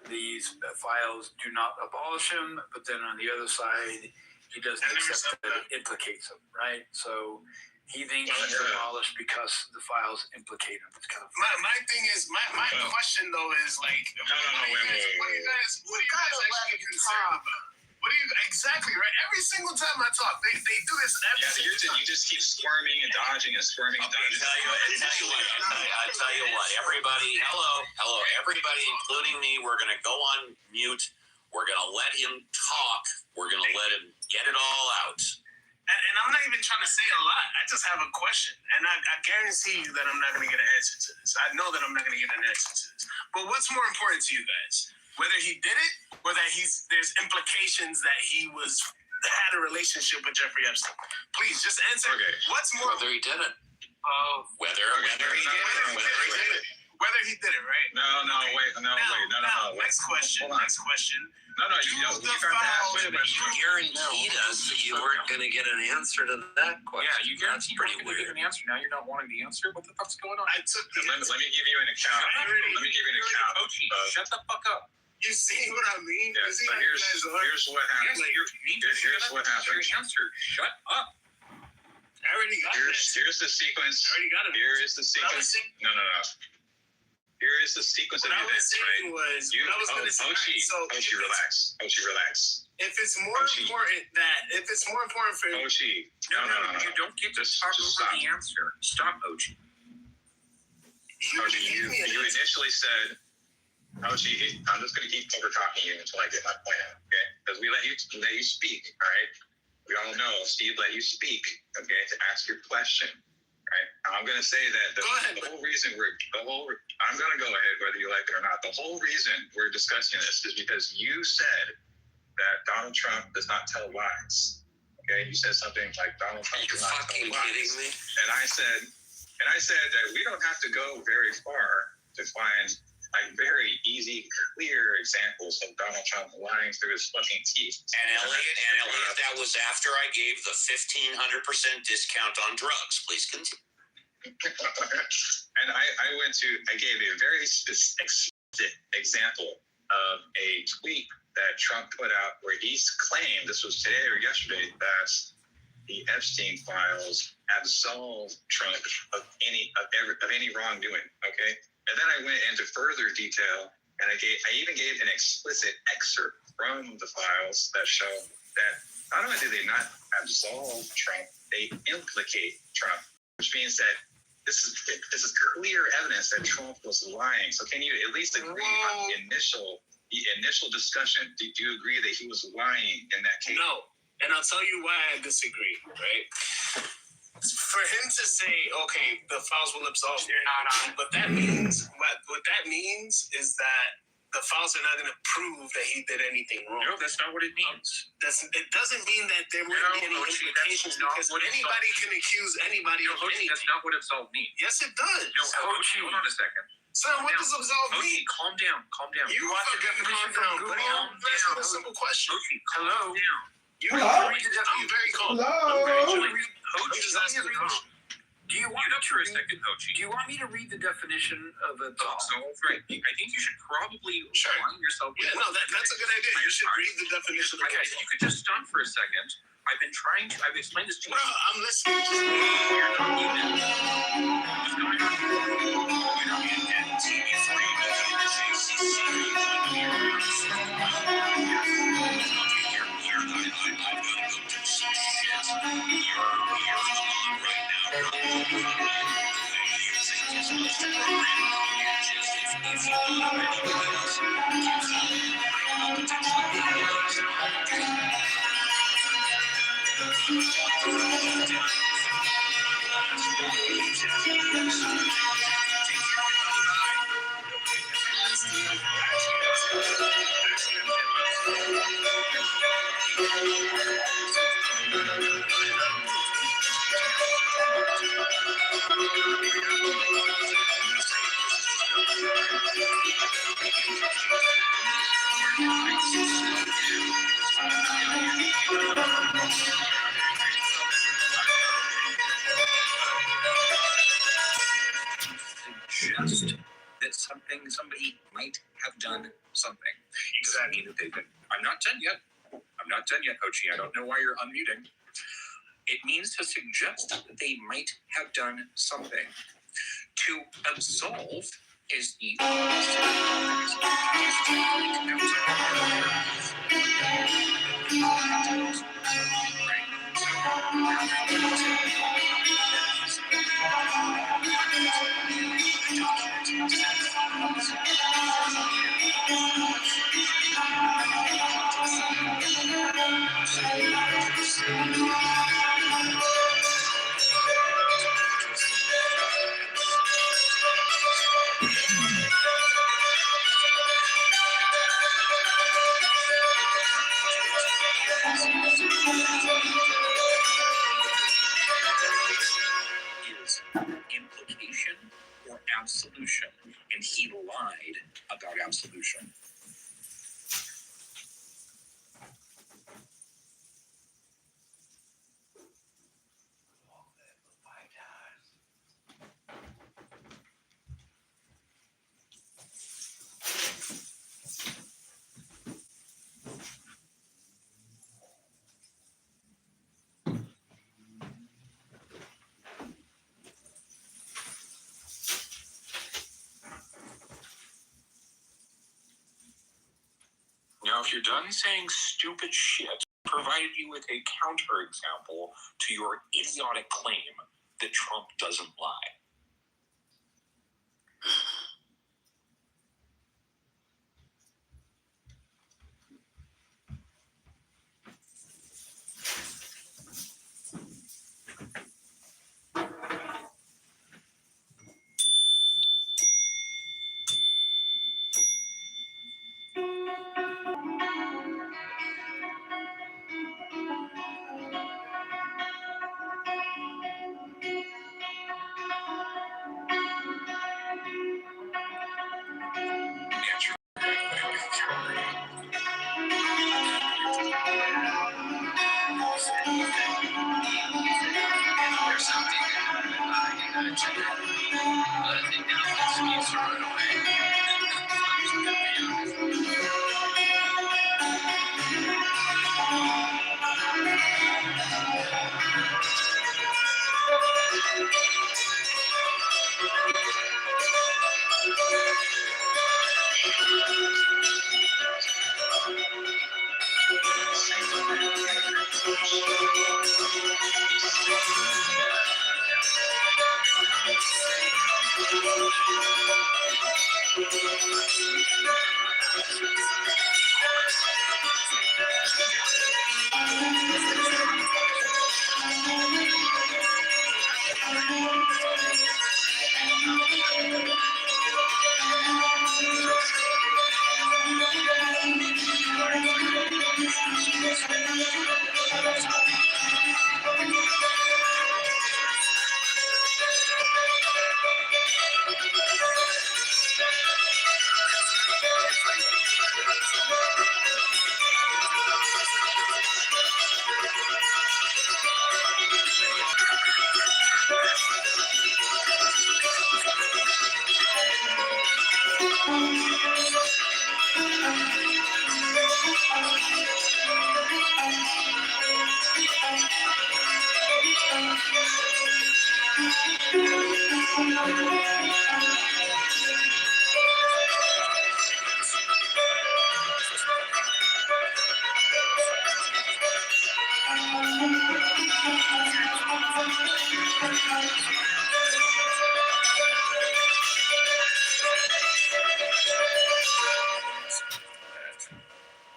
S18: these files do not abolish him, but then on the other side, he doesn't accept that it implicates him, right? So he thinks it's abolished because the files implicate him. It's kind of
S17: my thing is my question though is like, what are you guys actually concerned about? What are you exactly right? Every single time I talk, they do this.
S11: You just keep squirming and dodging and squirming and dodging.
S1: I tell you what, everybody, hello, everybody, including me, we're gonna go on mute. We're gonna let him talk. We're gonna let him get it all out.
S17: And I'm not even trying to say a lot. I just have a question, and I guarantee you that I'm not going to get an answer to this. I know that I'm not going to get an answer to this. But what's more important to you guys? Whether he did it, or that there's implications that he had a relationship with Jeffrey Epstein. Please just answer. Okay. What's more?
S2: Whether he did it.
S17: Whether he did it, right?
S11: No.
S17: Next question.
S11: No, you got to ask me a question.
S2: You guaranteed us that you weren't going to get an answer to that question.
S19: Yeah, you guaranteed you weren't going to get an answer. Now you're not wanting the answer. What the fuck's going on?
S11: Let me give you an account.
S19: Coachy, shut the fuck up.
S17: You see what I mean?
S11: Yes, but here's what happens. Here's what happens.
S19: Shut up.
S17: I already got
S11: Here's the sequence.
S17: I already got it.
S11: Here is the sequence. No. Here is the sequence of events, right? Ochi, relax.
S17: If it's more important for
S11: Ochi. No.
S19: You don't get to talk over the answer. Stop, Ochi.
S11: Ochi, you initially said, Ochi, I'm just going to keep over talking you until I get my point out, okay? Because we let you speak, all right? We all know Steve let you speak, okay, to ask your question, right? I'm going to say that the whole reason I'm going to go ahead whether you like it or not. The whole reason we're discussing this is because you said that Donald Trump does not tell lies, okay? You said something like Donald Trump does not tell lies. Are you fucking kidding me? And I said that we don't have to go very far to find like very easy, clear examples of Donald Trump lying through his fucking teeth.
S2: And Elliot, that was after I gave the 1,500% discount on drugs. Please continue.
S11: And I gave a very specific example of a tweet that Trump put out where he claimed, this was today or yesterday, that the Epstein files absolved Trump of any wrongdoing, okay? And then I went into further detail, and I even gave an explicit excerpt from the files that show that not only do they not absolve Trump, they implicate Trump, which means that this is clear evidence that Trump was lying. So can you at least agree on the initial discussion? Did you agree that he was lying in that case?
S17: No, and I'll tell you why I disagree, right? For him to say, okay, the files will absolve you, but what that means is that the files are not going to prove that he did anything wrong.
S19: No, that's not what it means.
S17: It doesn't mean that there wouldn't be any implications because anybody can accuse anybody of anything.
S19: That's not what absolve means.
S17: Yes, it does.
S19: No, hold on a second.
S17: Son, what does absolve mean?
S19: Calm down.
S17: You want the definition from Google? I'm asking a simple question.
S19: Hello.
S17: I'm very calm.
S9: Hello.
S19: Do you want me to read the definition of absolve? Right. I think you should probably align yourself with.
S17: Yeah, no, that's a good idea. You should read the definition of absolve.
S19: You could just stop for a second. I've explained this to you.
S17: Bro, I'm listening.
S19: You're not muted. What's going on? You're not muted. TV3, suggest that somebody might have done something. Exactly. I'm not done yet. Ochi. I don't know why you're unmuting. It means to suggest that they might have done something. To absolve is the Is implication or absolution? And he lied about absolution. Now, if you're done saying stupid shit, provided you with a counterexample to your idiotic claim that Trump doesn't lie.
S20: There's something in the chat. I think now this needs to run away.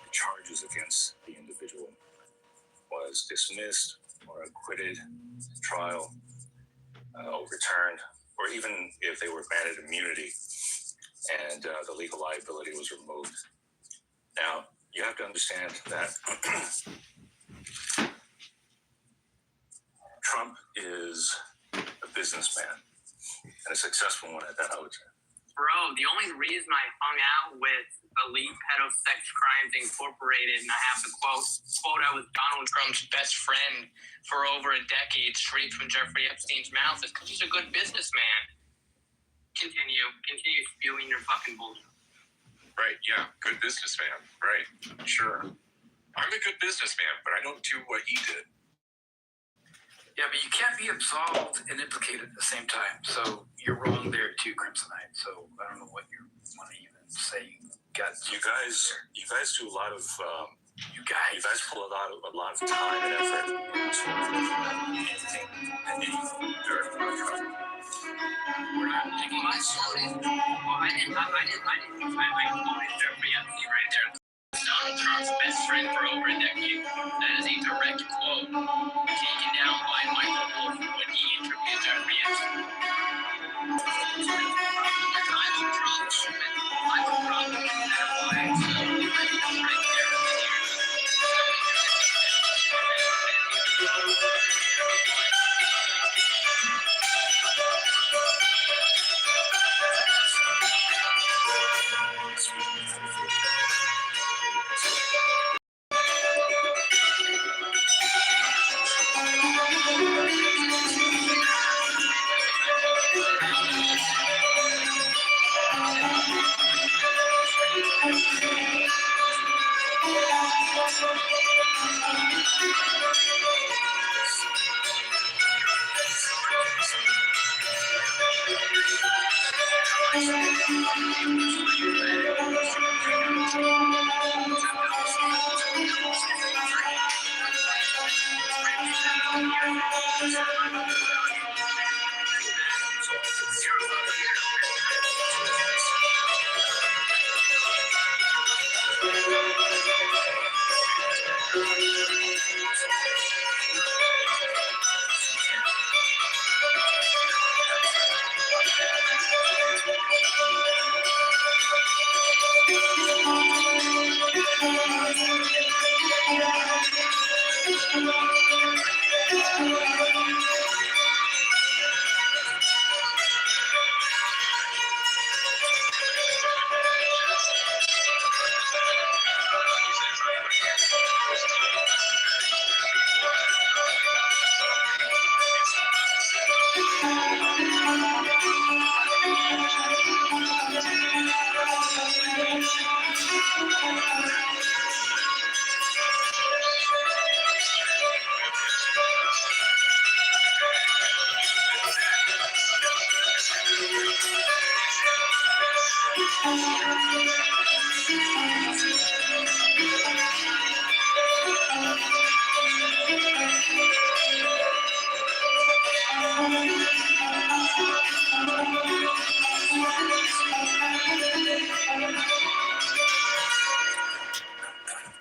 S19: The charges against the individual was dismissed or acquitted, trial overturned, or even if they were granted immunity and the legal liability was removed. Now, you have to understand that Trump is a businessman and a successful one at that, I would say.
S20: Bro, the only reason I hung out with Elite Pedo Sex Crimes Incorporated, and I have the quote, I was Donald Trump's best friend for over a decade, straight from Jeffrey Epstein's mouth, is because he's a good businessman. Continue spewing your fucking bullshit.
S19: Right, yeah, good businessman, right, sure. I'm a good businessman, but I don't do what he did.
S18: Yeah, but you can't be absolved and implicated at the same time. So you're wrong there too, Crimsonite. So I don't know what you want to even say. You guys do a lot of you guys pull a lot of time and effort into anything.
S20: We're not taking my story. Well, I didn't quoted Jeffrey Epstein right there. Donald Trump's best friend for over a decade. That is a direct quote taken down by Michael Wolff when he interviewed Jeffrey Epstein. I'm a Trump pedophile, so right there.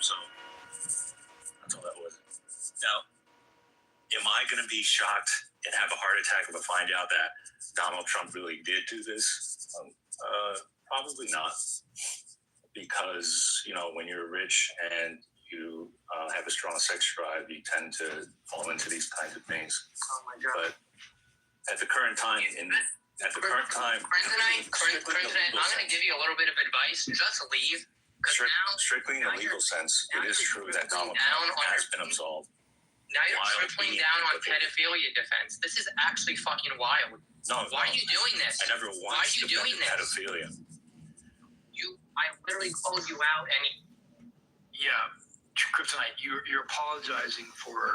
S2: So that's all that was. Now, am I going to be shocked and have a heart attack if I find out that Donald Trump really did do this? Probably not, because when you're rich and you have a strong sex drive, you tend to fall into these kinds of things.
S3: Oh my God.
S2: But at the current time,
S20: Kryptonite, I'm going to give you a little bit of advice. Just leave.
S2: Strictly in a legal sense, it is true that Donald Trump has been absolved.
S20: Now you're tripling down on pedophilia defense. This is actually fucking wild.
S2: No,
S20: why are you doing this?
S2: I never
S20: Why are you doing this?
S2: Pedophilia.
S20: I literally called you out and
S18: Yeah, Kryptonite, you're apologizing for